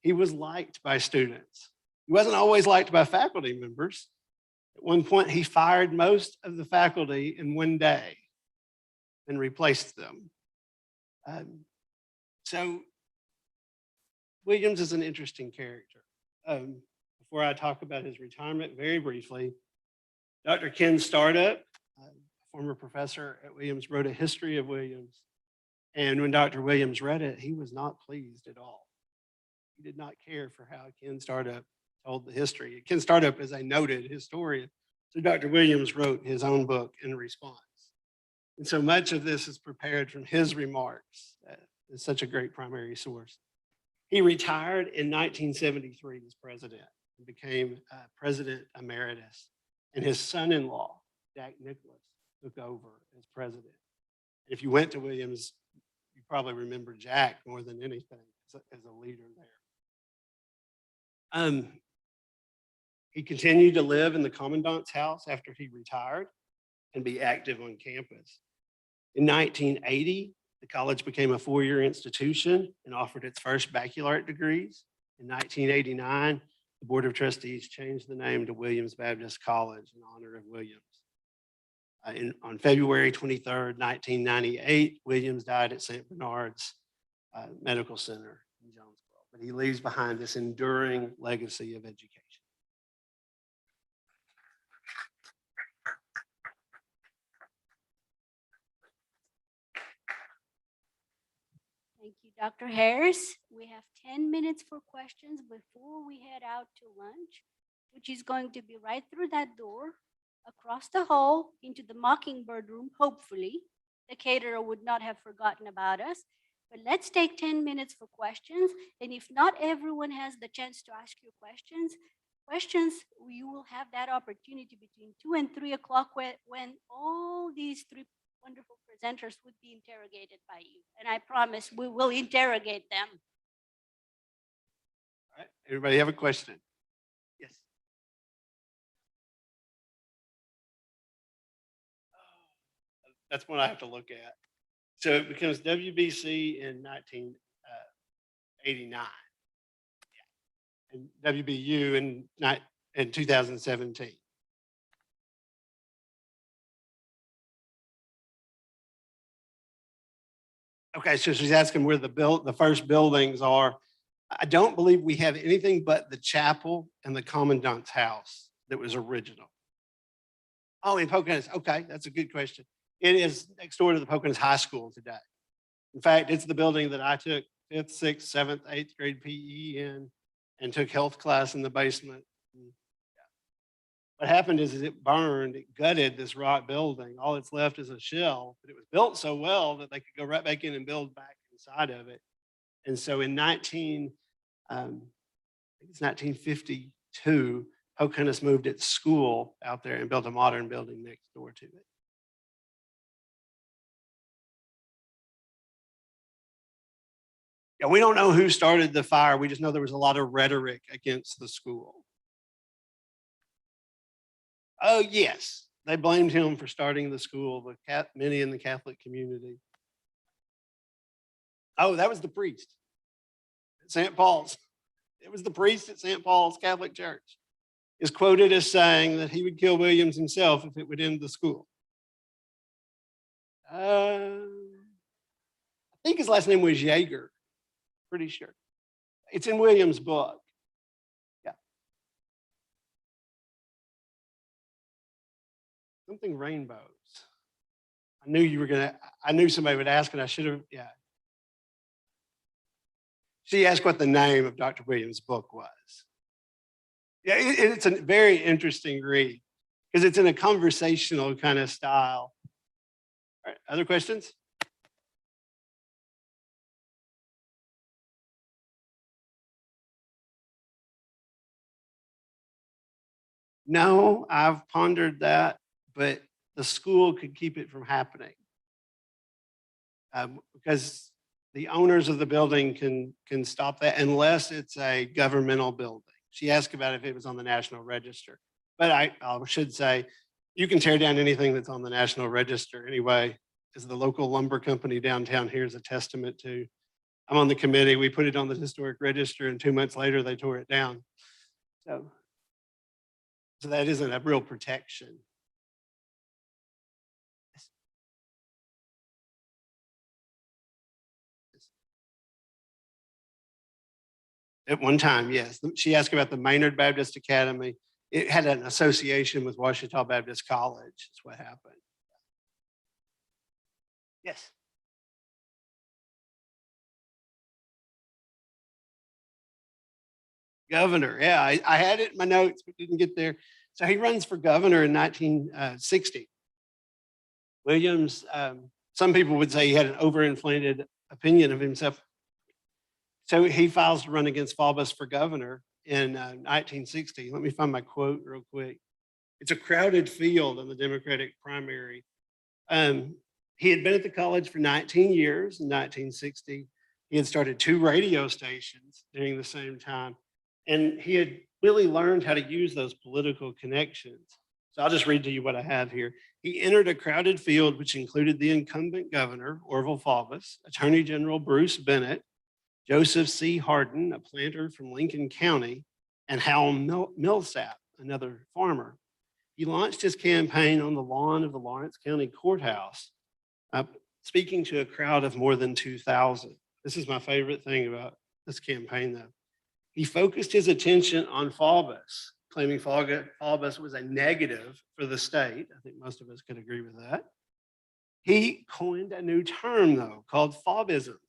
He was liked by students. He wasn't always liked by faculty members. At one point, he fired most of the faculty in one day and replaced them. So Williams is an interesting character. Before I talk about his retirement, very briefly, Dr. Ken Startup, a former professor at Williams, wrote a history of Williams. And when Dr. Williams read it, he was not pleased at all. He did not care for how Ken Startup told the history. Ken Startup is a noted historian. So Dr. Williams wrote his own book in response. And so much of this is prepared from his remarks. It's such a great primary source. He retired in 1973 as president and became president emeritus. And his son-in-law, Jack Nicholas, took over as president. If you went to Williams, you probably remember Jack more than anything as a leader there. He continued to live in the commandant's house after he retired and be active on campus. In 1980, the college became a four-year institution and offered its first baccalaureate degrees. In 1989, the Board of Trustees changed the name to Williams Baptist College in honor of Williams. On February 23rd, 1998, Williams died at St. Bernard's Medical Center in Jonesboro, but he leaves behind this enduring legacy of education. Thank you, Dr. Harris. We have 10 minutes for questions before we head out to lunch, which is going to be right through that door, across the hall, into the Mockingbird room, hopefully. The caterer would not have forgotten about us. But let's take 10 minutes for questions. And if not everyone has the chance to ask you questions, you will have that opportunity between 2 and 3 o'clock when all these three wonderful presenters would be interrogated by you. And I promise we will interrogate them. All right, everybody have a question? Yes. That's what I have to look at. So it becomes WBC in 1989 and WBU in 2017. Okay, so she's asking where the first buildings are. I don't believe we have anything but the chapel and the commandant's house that was original. Oh, in Pocahontas. Okay, that's a good question. It is next door to the Pocahontas High School today. In fact, it's the building that I took 5th, 6th, 7th, 8th grade PE in and took health class in the basement. What happened is it burned, it gutted this rock building. All that's left is a shell, but it was built so well that they could go right back in and build back inside of it. And so in 1952, Pocahontas moved its school out there and built a modern building next door to it. Yeah, we don't know who started the fire. We just know there was a lot of rhetoric against the school. Oh, yes. They blamed him for starting the school, many in the Catholic community. Oh, that was the priest. St. Paul's. It was the priest at St. Paul's Catholic Church. Is quoted as saying that he would kill Williams himself if it would end the school. I think his last name was Jaeger. Pretty sure. It's in Williams' book. Yeah. Something rainbows. I knew somebody would ask, and I should have, yeah. She asked what the name of Dr. Williams' book was. Yeah, it's a very interesting read because it's in a conversational kind of style. All right, other questions? No, I've pondered that, but the school could keep it from happening. Because the owners of the building can stop that unless it's a governmental building. She asked about if it was on the National Register, but I should say you can tear down anything that's on the National Register anyway, as the local lumber company downtown here is a testament to. I'm on the committee. We put it on the historic register, and 2 months later they tore it down. So that isn't a real protection. At one time, yes. She asked about the Maynard Baptist Academy. It had an association with Ouachita Baptist College. That's what happened. Yes. Governor, yeah, I had it in my notes, but didn't get there. So he runs for governor in 1960. Williams, some people would say he had an overinflated opinion of himself. So he files to run against Faubus for governor in 1960. Let me find my quote real quick. It's a crowded field in the Democratic primary. He had been at the college for 19 years in 1960. He had started 2 radio stations during the same time. And he had really learned how to use those political connections. So I'll just read to you what I have here. He entered a crowded field, which included the incumbent governor, Orville Faubus, Attorney General Bruce Bennett, Joseph C. Hardin, a planter from Lincoln County, and Hal Millsap, another farmer. He launched his campaign on the lawn of the Lawrence County Courthouse, speaking to a crowd of more than 2,000. This is my favorite thing about this campaign, though. He focused his attention on Faubus, claiming Faubus was a negative for the state. I think most of us could agree with that. He coined a new term, though, called Faubism,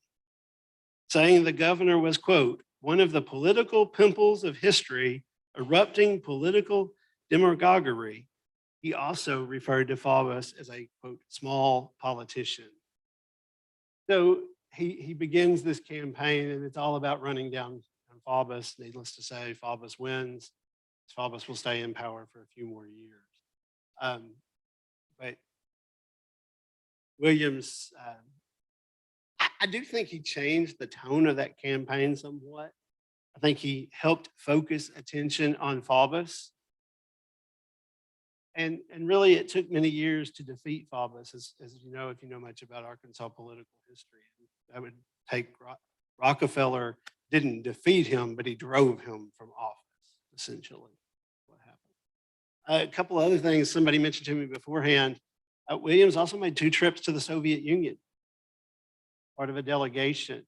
saying the governor was, quote, one of the political pimples of history, erupting political demagoguery. He also referred to Faubus as a, quote, small politician. So he begins this campaign, and it's all about running down Faubus. Needless to say, Faubus wins. Faubus will stay in power for a few more years. But Williams, I do think he changed the tone of that campaign somewhat. I think he helped focus attention on Faubus. And really, it took many years to defeat Faubus, as you know, if you know much about Arkansas political history. That would take Rockefeller didn't defeat him, but he drove him from office, essentially, what happened. A couple other things somebody mentioned to me beforehand. Williams also made 2 trips to the Soviet Union, part of a delegation.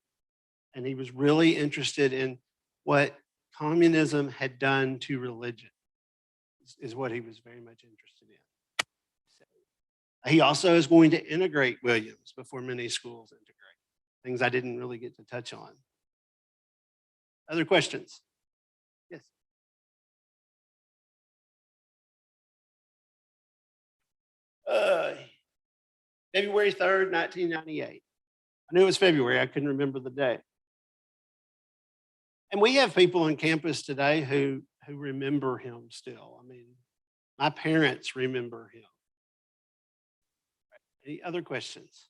And he was really interested in what communism had done to religion, is what he was very much interested in. So, he also is going to integrate Williams before many schools integrate, things I didn't really get to touch on. Other questions? Yes. February 3rd, 1998. I knew it was February. I couldn't remember the day. And we have people on campus today who remember him still. I mean, my parents remember him. Any other questions?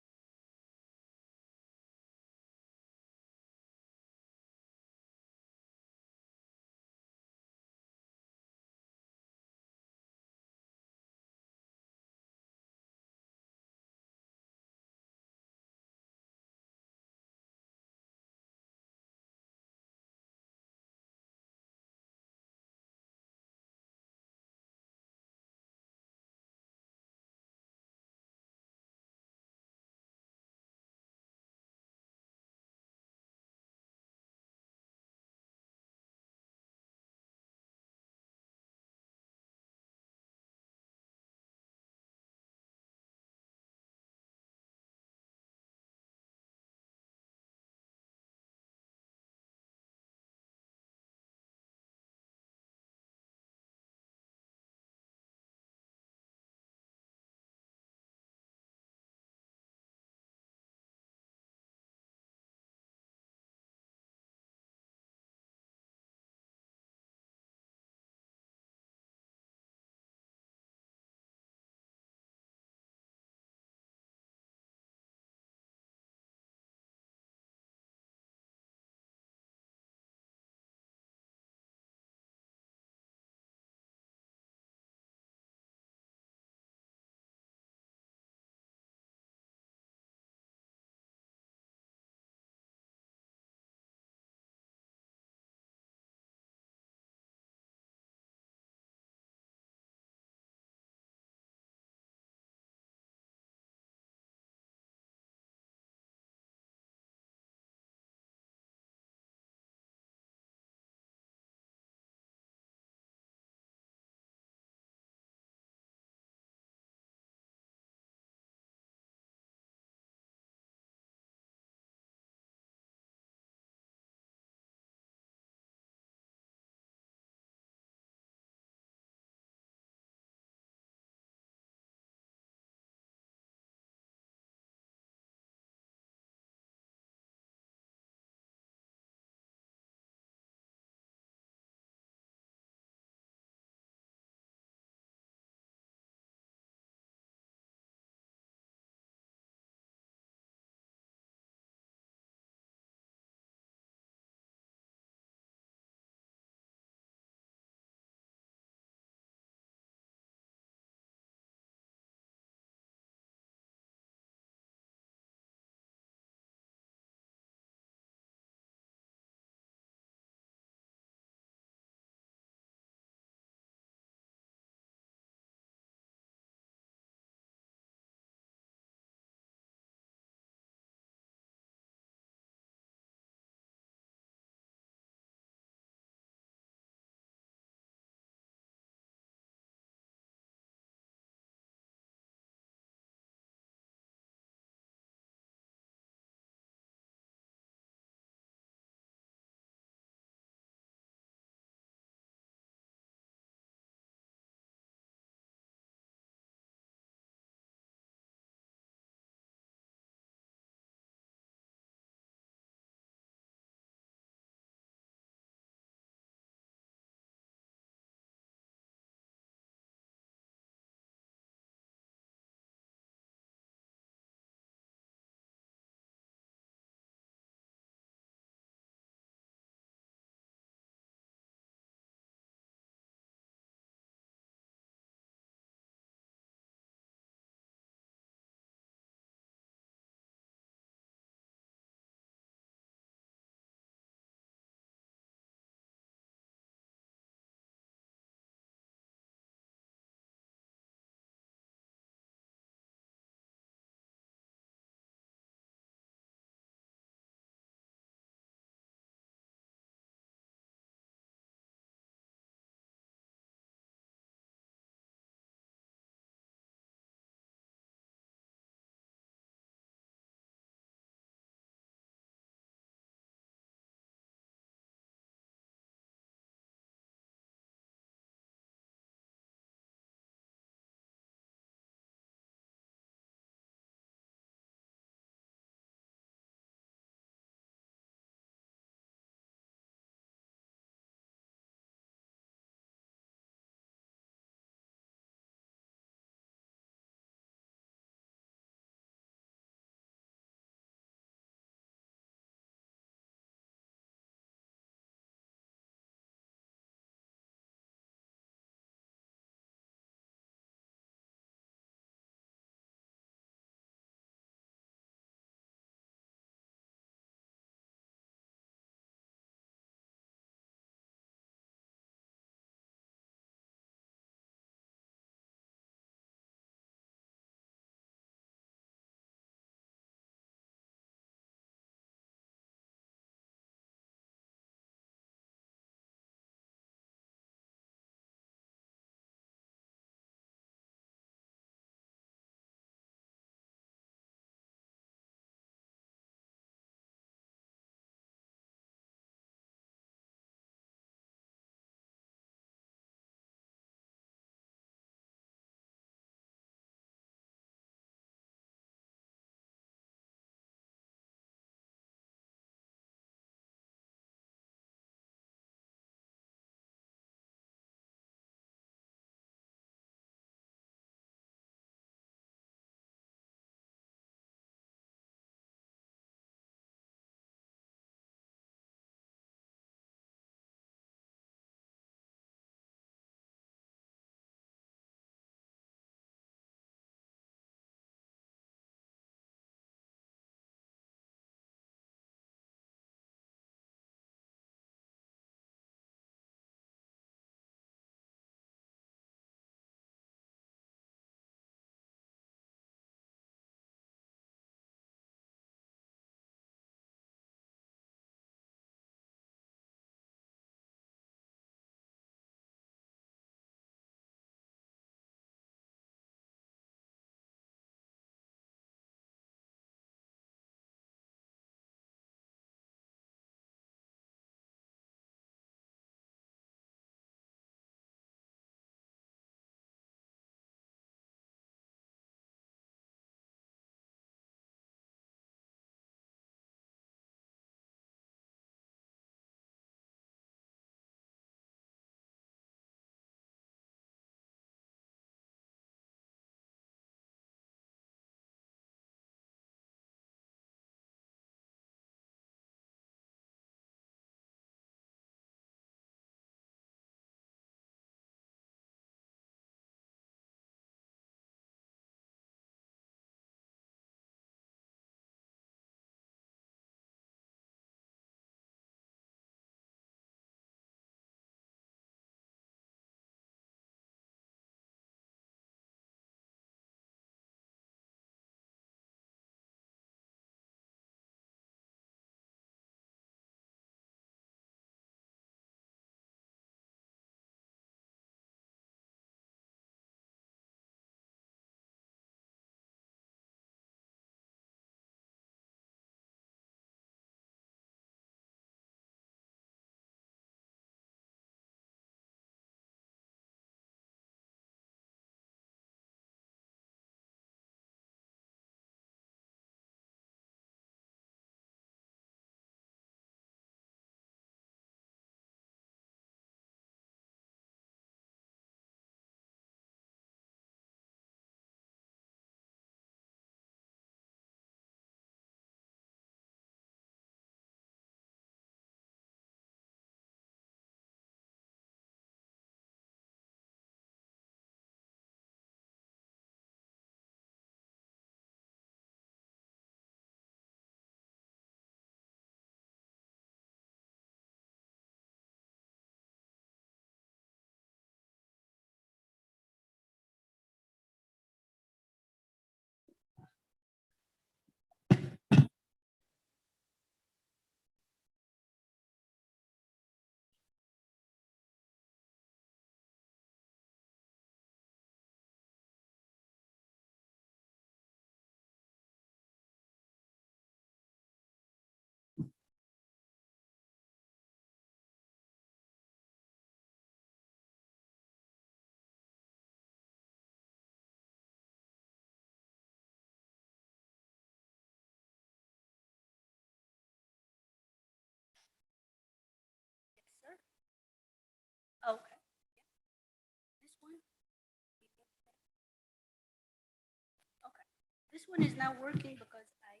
one is not working because I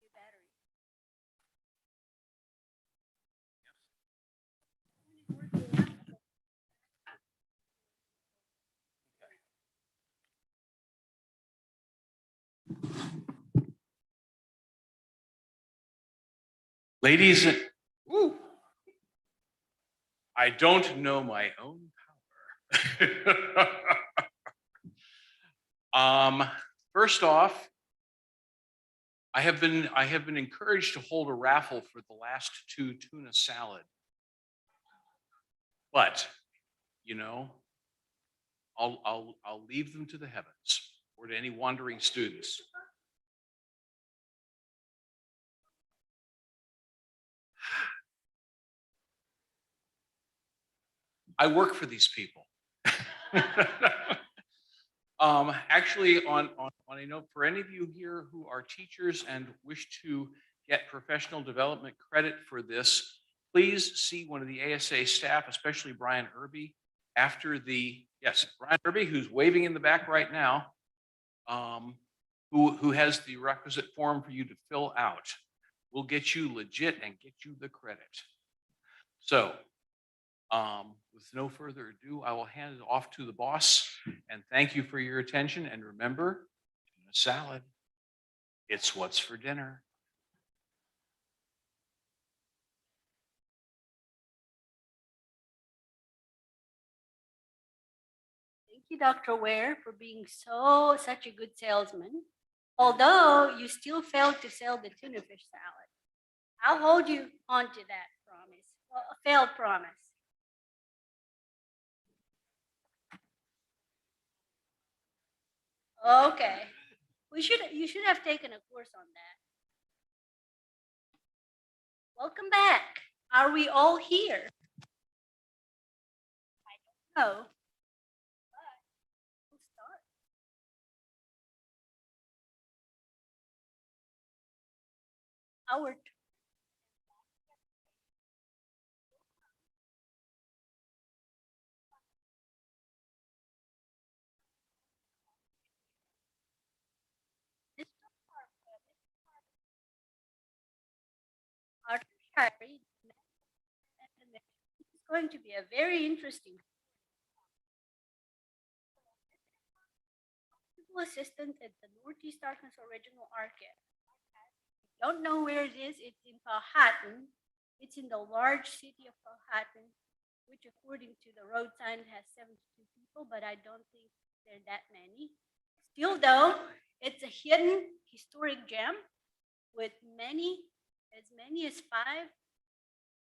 the battery. It's working now. Ladies, woo, I don't know my own power. First off, I have been encouraged to hold a raffle for the last 2 tuna salad. But, you know, I'll leave them to the heavens or to any wandering students. I work for these people. Actually, on a note, for any of you here who are teachers and wish to get professional development credit for this, please see one of the ASA staff, especially Brian Irby, after the, yes, Brian Irby, who's waving in the back right now, who has the requisite form for you to fill out. We'll get you legit and get you the credit. So, with no further ado, I will hand it off to the boss and thank you for your attention. And remember, tuna salad, it's what's for dinner. Thank you, Dr. Ware, for being such a good salesman. Although you still failed to sell the tuna fish salad. I'll hold you on to that promise, well, a failed promise. Okay. You should have taken a course on that. Welcome back. Are we all here? I don't know. But we'll start. Our Arthur Shirey is going to be a very interesting assistant at the Northeast Arkansas Regional Archive. Don't know where it is. It's in Powhatan. It's in the large city of Powhatan, which according to the road sign has 72 people, but I don't think there are that many. Still though, it's a hidden historic gem with as many as 5.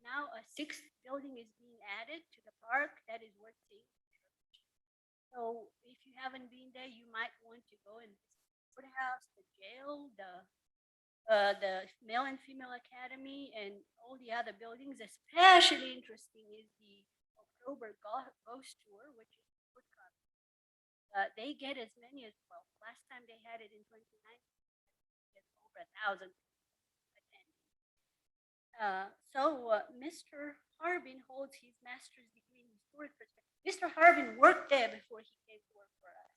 Now a 6th building is being added to the park that is worth seeing. So if you haven't been there, you might want to go and visit the courthouse, the jail, the male and female academy, and all the other buildings. Especially interesting is the October ghost tour, which is they get as many as, well, last time they had it in 2019, it's over 1,000 attending. Mr. Harbin holds his master's degree in historic perspective. Mr. Harbin worked there before he came to work for us.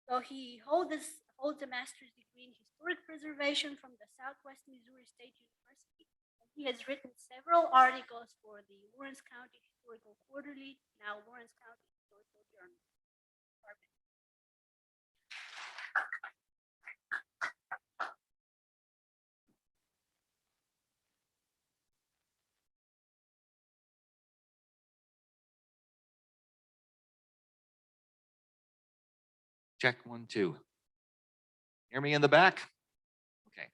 So he holds a master's degree in historic preservation from the Southwest Missouri State University. And he has written several articles for the Lawrence County Historical Quarterly, now Lawrence County Historical Journal. Harbin. Check 1, 2. Hear me in the back? Okay.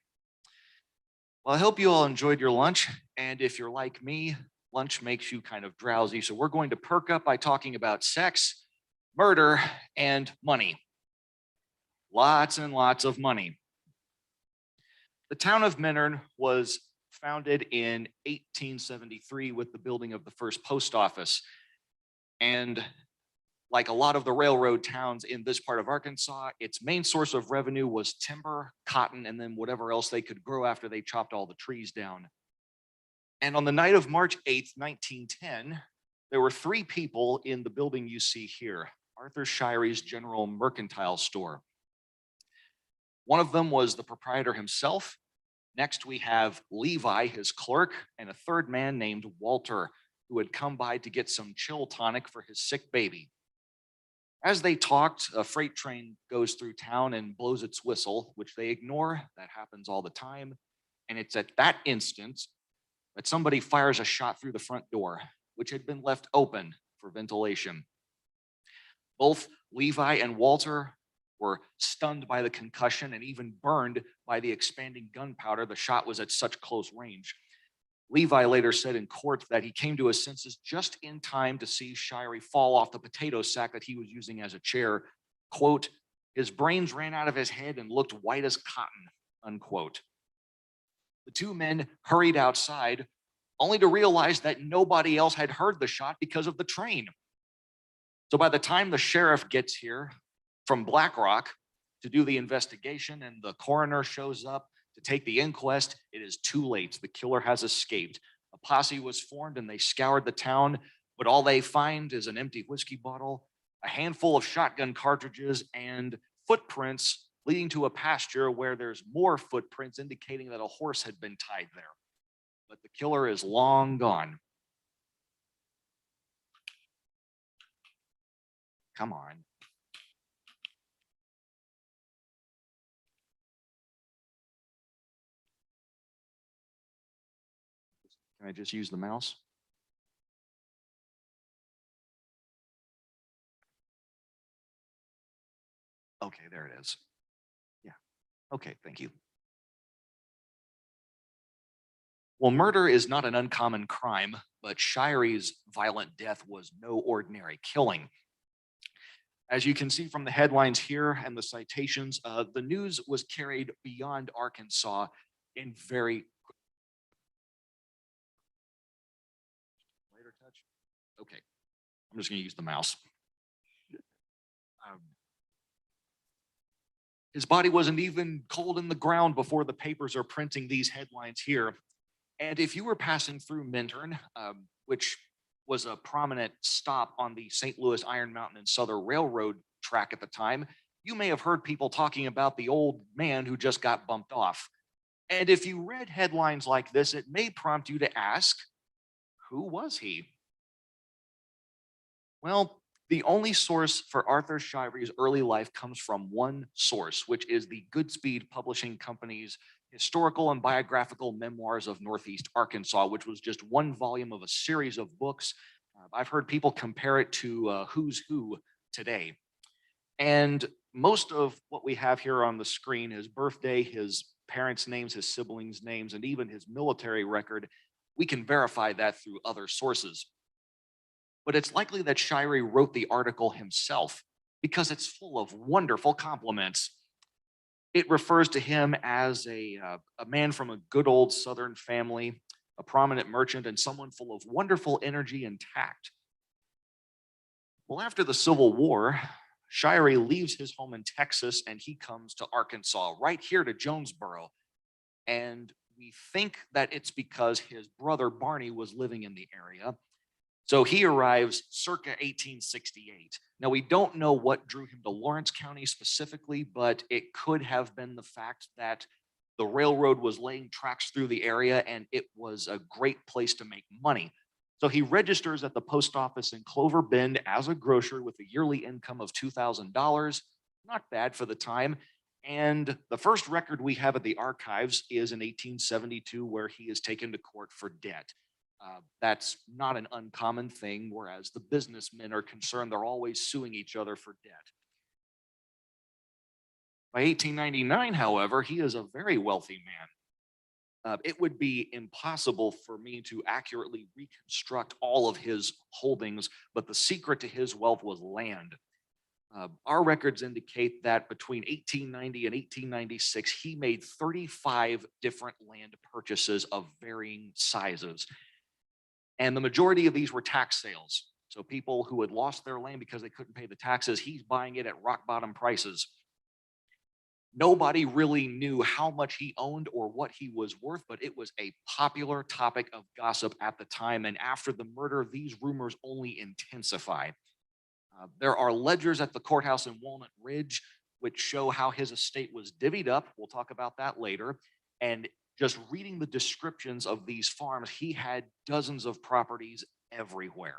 Well, I hope you all enjoyed your lunch. And if you're like me, lunch makes you kind of drowsy. So we're going to perk up by talking about sex, murder, and money. Lots and lots of money. The town of Minern was founded in 1873 with the building of the first post office. And like a lot of the railroad towns in this part of Arkansas, its main source of revenue was timber, cotton, and then whatever else they could grow after they chopped all the trees down. And on the night of March 8th, 1910, there were 3 people in the building you see here, Arthur Shirey's General Mercantile Store. One of them was the proprietor himself. Next, we have Levi, his clerk, and a third man named Walter, who had come by to get some chill tonic for his sick baby. As they talked, a freight train goes through town and blows its whistle, which they ignore. That happens all the time. And it's at that instant that somebody fires a shot through the front door, which had been left open for ventilation. Both Levi and Walter were stunned by the concussion and even burned by the expanding gunpowder. The shot was at such close range. Levi later said in court that he came to his senses just in time to see Shirey fall off the potato sack that he was using as a chair. Quote, his brains ran out of his head and looked white as cotton, unquote. The two men hurried outside, only to realize that nobody else had heard the shot because of the train. So by the time the sheriff gets here from Black Rock to do the investigation and the coroner shows up to take the inquest, it is too late. The killer has escaped. A posse was formed and they scoured the town, but all they find is an empty whiskey bottle, a handful of shotgun cartridges, and footprints leading to a pasture where there's more footprints indicating that a horse had been tied there. But the killer is long gone. Come on. Can I just use the mouse? Okay, there it is. Yeah. Okay, thank you. Well, murder is not an uncommon crime, but Shirey's violent death was no ordinary killing. As you can see from the headlines here and the citations, the news was carried beyond Arkansas in very later touch. Okay, I'm just going to use the mouse. His body wasn't even cold in the ground before the papers are printing these headlines here. And if you were passing through Minturn, which was a prominent stop on the St. Louis Iron Mountain and Southern Railroad track at the time, you may have heard people talking about the old man who just got bumped off. And if you read headlines like this, it may prompt you to ask, who was he? Well, the only source for Arthur Shirey's early life comes from one source, which is the Goodspeed Publishing Company's Historical and Biographical Memoirs of Northeast Arkansas, which was just one volume of a series of books. I've heard people compare it to Who's Who today. And most of what we have here on the screen, his birthday, his parents' names, his siblings' names, and even his military record, we can verify that through other sources. But it's likely that Shirey wrote the article himself because it's full of wonderful compliments. It refers to him as a man from a good old Southern family, a prominent merchant, and someone full of wonderful energy and tact. Well, after the Civil War, Shirey leaves his home in Texas and he comes to Arkansas, right here to Jonesboro. And we think that it's because his brother Barney was living in the area. So he arrives circa 1868. Now, we don't know what drew him to Lawrence County specifically, but it could have been the fact that the railroad was laying tracks through the area and it was a great place to make money. So he registers at the post office in Clover Bend as a grocer with a yearly income of $2,000. Not bad for the time. And the first record we have at the archives is in 1872, where he is taken to court for debt. That's not an uncommon thing, whereas the businessmen are concerned they're always suing each other for debt. By 1899, however, he is a very wealthy man. It would be impossible for me to accurately reconstruct all of his holdings, but the secret to his wealth was land. Our records indicate that between 1890 and 1896, he made 35 different land purchases of varying sizes. And the majority of these were tax sales. So people who had lost their land because they couldn't pay the taxes, he's buying it at rock bottom prices. Nobody really knew how much he owned or what he was worth, but it was a popular topic of gossip at the time. And after the murder, these rumors only intensified. There are ledgers at the courthouse in Walnut Ridge which show how his estate was divvied up. We'll talk about that later. And just reading the descriptions of these farms, he had dozens of properties everywhere.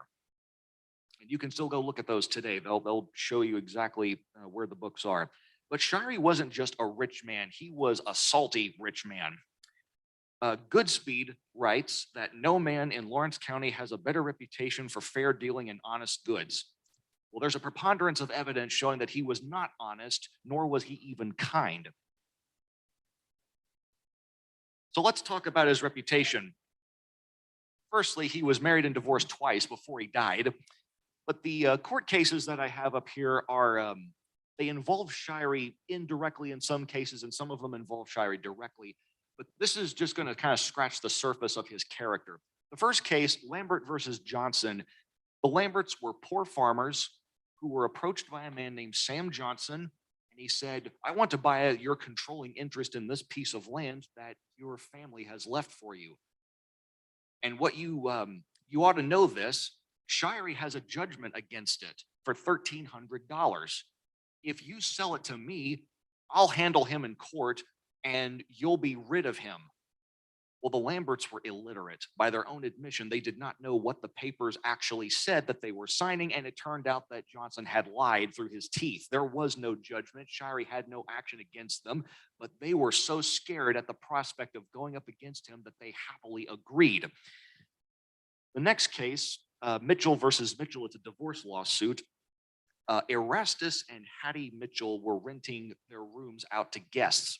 And you can still go look at those today. They'll show you exactly where the books are. But Shirey wasn't just a rich man. He was a salty rich man. Goodspeed writes that no man in Lawrence County has a better reputation for fair dealing and honest goods. Well, there's a preponderance of evidence showing that he was not honest, nor was he even kind. So let's talk about his reputation. Firstly, he was married and divorced twice before he died. But the court cases that I have up here are, they involve Shirey indirectly in some cases, and some of them involve Shirey directly. But this is just going to kind of scratch the surface of his character. The first case, Lambert versus Johnson. The Lamberts were poor farmers who were approached by a man named Sam Johnson, and he said, I want to buy your controlling interest in this piece of land that your family has left for you. And what you ought to know this, Shirey has a judgment against it for $1,300. If you sell it to me, I'll handle him in court and you'll be rid of him. Well, the Lamberts were illiterate. By their own admission, they did not know what the papers actually said that they were signing, and it turned out that Johnson had lied through his teeth. There was no judgment. Shirey had no action against them, but they were so scared at the prospect of going up against him that they happily agreed. The next case, Mitchell versus Mitchell, it's a divorce lawsuit. Erastus and Hattie Mitchell were renting their rooms out to guests.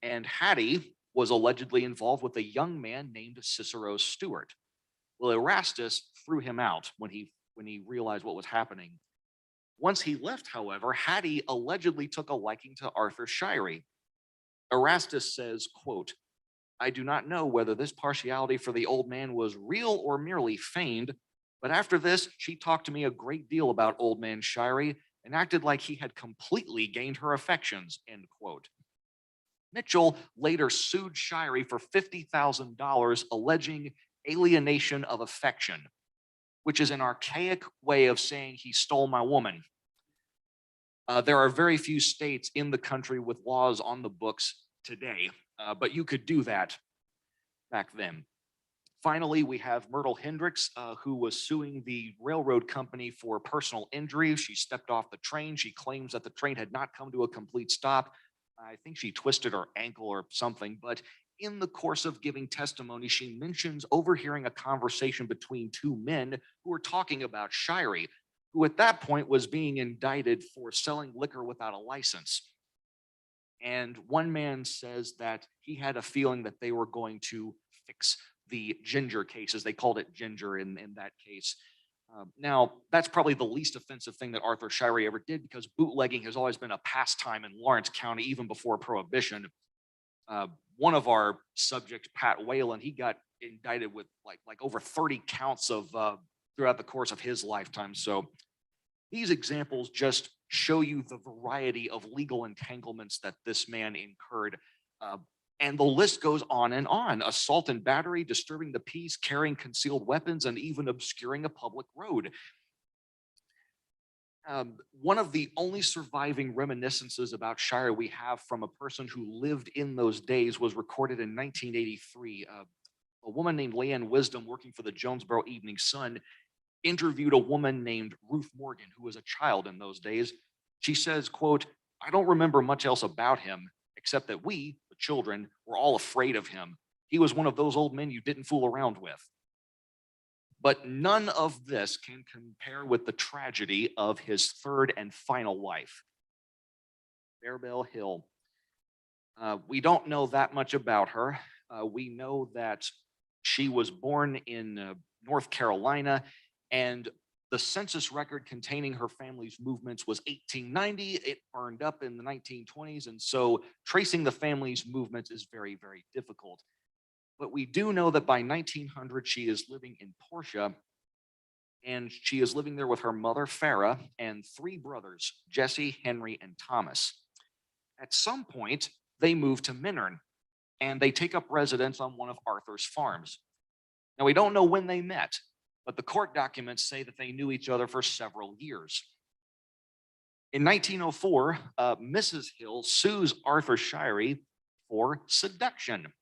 And Hattie was allegedly involved with a young man named Cicero Stewart. Well, Erastus threw him out when he realized what was happening. Once he left, however, Hattie allegedly took a liking to Arthur Shirey. Erastus says, quote, I do not know whether this partiality for the old man was real or merely feigned, but after this, she talked to me a great deal about old man Shirey and acted like he had completely gained her affections, end quote. Mitchell later sued Shirey for $50,000, alleging alienation of affection, which is an archaic way of saying he stole my woman. There are very few states in the country with laws on the books today, but you could do that back then. Finally, we have Myrtle Hendricks, who was suing the railroad company for personal injury. She stepped off the train. She claims that the train had not come to a complete stop. I think she twisted her ankle or something, but in the course of giving testimony, she mentions overhearing a conversation between two men who were talking about Shirey, who at that point was being indicted for selling liquor without a license. And one man says that he had a feeling that they were going to fix the ginger cases. They called it ginger in that case. Now, that's probably the least offensive thing that Arthur Shirey ever did, because bootlegging has always been a pastime in Lawrence County, even before Prohibition. One of our subjects, Pat Whalen, he got indicted with like over 30 counts of throughout the course of his lifetime. So these examples just show you the variety of legal entanglements that this man incurred. And the list goes on and on. Assault and battery, disturbing the peace, carrying concealed weapons, and even obscuring a public road. One of the only surviving reminiscences about Shirey we have from a person who lived in those days was recorded in 1983. A woman named Leanne Wisdom, working for the Jonesboro Evening Sun, interviewed a woman named Ruth Morgan, who was a child in those days. She says, quote, I don't remember much else about him, except that we, the children, were all afraid of him. He was one of those old men you didn't fool around with. But none of this can compare with the tragedy of his third and final wife, Barbell Hill. We don't know that much about her. We know that she was born in North Carolina, and the census record containing her family's movements was 1890. It burned up in the 1920s, and so tracing the family's movements is very, very difficult. But we do know that by 1900, she is living in Portia, and she is living there with her mother, Farah, and three brothers, Jesse, Henry, and Thomas. At some point, they move to Minern, and they take up residence on one of Arthur's farms. Now, we don't know when they met, but the court documents say that they knew each other for several years. In 1904, Mrs. Hill sues Arthur Shirey for seduction.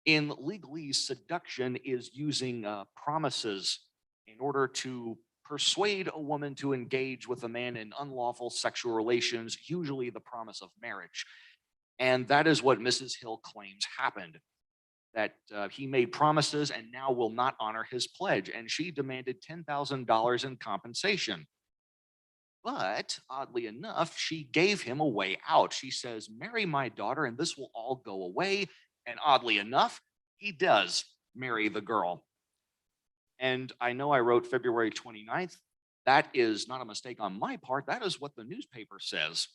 In legalese, seduction is using promises in order to persuade a woman to engage with a man in unlawful sexual relations, usually the promise of marriage. And that is what Mrs. Hill claims happened, that he made promises and now will not honor his pledge. And she demanded $10,000 in compensation. But oddly enough, she gave him a way out. She says, marry my daughter and this will all go away. And oddly enough, he does marry the girl. And I know I wrote February 29th. That is not a mistake on my part. That is what the newspaper says.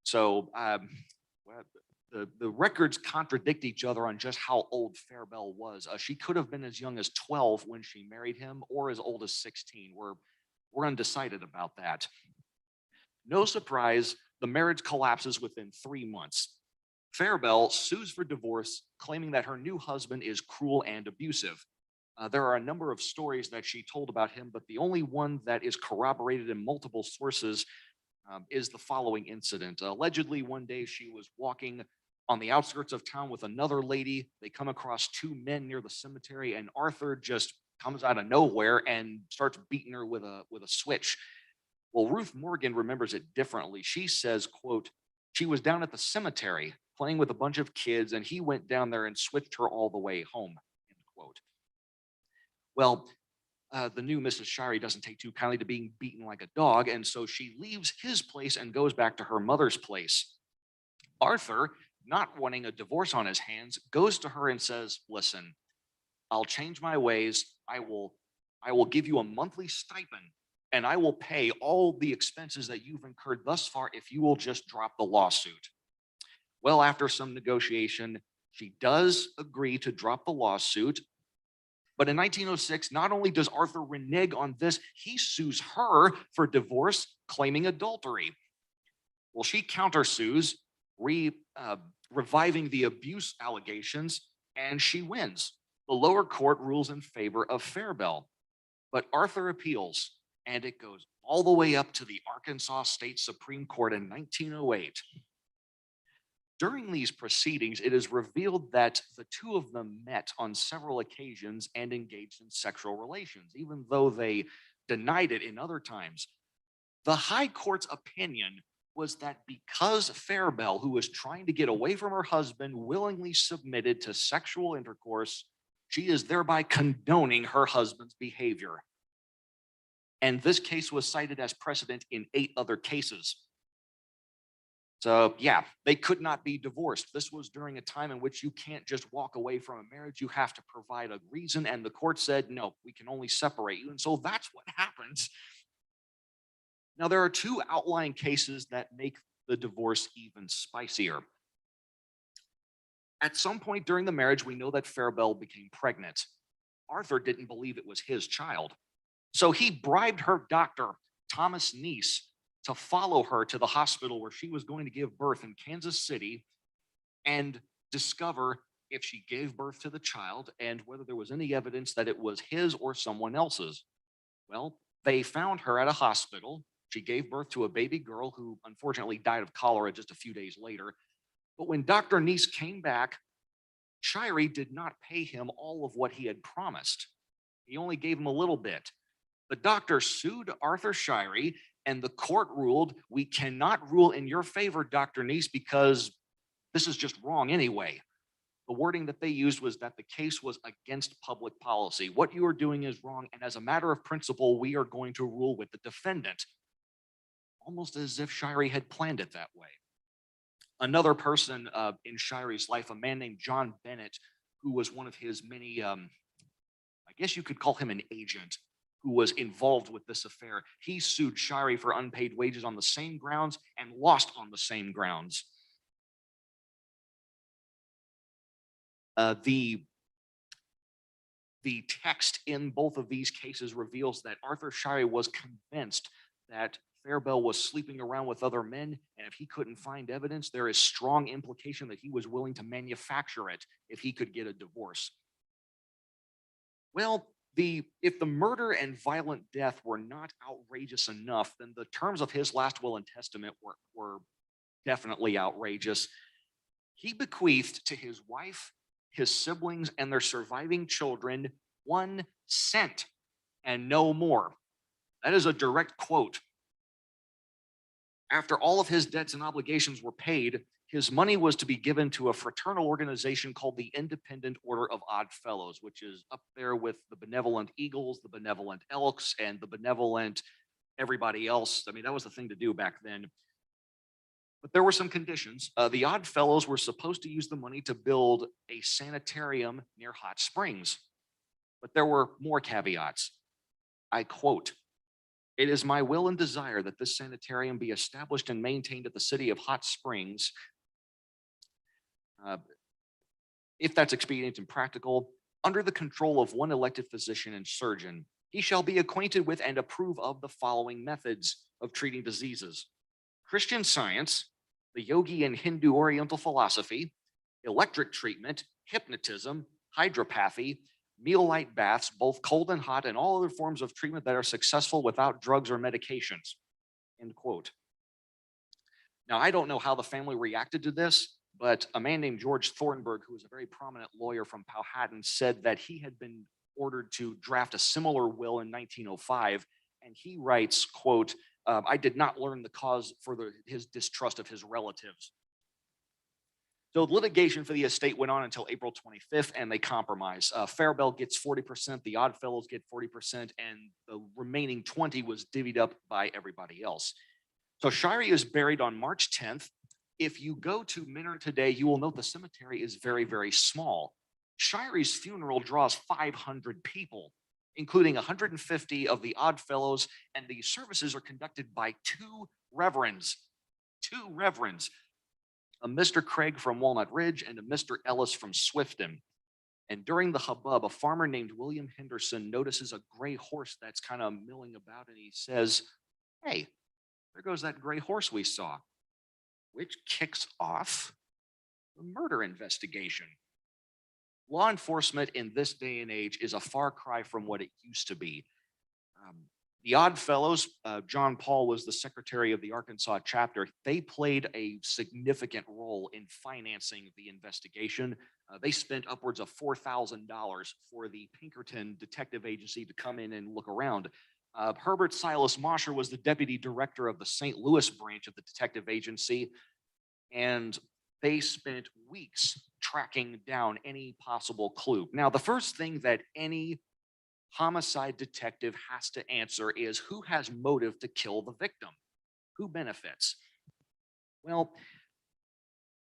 So well, the records contradict each other on just how old Fairbell was. She could have been as young as 12 when she married him or as old as 16. We're undecided about that. No surprise, the marriage collapses within 3 months. Fairbell sues for divorce, claiming that her new husband is cruel and abusive. There are a number of stories that she told about him, but the only one that is corroborated in multiple sources is the following incident. Allegedly, one day she was walking on the outskirts of town with another lady. They come across 2 men near the cemetery, and Arthur just comes out of nowhere and starts beating her with a switch. Well, Ruth Morgan remembers it differently. She says, quote, she was down at the cemetery playing with a bunch of kids, and he went down there and switched her all the way home, end quote. Well, the new Mrs. Shirey doesn't take too kindly to being beaten like a dog, and so she leaves his place and goes back to her mother's place. Arthur, not wanting a divorce on his hands, goes to her and says, listen, I'll change my ways. I will give you a monthly stipend, and I will pay all the expenses that you've incurred thus far if you will just drop the lawsuit. Well, after some negotiation, she does agree to drop the lawsuit. But in 1906, not only does Arthur renege on this, he sues her for divorce, claiming adultery. Well, she countersues, reviving the abuse allegations, and she wins. The lower court rules in favor of Fairbell, but Arthur appeals, and it goes all the way up to the Arkansas State Supreme Court in 1908. During these proceedings, it is revealed that the two of them met on several occasions and engaged in sexual relations, even though they denied it in other times. The High Court's opinion was that because Fairbell, who was trying to get away from her husband, willingly submitted to sexual intercourse, she is thereby condoning her husband's behavior. And this case was cited as precedent in 8 other cases. So yeah, they could not be divorced. This was during a time in which you can't just walk away from a marriage. You have to provide a reason. And the court said, no, we can only separate you. And so that's what happens. Now, there are 2 outlying cases that make the divorce even spicier. At some point during the marriage, we know that Fairbell became pregnant. Arthur didn't believe it was his child. So he bribed her doctor, Thomas Neese, to follow her to the hospital where she was going to give birth in Kansas City and discover if she gave birth to the child and whether there was any evidence that it was his or someone else's. Well, they found her at a hospital. She gave birth to a baby girl who unfortunately died of cholera just a few days later. But when Dr. Neese came back, Shirey did not pay him all of what he had promised. He only gave him a little bit. The doctor sued Arthur Shirey, and the court ruled, we cannot rule in your favor, Dr. Neese, because this is just wrong anyway. The wording that they used was that the case was against public policy. What you are doing is wrong, and as a matter of principle, we are going to rule with the defendant. Almost as if Shirey had planned it that way. Another person in Shirey's life, a man named John Bennett, who was one of his many, I guess you could call him an agent, who was involved with this affair. He sued Shirey for unpaid wages on the same grounds and lost on the same grounds. The text in both of these cases reveals that Arthur Shirey was convinced that Fairbell was sleeping around with other men, and if he couldn't find evidence, there is strong implication that he was willing to manufacture it if he could get a divorce. Well, if the murder and violent death were not outrageous enough, then the terms of his last will and testament were definitely outrageous. He bequeathed to his wife, his siblings, and their surviving children 1 cent and no more. That is a direct quote. After all of his debts and obligations were paid, his money was to be given to a fraternal organization called the Independent Order of Odd Fellows, which is up there with the Benevolent Eagles, the Benevolent Elks, and the Benevolent everybody else. I mean, that was the thing to do back then. But there were some conditions. The Odd Fellows were supposed to use the money to build a sanitarium near Hot Springs. But there were more caveats. I quote, "It is my will and desire that this sanitarium be established and maintained at the city of Hot Springs, if that's expedient and practical, under the control of one elected physician and surgeon. He shall be acquainted with and approve of the following methods of treating diseases: Christian Science, the Yogi and Hindu Oriental philosophy, electric treatment, hypnotism, hydropathy, meal light baths, both cold and hot, and all other forms of treatment that are successful without drugs or medications." End quote. Now, I don't know how the family reacted to this, but a man named George Thornburg, who was a very prominent lawyer from Powhatan, said that he had been ordered to draft a similar will in 1905. And he writes, quote, "I did not learn the cause for his distrust of his relatives." So litigation for the estate went on until April 25th, and they compromise. Faribault gets 40%, the Oddfellows get 40%, and the remaining 20 was divvied up by everybody else. So Shirey is buried on March 10th. If you go to Minner today, you will note the cemetery is very, very small. Shirey's funeral draws 500 people, including 150 of the Oddfellows, and the services are conducted by two reverends, a Mr. Craig from Walnut Ridge and a Mr. Ellis from Swifton. And during the hubbub, a farmer named William Henderson notices a gray horse that's kind of milling about, and he says, "Hey, there goes that gray horse we saw," which kicks off the murder investigation. Law enforcement in this day and age is a far cry from what it used to be. The Oddfellows, John Paul was the secretary of the Arkansas chapter. They played a significant role in financing the investigation. They spent upwards of $4,000 for the Pinkerton Detective Agency to come in and look around. Herbert Silas Mosher was the deputy director of the St. Louis branch of the detective agency, and they spent weeks tracking down any possible clue. Now, the first thing that any homicide detective has to answer is, who has motive to kill the victim? Who benefits? Well,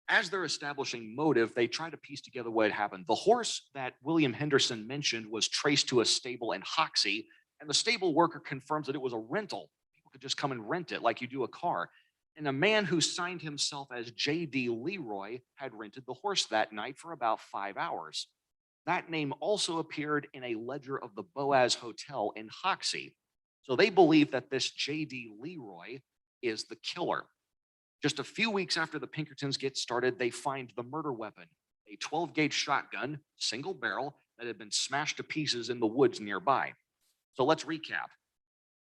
as they're establishing motive, they try to piece together what had happened. The horse that William Henderson mentioned was traced to a stable in Hoxie, and the stable worker confirms that it was a rental. People could just come and rent it like you do a car. And a man who signed himself as J.D. Leroy had rented the horse that night for about 5 hours. That name also appeared in a ledger of the Boaz Hotel in Hoxie. So they believe that this J.D. Leroy is the killer. Just a few weeks after the Pinkertons get started, they find the murder weapon, a 12-gauge shotgun, single barrel, that had been smashed to pieces in the woods nearby. So let's recap.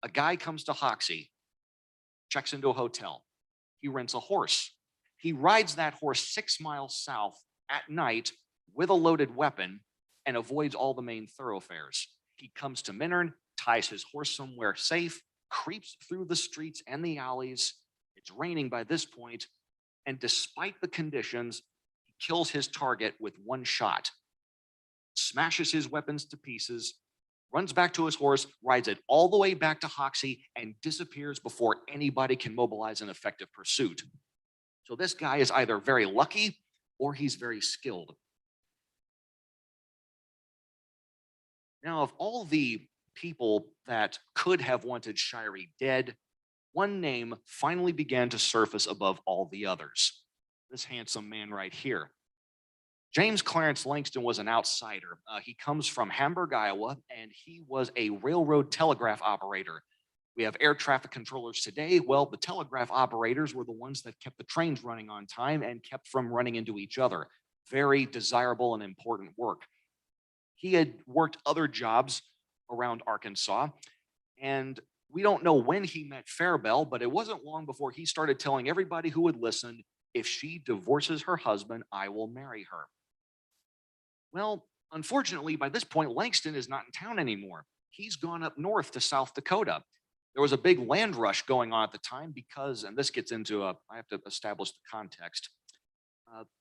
A guy comes to Hoxie, checks into a hotel. He rents a horse. He rides that horse 6 miles south at night with a loaded weapon and avoids all the main thoroughfares. He comes to Minern, ties his horse somewhere safe, creeps through the streets and the alleys. It's raining by this point, and despite the conditions, he kills his target with 1 shot, smashes his weapons to pieces, runs back to his horse, rides it all the way back to Hoxie, and disappears before anybody can mobilize an effective pursuit. So this guy is either very lucky or he's very skilled. Now, of all the people that could have wanted Shirey dead, one name finally began to surface above all the others. This handsome man right here. James Clarence Langston was an outsider. He comes from Hamburg, Iowa, and he was a railroad telegraph operator. We have air traffic controllers today. Well, the telegraph operators were the ones that kept the trains running on time and kept from running into each other. Very desirable and important work. He had worked other jobs around Arkansas. And we don't know when he met Fairbell, but it wasn't long before he started telling everybody who would listen, if she divorces her husband, I will marry her. Well, unfortunately, by this point, Langston is not in town anymore. He's gone up north to South Dakota. There was a big land rush going on at the time because, and this gets into I have to establish the context.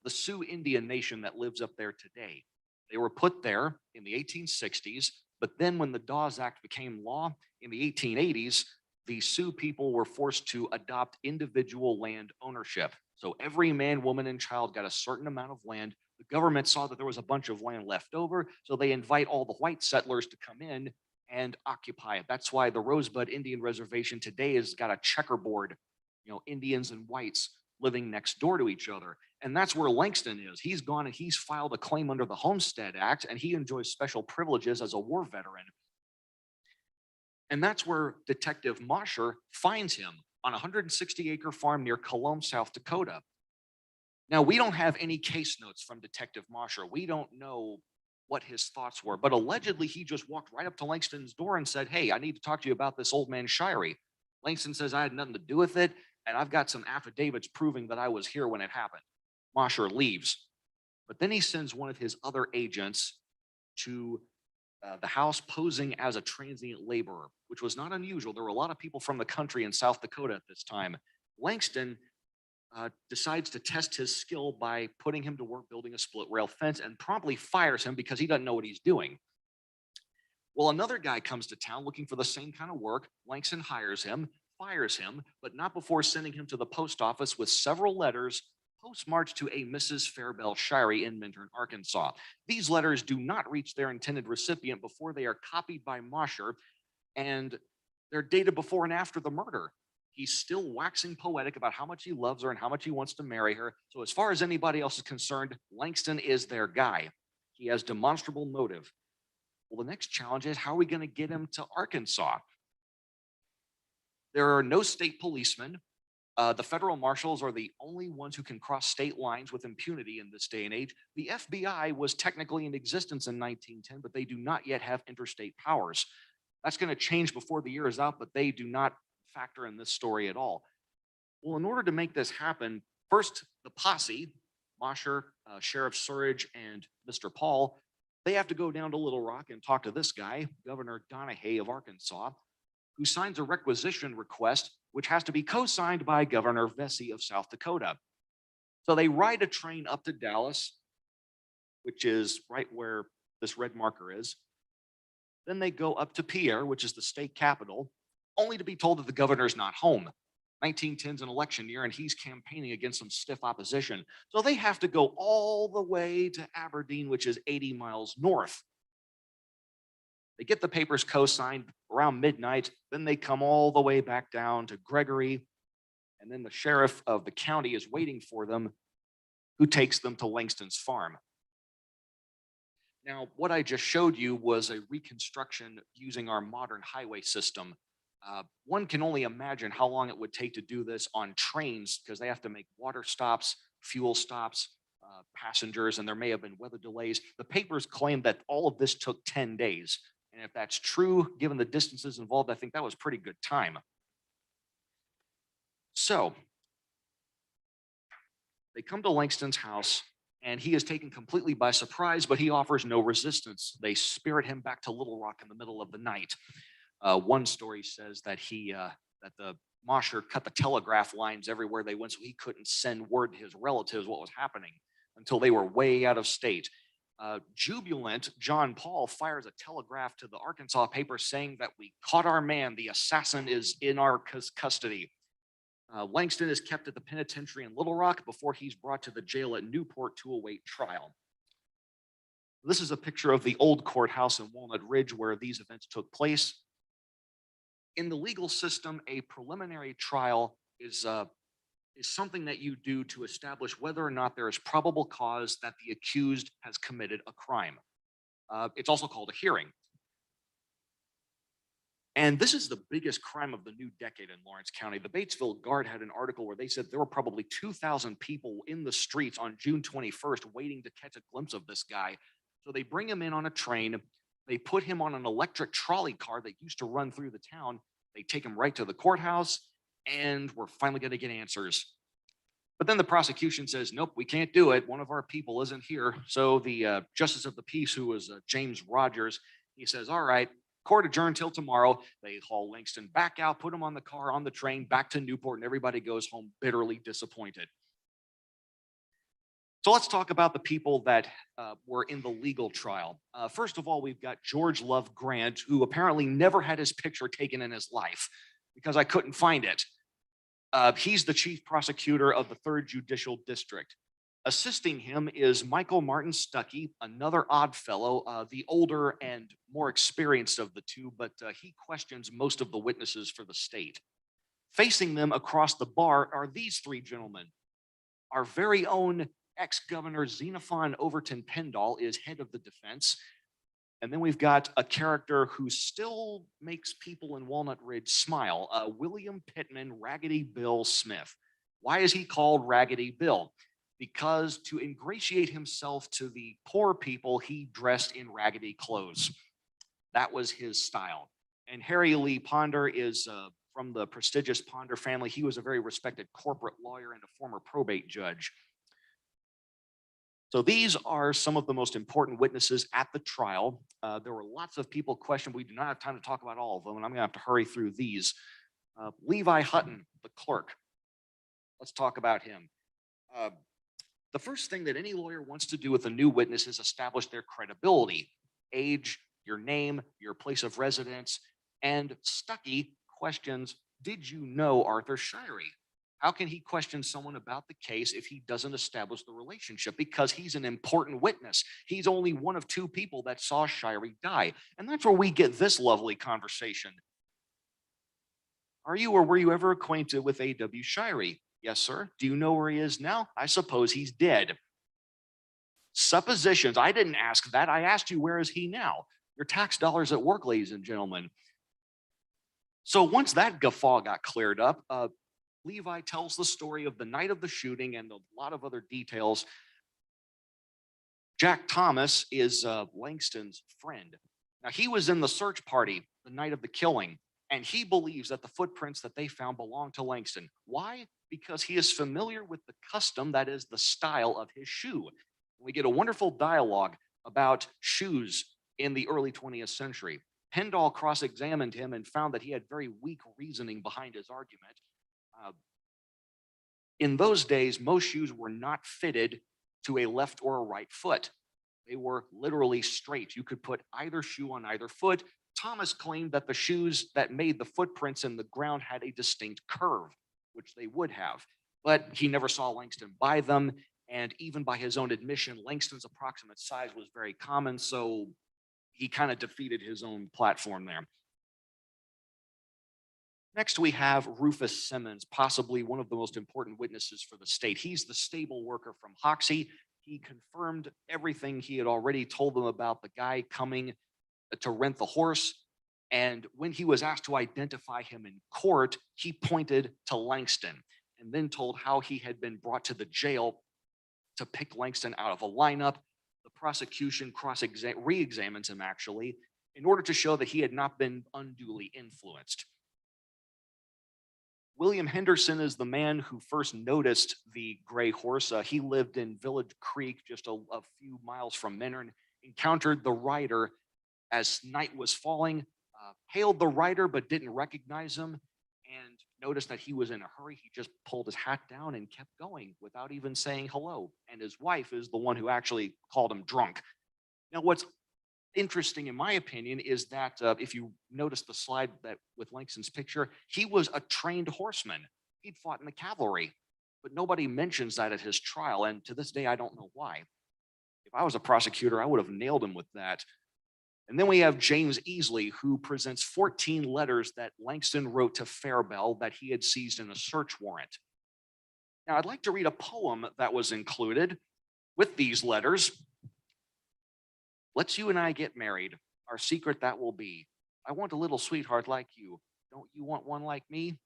The Sioux Indian Nation that lives up there today. They were put there in the 1860s, but then when the Dawes Act became law in the 1880s, the Sioux people were forced to adopt individual land ownership. So every man, woman, and child got a certain amount of land. The government saw that there was a bunch of land left over, so they invite all the white settlers to come in and occupy it. That's why the Rosebud Indian Reservation today has got a checkerboard, Indians and whites living next door to each other. And that's where Langston is. He's gone and he's filed a claim under the Homestead Act, and he enjoys special privileges as a war veteran. And that's where Detective Mosher finds him on a 160-acre farm near Colomb, South Dakota. Now, we don't have any case notes from Detective Mosher. We don't know what his thoughts were, but allegedly he just walked right up to Langston's door and said, hey, I need to talk to you about this old man Shirey. Langston says, I had nothing to do with it, and I've got some affidavits proving that I was here when it happened. Mosher leaves, but then he sends one of his other agents to the house posing as a transient laborer, which was not unusual. There were a lot of people from the country in South Dakota at this time. Langston decides to test his skill by putting him to work building a split rail fence and promptly fires him because he doesn't know what he's doing. Well, another guy comes to town looking for the same kind of work. Langston hires him, fires him, but not before sending him to the post office with several letters postmarked to a Mrs. Fairbell Shirey in Minturn, Arkansas. These letters do not reach their intended recipient before they are copied by Mosher, and they're dated before and after the murder. He's still waxing poetic about how much he loves her and how much he wants to marry her. So as far as anybody else is concerned, Langston is their guy. He has demonstrable motive. Well, the next challenge is, how are we going to get him to Arkansas? There are no state policemen. The federal marshals are the only ones who can cross state lines with impunity in this day and age. The FBI was technically in existence in 1910, but they do not yet have interstate powers. That's going to change before the year is out, but they do not factor in this story at all. Well, in order to make this happen, first, the posse, Mosher, Sheriff Surridge, and Mr. Paul, they have to go down to Little Rock and talk to this guy, Governor Donahue of Arkansas, who signs a requisition request, which has to be co-signed by Governor Vesey of South Dakota. So they ride a train up to Dallas, which is right where this red marker is. Then they go up to Pierre, which is the state capital, only to be told that the governor's not home. 1910 is an election year, and he's campaigning against some stiff opposition. So they have to go all the way to Aberdeen, which is 80 miles north. They get the papers co-signed around midnight. Then they come all the way back down to Gregory. And then the sheriff of the county is waiting for them, who takes them to Langston's farm. Now, what I just showed you was a reconstruction using our modern highway system. One can only imagine how long it would take to do this on trains, because they have to make water stops, fuel stops, passengers, and there may have been weather delays. The papers claim that all of this took 10 days. And if that's true, given the distances involved, I think that was pretty good time. So they come to Langston's house, and he is taken completely by surprise, but he offers no resistance. They spirit him back to Little Rock in the middle of the night. One story says that that the Mosher cut the telegraph lines everywhere they went, so he couldn't send word to his relatives what was happening until they were way out of state. Jubilant, John Paul fires a telegraph to the Arkansas paper saying that we caught our man, the assassin is in our custody. Langston is kept at the penitentiary in Little Rock before he's brought to the jail at Newport to await trial. This is a picture of the old courthouse in Walnut Ridge where these events took place. In the legal system, a preliminary trial is something that you do to establish whether or not there is probable cause that the accused has committed a crime. It's also called a hearing. And this is the biggest crime of the new decade in Lawrence County. The Batesville Guard had an article where they said there were probably 2,000 people in the streets on June 21st waiting to catch a glimpse of this guy. So they bring him in on a train. They put him on an electric trolley car that used to run through the town. They take him right to the courthouse, and we're finally going to get answers. But then the prosecution says, nope, we can't do it. One of our people isn't here. So the justice of the peace, who was James Rogers, he says, all right, court adjourned till tomorrow. They haul Langston back out, put him on the car, on the train, back to Newport, and everybody goes home bitterly disappointed. So let's talk about the people that were in the legal trial. First of all, we've got George Love Grant, who apparently never had his picture taken in his life because I couldn't find it. He's the chief prosecutor of the 3rd Judicial District. Assisting him is Michael Martin Stuckey, another odd fellow, the older and more experienced of the two, but he questions most of the witnesses for the state. Facing them across the bar are these 3 gentlemen. Our very own ex-governor Xenophon Overton Pendall is head of the defense. And then we've got a character who still makes people in Walnut Ridge smile, William Pittman Raggedy Bill Smith. Why is he called Raggedy Bill? Because to ingratiate himself to the poor people, he dressed in raggedy clothes. That was his style. And Harry Lee Ponder is from the prestigious Ponder family. He was a very respected corporate lawyer and a former probate judge. So these are some of the most important witnesses at the trial. There were lots of people questioned. We do not have time to talk about all of them, and I'm going to have to hurry through these. Levi Hutton, the clerk. Let's talk about him. The first thing that any lawyer wants to do with a new witness is establish their credibility, age, your name, your place of residence, and Stuckey questions, did you know Arthur Shirey? How can he question someone about the case if he doesn't establish the relationship? Because he's an important witness. He's only one of 2 people that saw Shirey die. And that's where we get this lovely conversation. Are you or were you ever acquainted with A.W. Shirey? Yes, sir. Do you know where he is now? I suppose he's dead. Suppositions. I didn't ask that. I asked you, where is he now? Your tax dollars at work, ladies and gentlemen. So once that guffaw got cleared up, Levi tells the story of the night of the shooting and a lot of other details. Jack Thomas is Langston's friend. Now, he was in the search party the night of the killing, and he believes that the footprints that they found belong to Langston. Why? Because he is familiar with the custom that is the style of his shoe. We get a wonderful dialogue about shoes in the early 20th century. Pendall cross-examined him and found that he had very weak reasoning behind his argument. In those days, most shoes were not fitted to a left or a right foot. They were literally straight. You could put either shoe on either foot. Thomas claimed that the shoes that made the footprints in the ground had a distinct curve, which they would have, but he never saw Langston buy them. And even by his own admission, Langston's approximate size was very common, so he kind of defeated his own platform there. Next, we have Rufus Simmons, possibly one of the most important witnesses for the state. He's the stable worker from Hoxie. He confirmed everything he had already told them about the guy coming to rent the horse. And when he was asked to identify him in court, he pointed to Langston and then told how he had been brought to the jail to pick Langston out of a lineup. The prosecution re-examines him actually in order to show that he had not been unduly influenced. William Henderson is the man who first noticed the gray horse. He lived in Village Creek, just a few miles from Menor, encountered the rider as night was falling, hailed the rider but didn't recognize him, and noticed that he was in a hurry. He just pulled his hat down and kept going without even saying hello. And his wife is the one who actually called him drunk. Now, what's interesting, in my opinion, is that if you notice the slide that with Langston's picture, he was a trained horseman. He'd fought in the cavalry, but nobody mentions that at his trial. And to this day, I don't know why. If I was a prosecutor, I would have nailed him with that. And then we have James Easley, who presents 14 letters that Langston wrote to Fairbell that he had seized in a search warrant. Now, I'd like to read a poem that was included with these letters. Let's you and I get married. Our secret that will be. I want a little sweetheart like you. Don't you want one like me?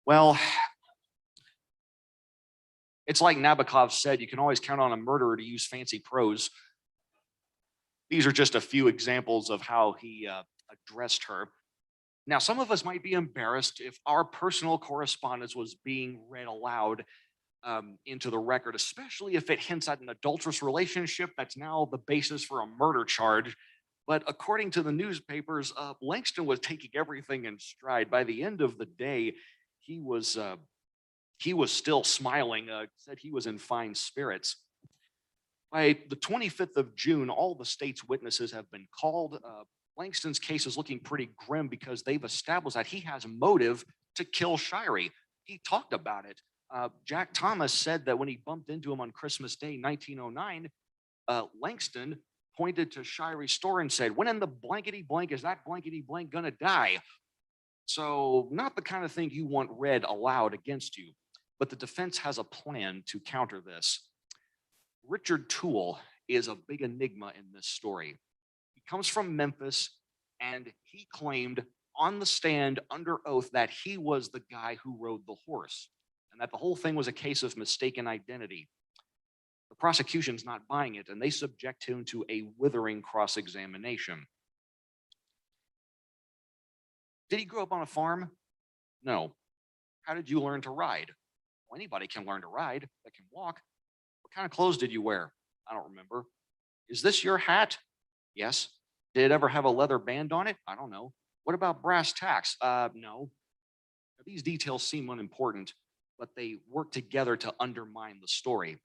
Well, It's like Nabokov said, you can always count on a murderer to use fancy prose. These are just a few examples of how he addressed her. Now, some of us might be embarrassed if our personal correspondence was being read aloud into the record, especially if it hints at an adulterous relationship that's now the basis for a murder charge. But according to the newspapers, Langston was taking everything in stride. By the end of the day, he was still smiling. Said he was in fine spirits. By the 25th of June, all the state's witnesses have been called. Langston's case is looking pretty grim because they've established that he has a motive to kill Shirey. He talked about it. Jack Thomas said that when he bumped into him on Christmas Day, 1909, Langston pointed to Shirey's store and said, "When in the blankety blank is that blankety blank gonna die?" So not the kind of thing you want read aloud against you, but the defense has a plan to counter this. Richard Toole is a big enigma in this story. He comes from Memphis, and he claimed on the stand under oath that he was the guy who rode the horse and that the whole thing was a case of mistaken identity. The prosecution's not buying it, and they subject him to a withering cross-examination. Did he grow up on a farm? No. How did you learn to ride? Well, anybody can learn to ride that can walk. What kind of clothes did you wear? I don't remember. Is this your hat? Yes. Did it ever have a leather band on it? I don't know. What about brass tacks? No. Now, these details seem unimportant, but they work together to undermine the story.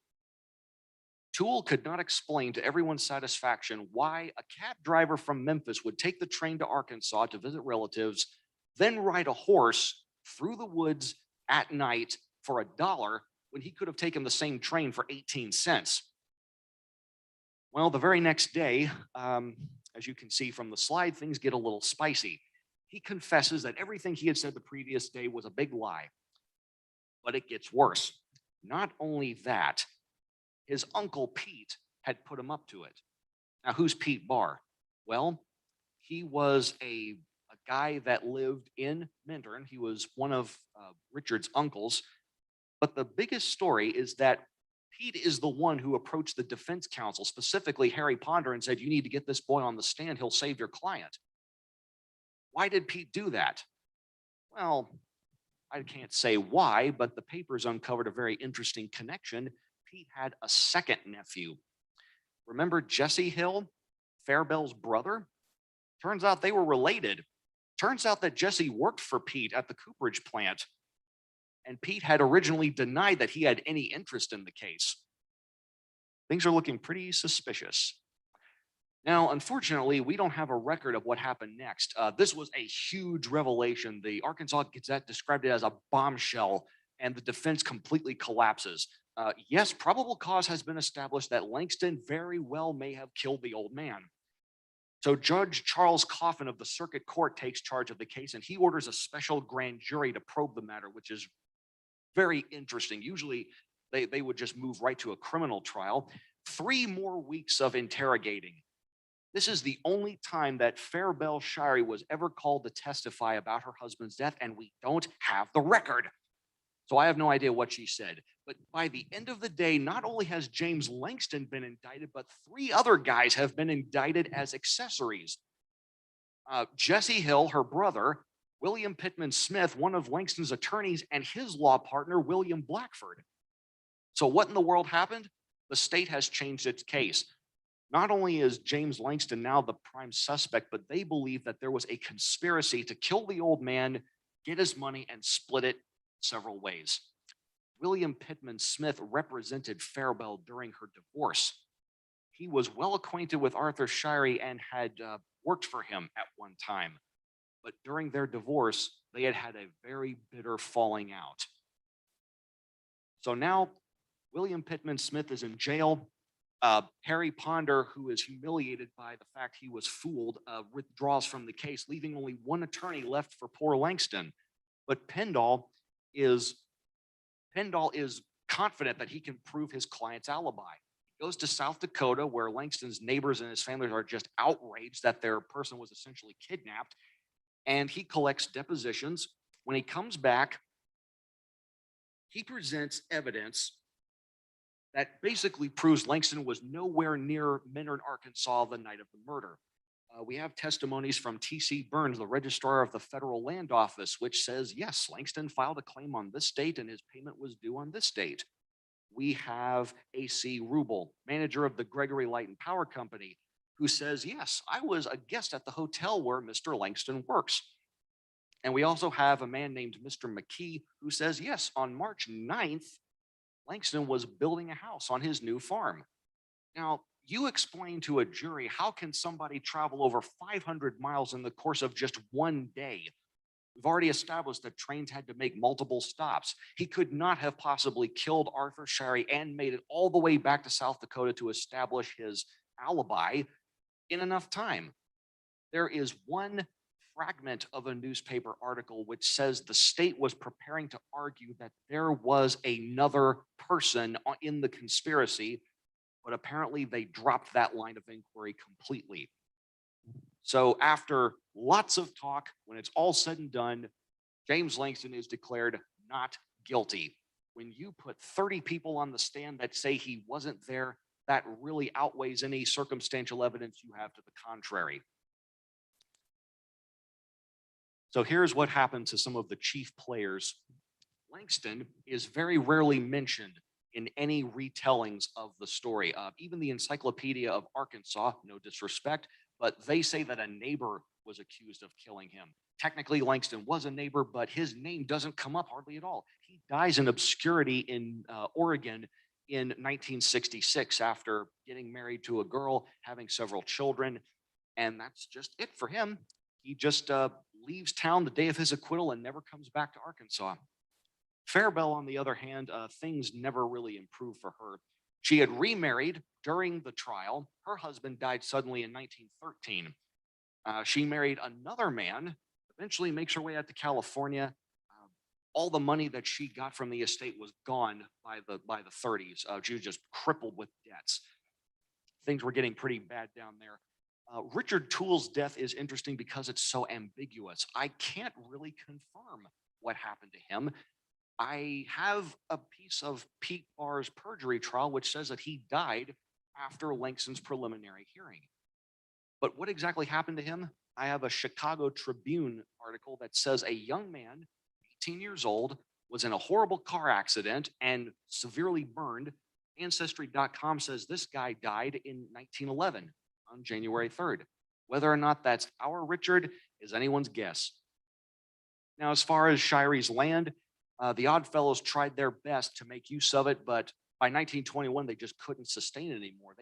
Toole could not explain to everyone's satisfaction why a cab driver from Memphis would take the train to Arkansas to visit relatives, then ride a horse through the woods at night for $1 when he could have taken the same train for 18 cents. Well, the very next day, as you can see from the slide, things get a little spicy. He confesses that everything he had said the previous day was a big lie. But it gets worse. Not only that, his uncle Pete had put him up to it. Now, who's Pete Barr? Well, he was a guy that lived in Minturn. He was one of Richard's uncles. But the biggest story is that Pete is the one who approached the defense counsel, specifically Harry Ponder, and said, "You need to get this boy on the stand. He'll save your client." Why did Pete do that? Well, I can't say why, but the papers uncovered a very interesting connection. Pete had a second nephew. Remember Jesse Hill, Fairbell's brother? Turns out they were related. Turns out that Jesse worked for Pete at the Cooperage plant, and Pete had originally denied that he had any interest in the case. Things are looking pretty suspicious. Now, unfortunately, we don't have a record of what happened next. This was a huge revelation. The Arkansas Gazette described it as a bombshell, and the defense completely collapses. Yes, probable cause has been established that Langston very well may have killed the old man. So Judge Charles Coffin of the Circuit Court takes charge of the case, and he orders a special grand jury to probe the matter, which is very interesting. Usually, they would just move right to a criminal trial. 3 more weeks of interrogating. This is the only time that Fairbell Shirey was ever called to testify about her husband's death, and we don't have the record. So I have no idea what she said. But by the end of the day, not only has James Langston been indicted, but 3 other guys have been indicted as accessories. Jesse Hill, her brother, William Pittman Smith, one of Langston's attorneys, and his law partner, William Blackford. So what in the world happened? The state has changed its case. Not only is James Langston now the prime suspect, but they believe that there was a conspiracy to kill the old man, get his money, and split it several ways. William Pittman Smith represented Fairbell during her divorce. He was well acquainted with Arthur Shirey and had worked for him at one time. But during their divorce, they had had a very bitter falling out. So now William Pittman Smith is in jail. Harry Ponder, who is humiliated by the fact he was fooled, withdraws from the case, leaving only one attorney left for poor Langston. But Pendall is confident that he can prove his client's alibi. He goes to South Dakota, where Langston's neighbors and his family are just outraged that their person was essentially kidnapped, and he collects depositions. When he comes back, he presents evidence that basically proves Langston was nowhere near Menard, Arkansas the night of the murder. We have testimonies from T.C. Burns, the registrar of the Federal Land Office, which says, yes, Langston filed a claim on this date and his payment was due on this date. We have A.C. Rubel, manager of the Gregory Light and Power Company, who says, yes, I was a guest at the hotel where Mr. Langston works. And we also have a man named Mr. McKee who says, yes, on March 9th, Langston was building a house on his new farm. Now, you explain to a jury, how can somebody travel over 500 miles in the course of just one day? We've already established that trains had to make multiple stops. He could not have possibly killed Arthur Shirey and made it all the way back to South Dakota to establish his alibi in enough time. There is one fragment of a newspaper article which says the state was preparing to argue that there was another person in the conspiracy, but apparently they dropped that line of inquiry completely. So after lots of talk, when it's all said and done, James Langston is declared not guilty. When you put 30 people on the stand that say he wasn't there, that really outweighs any circumstantial evidence you have to the contrary. So here's what happened to some of the chief players. Langston is very rarely mentioned in any retellings of the story. Even the Encyclopedia of Arkansas, no disrespect, but they say that a neighbor was accused of killing him. Technically, Langston was a neighbor, but his name doesn't come up hardly at all. He dies in obscurity in Oregon in 1966 after getting married to a girl, having several children, and that's just it for him. He just leaves town the day of his acquittal and never comes back to Arkansas. Fairbell, on the other hand, things never really improved for her. She had remarried during the trial. Her husband died suddenly in 1913. She married another man, eventually makes her way out to California. All the money that she got from the estate was gone by the 30s. She was just crippled with debts. Things were getting pretty bad down there. Richard Toole's death is interesting because it's so ambiguous. I can't really confirm what happened to him. I have a piece of Pete Barr's perjury trial which says that he died after Langston's preliminary hearing. But what exactly happened to him? I have a Chicago Tribune article that says a young man, 18 years old, was in a horrible car accident and severely burned. Ancestry.com says this guy died in 1911 on January 3rd. Whether or not that's our Richard is anyone's guess. Now, as far as Shirey's land, the Oddfellows tried their best to make use of it, but by 1921, they just couldn't sustain it anymore.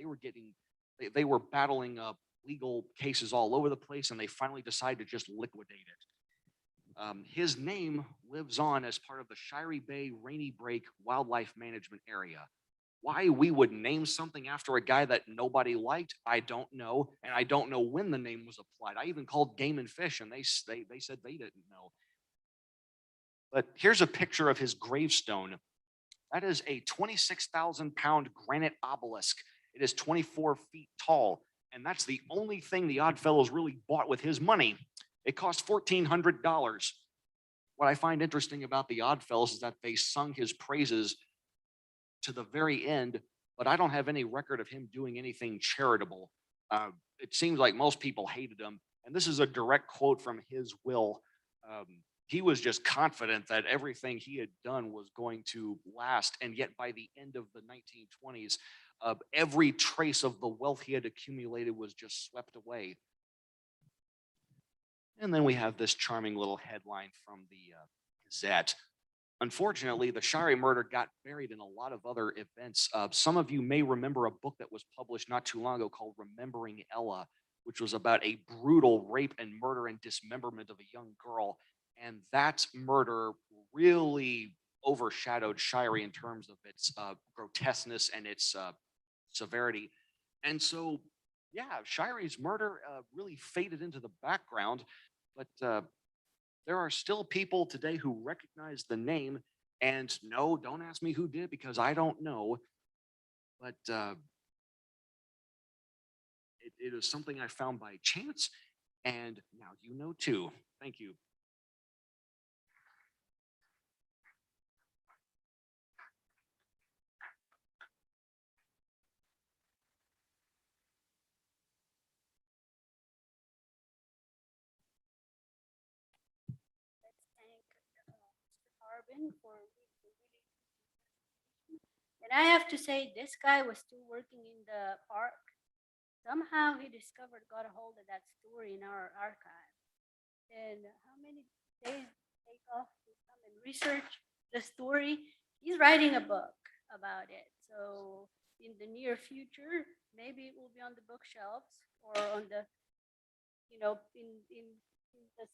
They were battling legal cases all over the place, and they finally decided to just liquidate it. His name lives on as part of the Shirey Bay Rainy Break Wildlife Management Area. Why we would name something after a guy that nobody liked, I don't know, and I don't know when the name was applied. I even called Game and Fish, and they said they didn't know. But here's a picture of his gravestone. That is a 26,000-pound granite obelisk. It is 24 feet tall, and that's the only thing the Oddfellows really bought with his money. It cost $1,400. What I find interesting about the Oddfellows is that they sung his praises to the very end, but I don't have any record of him doing anything charitable. It seems like most people hated him, and this is a direct quote from his will. He was just confident that everything he had done was going to last, and yet by the end of the 1920s, every trace of the wealth he had accumulated was just swept away. And then we have this charming little headline from the Gazette. Unfortunately, the Shirey murder got buried in a lot of other events. Some of you may remember a book that was published not too long ago called Remembering Ella, which was about a brutal rape and murder and dismemberment of a young girl. And that murder really overshadowed Shirey in terms of its grotesqueness and its severity. And so, yeah, Shirey's murder really faded into the background, but there are still people today who recognize the name. And no, don't ask me who did, because I don't know. But it is something I found by chance, and now you know too. Thank you. Harbin for and I have to say, this guy was still working in the park. Somehow he discovered, got a hold of that story in our archive. And how many days did it take off to come and research the story? He's writing a book about it. So in the near future, maybe it will be on the bookshelves or on the, in the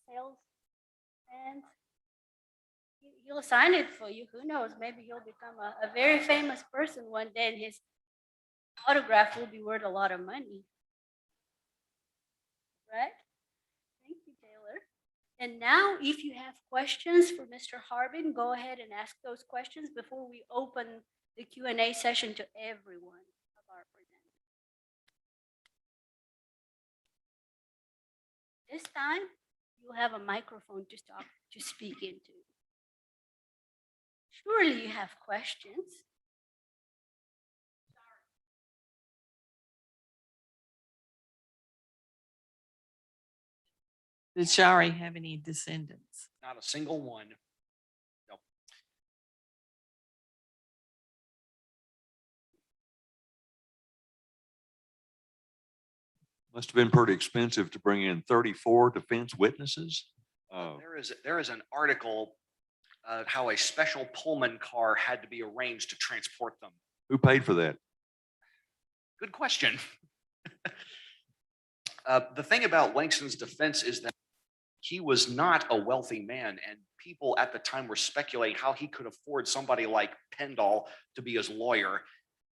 sales and he'll sign it for you. Who knows? Maybe he'll become a very famous person one day and his autograph will be worth a lot of money. Right? Thank you, Taylor. And now, if you have questions for Mr. Harbin, go ahead and ask those questions before we open the Q&A session to everyone of our presenters. This time, you'll have a microphone to speak into. Surely you have questions. Did Shari have any descendants? Not a single one. Nope. Must have been pretty expensive to bring in 34 defense witnesses. There is an article how a special Pullman car had to be arranged to transport them. Who paid for that? Good question. The thing about Langston's defense is that he was not a wealthy man, and people at the time were speculating how he could afford somebody like Pendall to be his lawyer.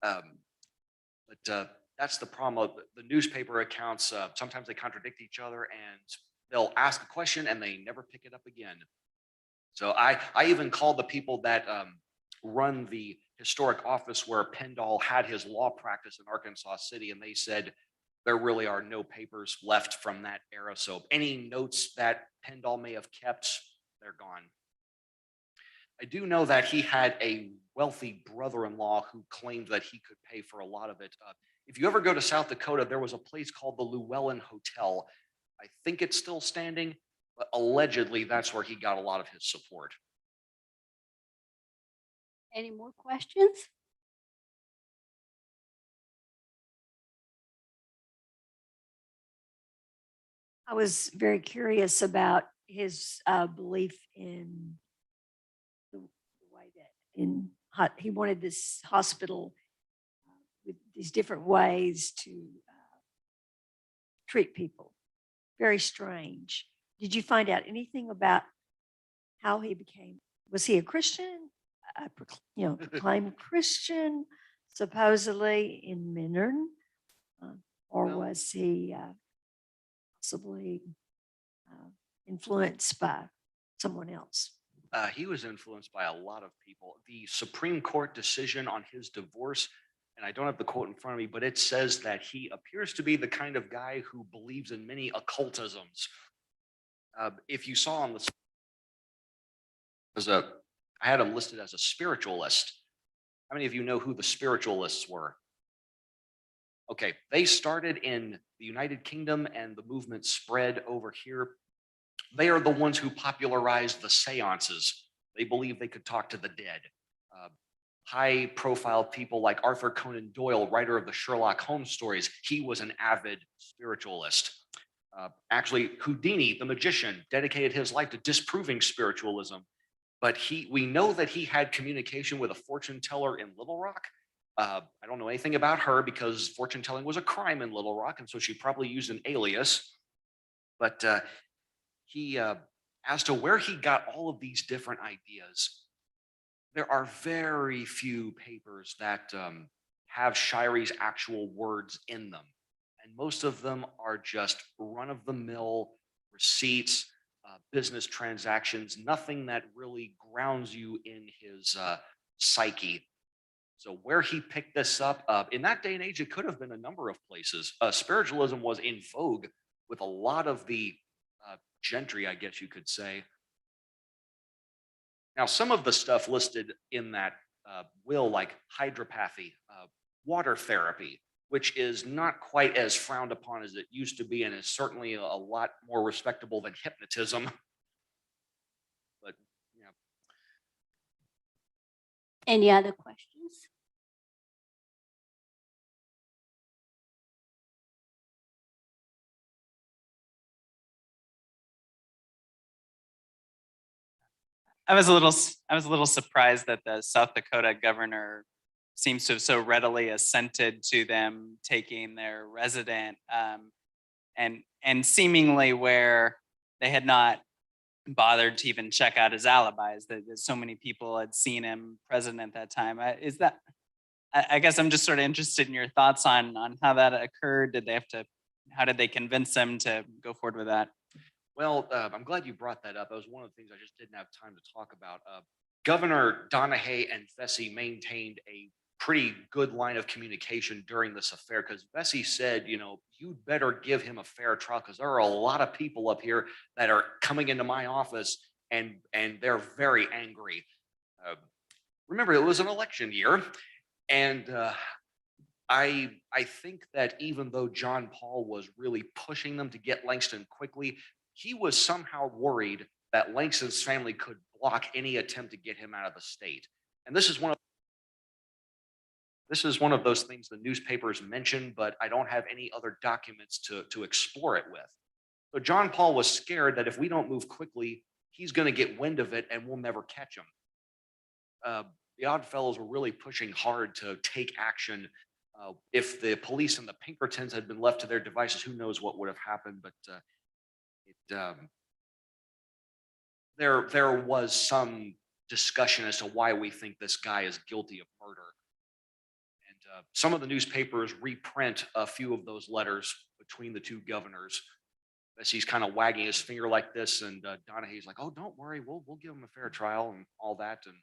But that's the problem of the newspaper accounts. Sometimes they contradict each other, and they'll ask a question and they never pick it up again. So I even called the people that run the historic office where Pendall had his law practice in Arkansas City, and they said there really are no papers left from that era. So any notes that Pendall may have kept, they're gone. I do know that he had a wealthy brother-in-law who claimed that he could pay for a lot of it. If you ever go to South Dakota, there was a place called the Llewellyn Hotel. I think it's still standing, but allegedly that's where he got a lot of his support. Any more questions? I was very curious about his belief in the way that he wanted this hospital with these different ways to treat people. Very strange. Did you find out anything about how he became? Was he a Christian? Proclaimed Christian, supposedly in Minern, or Well- was he possibly influenced by someone else? He was influenced by a lot of people. The Supreme Court decision on his divorce, and I don't have the quote in front of me, but it says that he appears to be the kind of guy who believes in many occultisms. If you saw on the, I had him listed as a spiritualist. How many of you know who the spiritualists were? Okay, they started in the United Kingdom and the movement spread over here. They are the ones who popularized the seances. They believed they could talk to the dead. High profile people like Arthur Conan Doyle, writer of the Sherlock Holmes stories, he was an avid spiritualist. Actually, Houdini, the magician, dedicated his life to disproving spiritualism. But we know that he had communication with a fortune teller in Little Rock. I don't know anything about her because fortune telling was a crime in Little Rock, and so she probably used an alias. But as to where he got all of these different ideas, there are very few papers that have Shirey's actual words in them. And most of them are just run-of-the-mill receipts, business transactions, nothing that really grounds you in his psyche. So where he picked this up, in that day and age, it could have been a number of places. Spiritualism was in vogue with a lot of the gentry, I guess you could say. Now, some of the stuff listed in that will, like hydropathy, water therapy, which is not quite as frowned upon as it used to be and is certainly a lot more respectable than hypnotism. But Any other questions? I was a little surprised that the South Dakota governor seems to have so readily assented to them taking their resident, and seemingly where they had not bothered to even check out his alibis, that so many people had seen him present at that time. Is that, I guess I'm just sort of interested in your thoughts on how that occurred. Did they have to, how did they convince them to go forward with that? Well, I'm glad you brought that up. That was one of the things I just didn't have time to talk about. Governor Donahue and Vesey maintained a pretty good line of communication during this affair because Vesey said, you know, you'd better give him a fair trial because there are a lot of people up here that are coming into my office and they're very angry. Remember, it was an election year, and I think that even though John Paul was really pushing them to get Langston quickly, he was somehow worried that Langston's family could block any attempt to get him out of the state. And this is one of those things the newspapers mention, but I don't have any other documents to explore it with. So John Paul was scared that if we don't move quickly, he's going to get wind of it and we'll never catch him. The Oddfellows were really pushing hard to take action. If the police and the Pinkertons had been left to their devices, who knows what would have happened, but there was some discussion as to why we think this guy is guilty of murder. And some of the newspapers reprint a few of those letters between the two governors as he's kind of wagging his finger like this, and Donahue's like, "Oh, don't worry, we'll give him a fair trial," and all that. And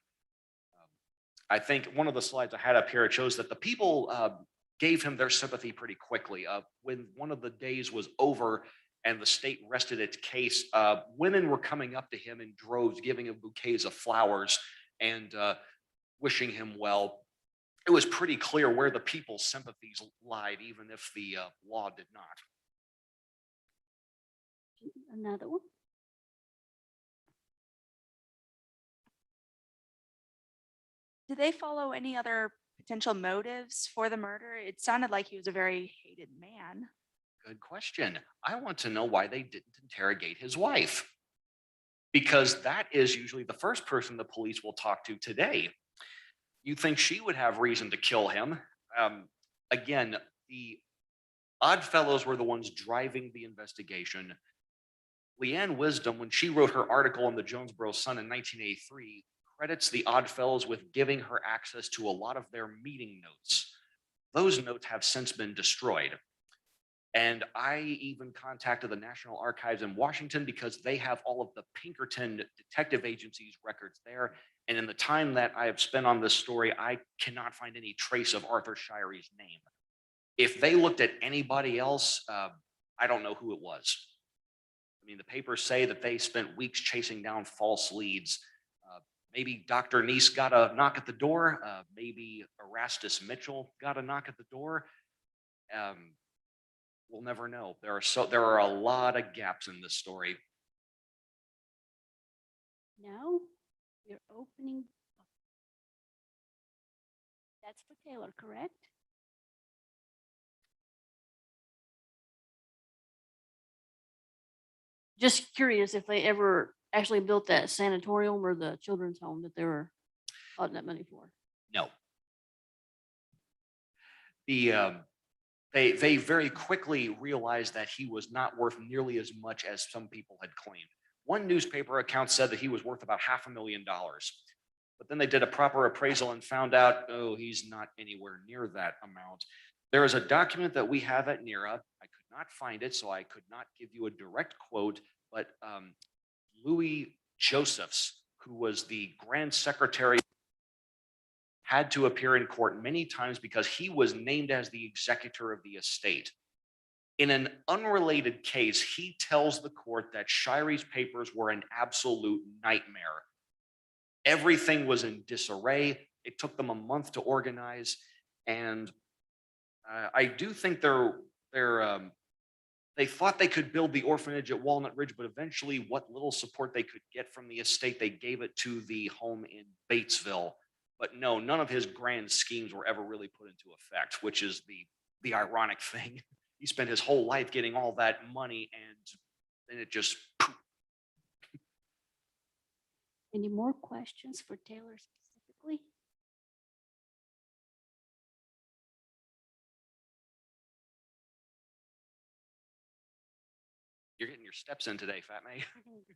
I think one of the slides I had up here, it shows that the people gave him their sympathy pretty quickly. When one of the days was over and the state rested its case, women were coming up to him in droves, giving him bouquets of flowers and wishing him well. It was pretty clear where the people's sympathies lied, even if the law did not. Another one? Did they follow any other potential motives for the murder? It sounded like he was a very hated man. Good question. I want to know why they didn't interrogate his wife, because that is usually the first person the police will talk to today. You think she would have reason to kill him? Again, the Oddfellows were the ones driving the investigation. Leanne Wisdom, when she wrote her article in the Jonesboro Sun in 1983, credits the Oddfellows with giving her access to a lot of their meeting notes. Those notes have since been destroyed. And I even contacted the National Archives in Washington because they have all of the Pinkerton Detective Agency's records there. And in the time that I have spent on this story, I cannot find any trace of Arthur Shire's name. If they looked at anybody else, I don't know who it was. I mean, the papers say that they spent weeks chasing down false leads. Maybe Dr. Neese got a knock at the door. Maybe Erastus Mitchell got a knock at the door. We'll never know. There are a lot of gaps in this story. No, you're opening. That's for Taylor, correct? Just curious if they ever actually built that sanatorium or the children's home that they were putting that money for. No. They very quickly realized that he was not worth nearly as much as some people had claimed. One newspaper account said that he was worth about $500,000. But then they did a proper appraisal and found out, oh, he's not anywhere near that amount. There is a document that we have at NERA. I could not find it, so I could not give you a direct quote, but Louis Josephs, who was the Grand Secretary, had to appear in court many times because he was named as the executor of the estate. In an unrelated case, he tells the court that Shire's papers were an absolute nightmare. Everything was in disarray. It took them a month to organize. And I do think they thought they could build the orphanage at Walnut Ridge, but eventually what little support they could get from the estate, they gave it to the home in Batesville. But no, none of his grand schemes were ever really put into effect, which is the ironic thing. He spent his whole life getting all that money and then it just poof. Any more questions for Taylor specifically? You're getting your steps in today, Fat May. I need it.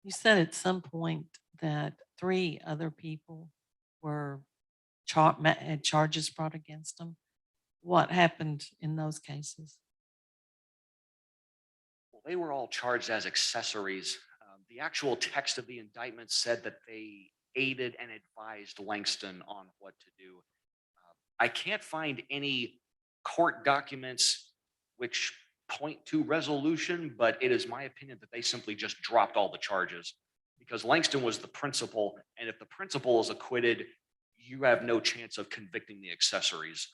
You said at some point that 3 other people were had charges brought against them. What happened in those cases? Well, they were all charged as accessories. The actual text of the indictment said that they aided and advised Langston on what to do. I can't find any court documents which point to resolution, but it is my opinion that they simply just dropped all the charges because Langston was the principal, and if the principal is acquitted, you have no chance of convicting the accessories.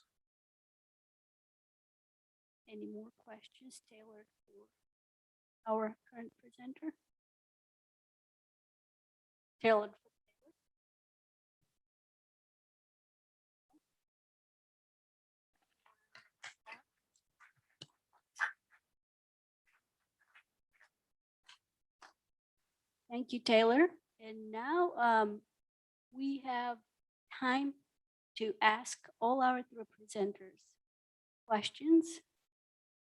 Any more questions tailored for our current presenter? Tailored for Taylor? Thank you, Taylor. And now we have time to ask all our 3 presenters questions,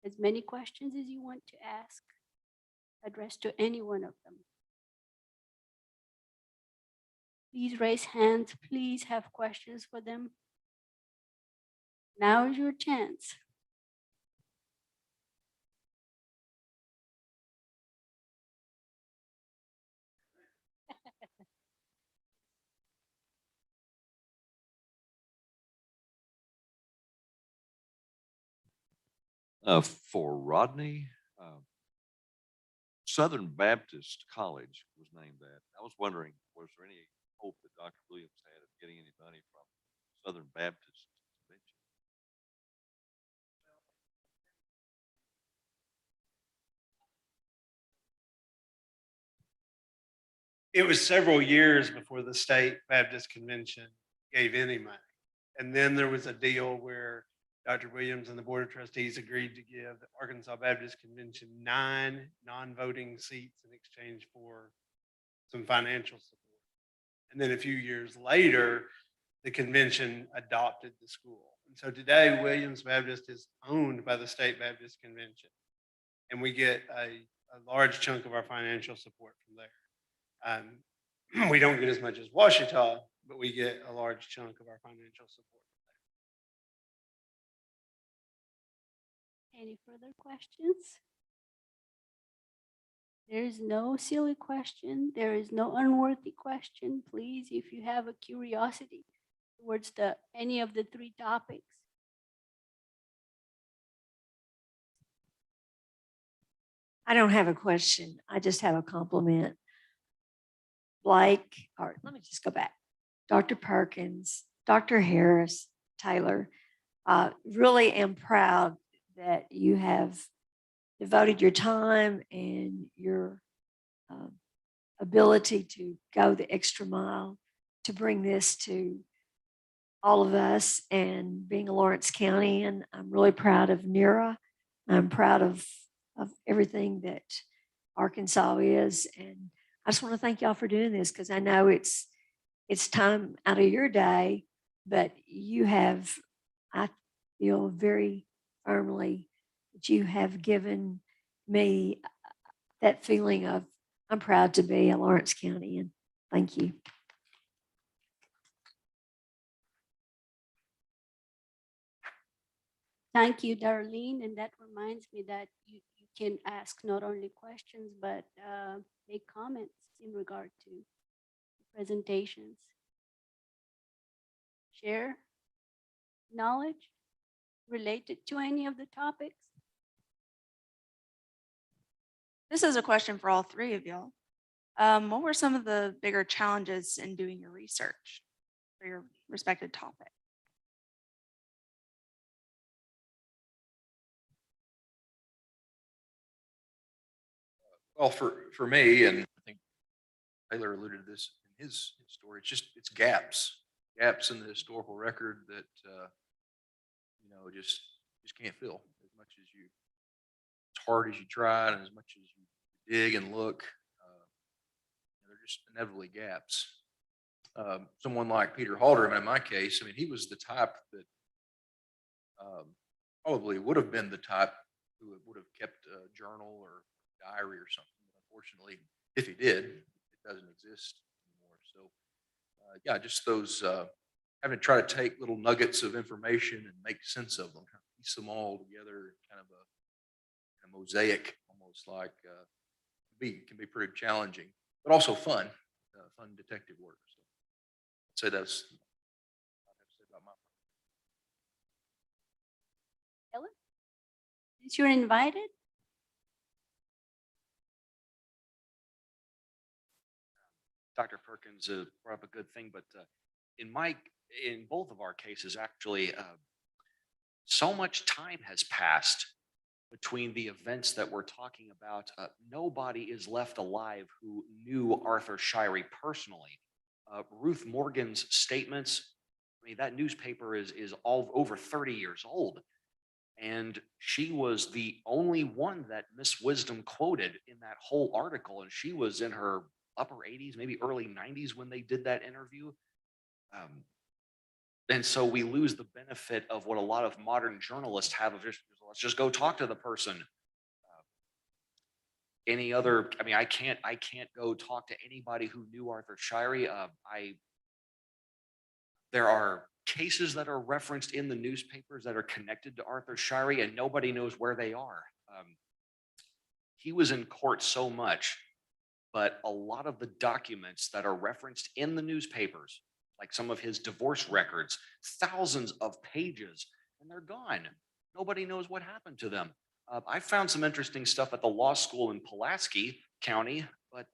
as many questions as you want to ask, addressed to any one of them. Please raise hands. Please have questions for them. Now is your chance. For Rodney, Southern Baptist College was named that. I was wondering, was there any hope that Dr. Williams had of getting any money from Southern Baptist Convention? It was several years before the state Baptist convention gave any money. And then there was a deal where Dr. Williams and the Board of Trustees agreed to give the Arkansas Baptist Convention 9 non-voting seats in exchange for some financial support. And then a few years later, the convention adopted the school. And so today, Williams Baptist is owned by the State Baptist Convention. And we get a large chunk of our financial support from there. We don't get as much as Washita, but we get a large chunk of our financial support. Any further questions? There is no silly question. There is no unworthy question. Please, if you have a curiosity towards any of the 3 topics. I don't have a question. I just have a compliment. Blake, or let me just go back. Dr. Perkins, Dr. Harris, Taylor, really am proud that you have devoted your time and your ability to go the extra mile to bring this to all of us. And being a Lawrence County, and I'm really proud of NERA. I'm proud of everything that Arkansas is. And I just want to thank y'all for doing this, because I know it's time out of your day, but you have, I feel very firmly that you have given me that feeling of I'm proud to be a Lawrence County, and thank you. Thank you, Darlene. And that reminds me that you can ask not only questions, but make comments in regard to presentations. Share knowledge related to any of the topics. This is a question for all 3 of y'all. What were some of the bigger challenges in doing your research for your respective topic? Well, for me, and I think Taylor alluded to this in his story. It's gaps in the historical record that, just can't fill as much as as hard as you try and as much as you dig and look. They're just inevitably gaps. Someone like Peter Halderman, in my case, I mean, he was the type that probably would have been the type who would have kept a journal or diary or something. But unfortunately, if he did, it doesn't exist anymore. So, yeah, just those having to try to take little nuggets of information and make sense of them, kind of piece them all together, kind of a mosaic, almost like can be pretty challenging, but also fun, fun detective work. So, I'd say that's what I have to say about my. Ellen, since you're invited, Dr. Perkins brought up a good thing, but in both of our cases, actually, so much time has passed between the events that we're talking about. Nobody is left alive who knew Arthur Shirey personally. Ruth Morgan's statements, I mean, that newspaper is all over 30 years old. And she was the only one that Miss Wisdom quoted in that whole article. And she was in her upper 80s, maybe early 90s when they did that interview. And so we lose the benefit of what a lot of modern journalists have of just, let's just go talk to the person. I can't go talk to anybody who knew Arthur Shirey. There are cases that are referenced in the newspapers that are connected to Arthur Shirey, and nobody knows where they are. He was in court so much, but a lot of the documents that are referenced in the newspapers, like some of his divorce records, thousands of pages, and they're gone. Nobody knows what happened to them. I found some interesting stuff at the law school in Pulaski County, but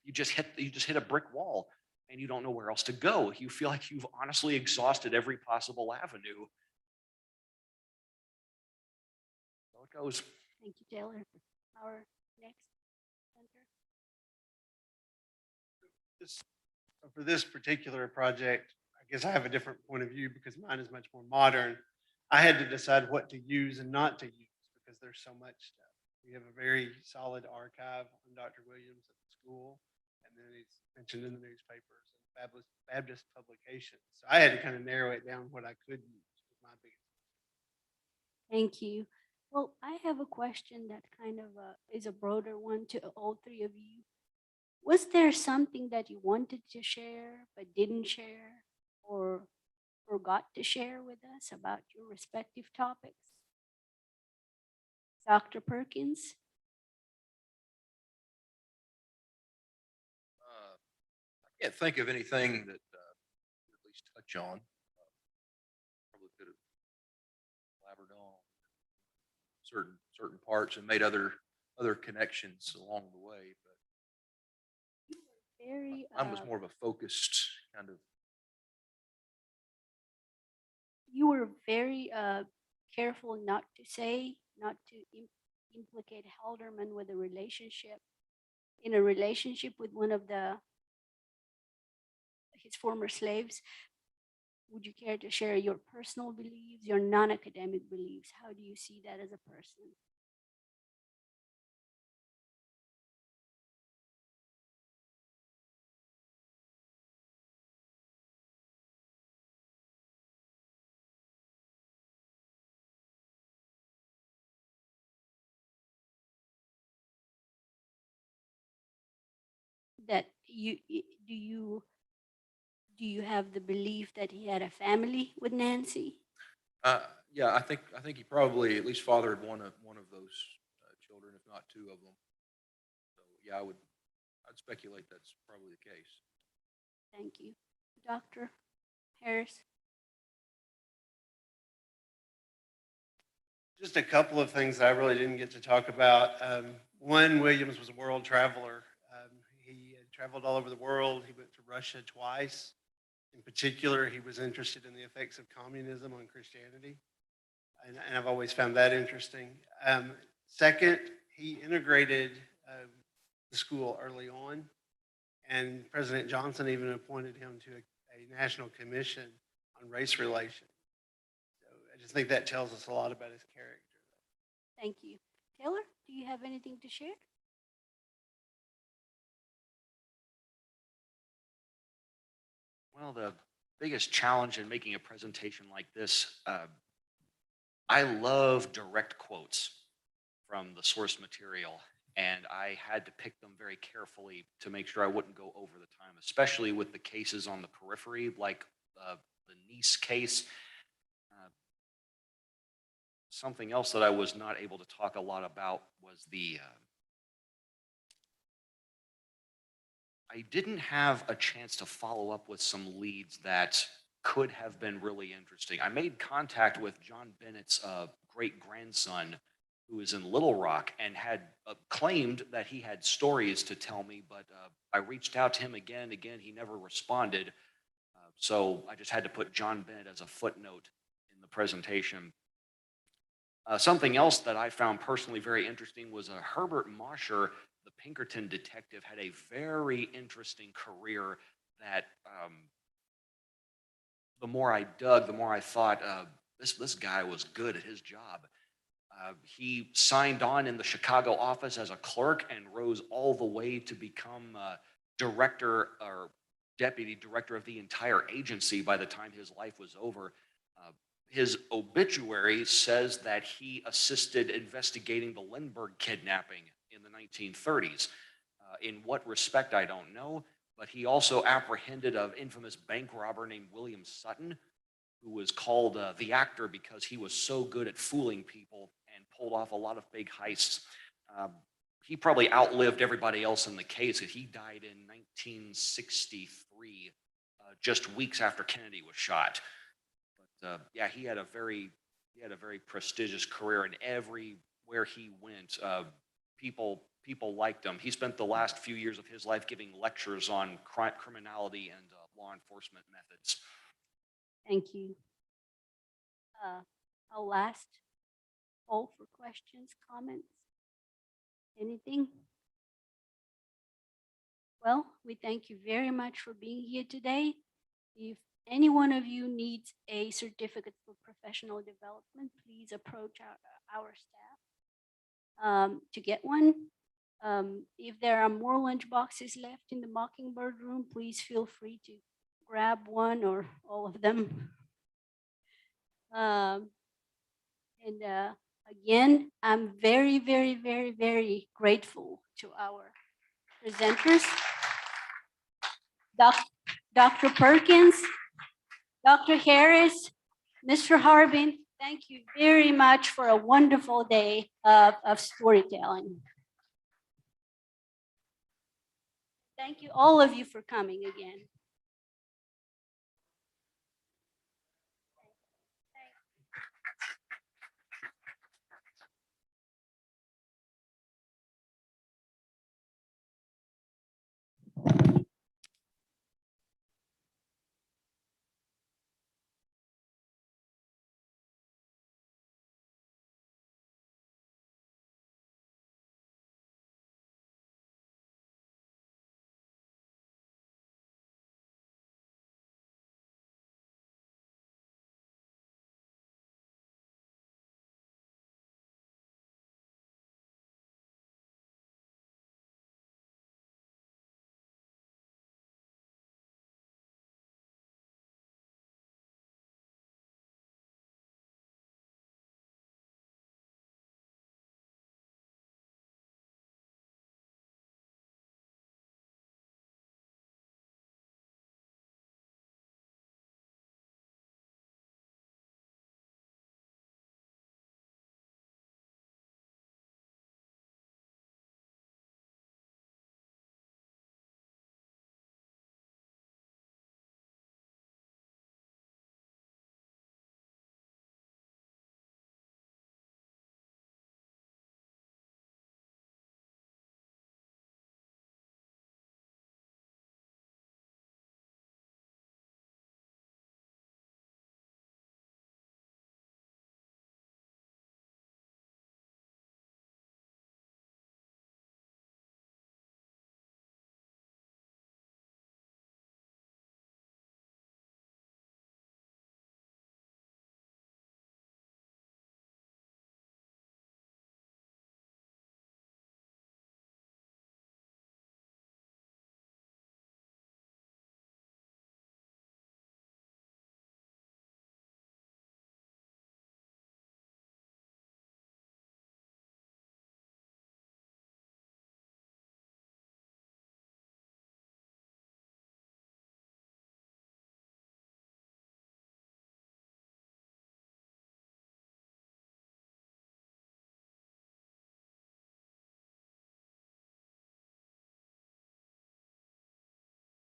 you just hit a brick wall and you don't know where else to go. You feel like you've honestly exhausted every possible avenue. So it goes. thank you, Taylor. Our next center. For this particular project, I guess I have a different point of view because mine is much more modern. I had to decide what to use and not to use because there's so much stuff. We have a very solid archive on Dr. Williams at the school, and then he's mentioned in the newspapers and Baptist publications. So I had to kind of narrow it down what I could use. Was my biggest. Thank you. Well, I have a question that kind of is a broader one to all three of you. Was there something that you wanted to share but didn't share or forgot to share with us about your respective topics? Dr. Perkins? I can't think of anything that at least touch on. Probably could have elaborated on certain parts and made other connections along the way. But Very mine was more of a focused kind of. you were very careful not to implicate Halderman with a relationship with one of his former slaves. Would you care to share your personal beliefs, your non-academic beliefs? How do you see that as a person? That do you have the belief that he had a family with Nancy? Yeah, I think he probably at least fathered one of those children, if not two of them. So yeah, I'd speculate that's probably the case. Thank you. Dr. Harris? Just a couple of things that I really didn't get to talk about. One, Williams was a world traveler. He had traveled all over the world. He went to Russia twice. In particular, he was interested in the effects of communism on Christianity. And I've always found that interesting. Second, he integrated the school early on, and President Johnson even appointed him to a national commission on race relations. So I just think that tells us a lot about his character. Thank you. Taylor, do you have anything to share? Well, the biggest challenge in making a presentation like this, I love direct quotes from the source material, and I had to pick them very carefully to make sure I wouldn't go over the time, especially with the cases on the periphery, like the Nice case. Something else that I was not able to talk a lot about was I didn't have a chance to follow up with some leads that could have been really interesting. I made contact with John Bennett's great grandson, who is in Little Rock, and had claimed that he had stories to tell me, but I reached out to him again. He never responded. So I just had to put John Bennett as a footnote in the presentation. Something else that I found personally very interesting was Herbert Mosher, the Pinkerton detective, had a very interesting career that the more I dug, the more I thought this guy was good at his job. He signed on in the Chicago office as a clerk and rose all the way to become director or deputy director of the entire agency by the time his life was over. His obituary says that he assisted investigating the Lindbergh kidnapping in the 1930s. In what respect, I don't know, but he also apprehended an infamous bank robber named William Sutton, who was called the actor because he was so good at fooling people and pulled off a lot of big heists. He probably outlived everybody else in the case. He died in 1963, just weeks after Kennedy was shot. But yeah, he had a very prestigious career, and everywhere he went, people liked him. He spent the last few years of his life giving lectures on criminality and law enforcement methods. Thank you. I'll last poll for questions, comments, anything? Well, we thank you very much for being here today. If any one of you needs a certificate for professional development, please approach our staff to get one. If there are more lunch boxes left in the Mockingbird room, please feel free to grab one or all of them. Again, I'm very, very, very, very grateful to our presenters, Dr. Perkins, Dr. Harris, Mr. Harbin. Thank you very much for a wonderful day of storytelling. Thank you, all of you, for coming again.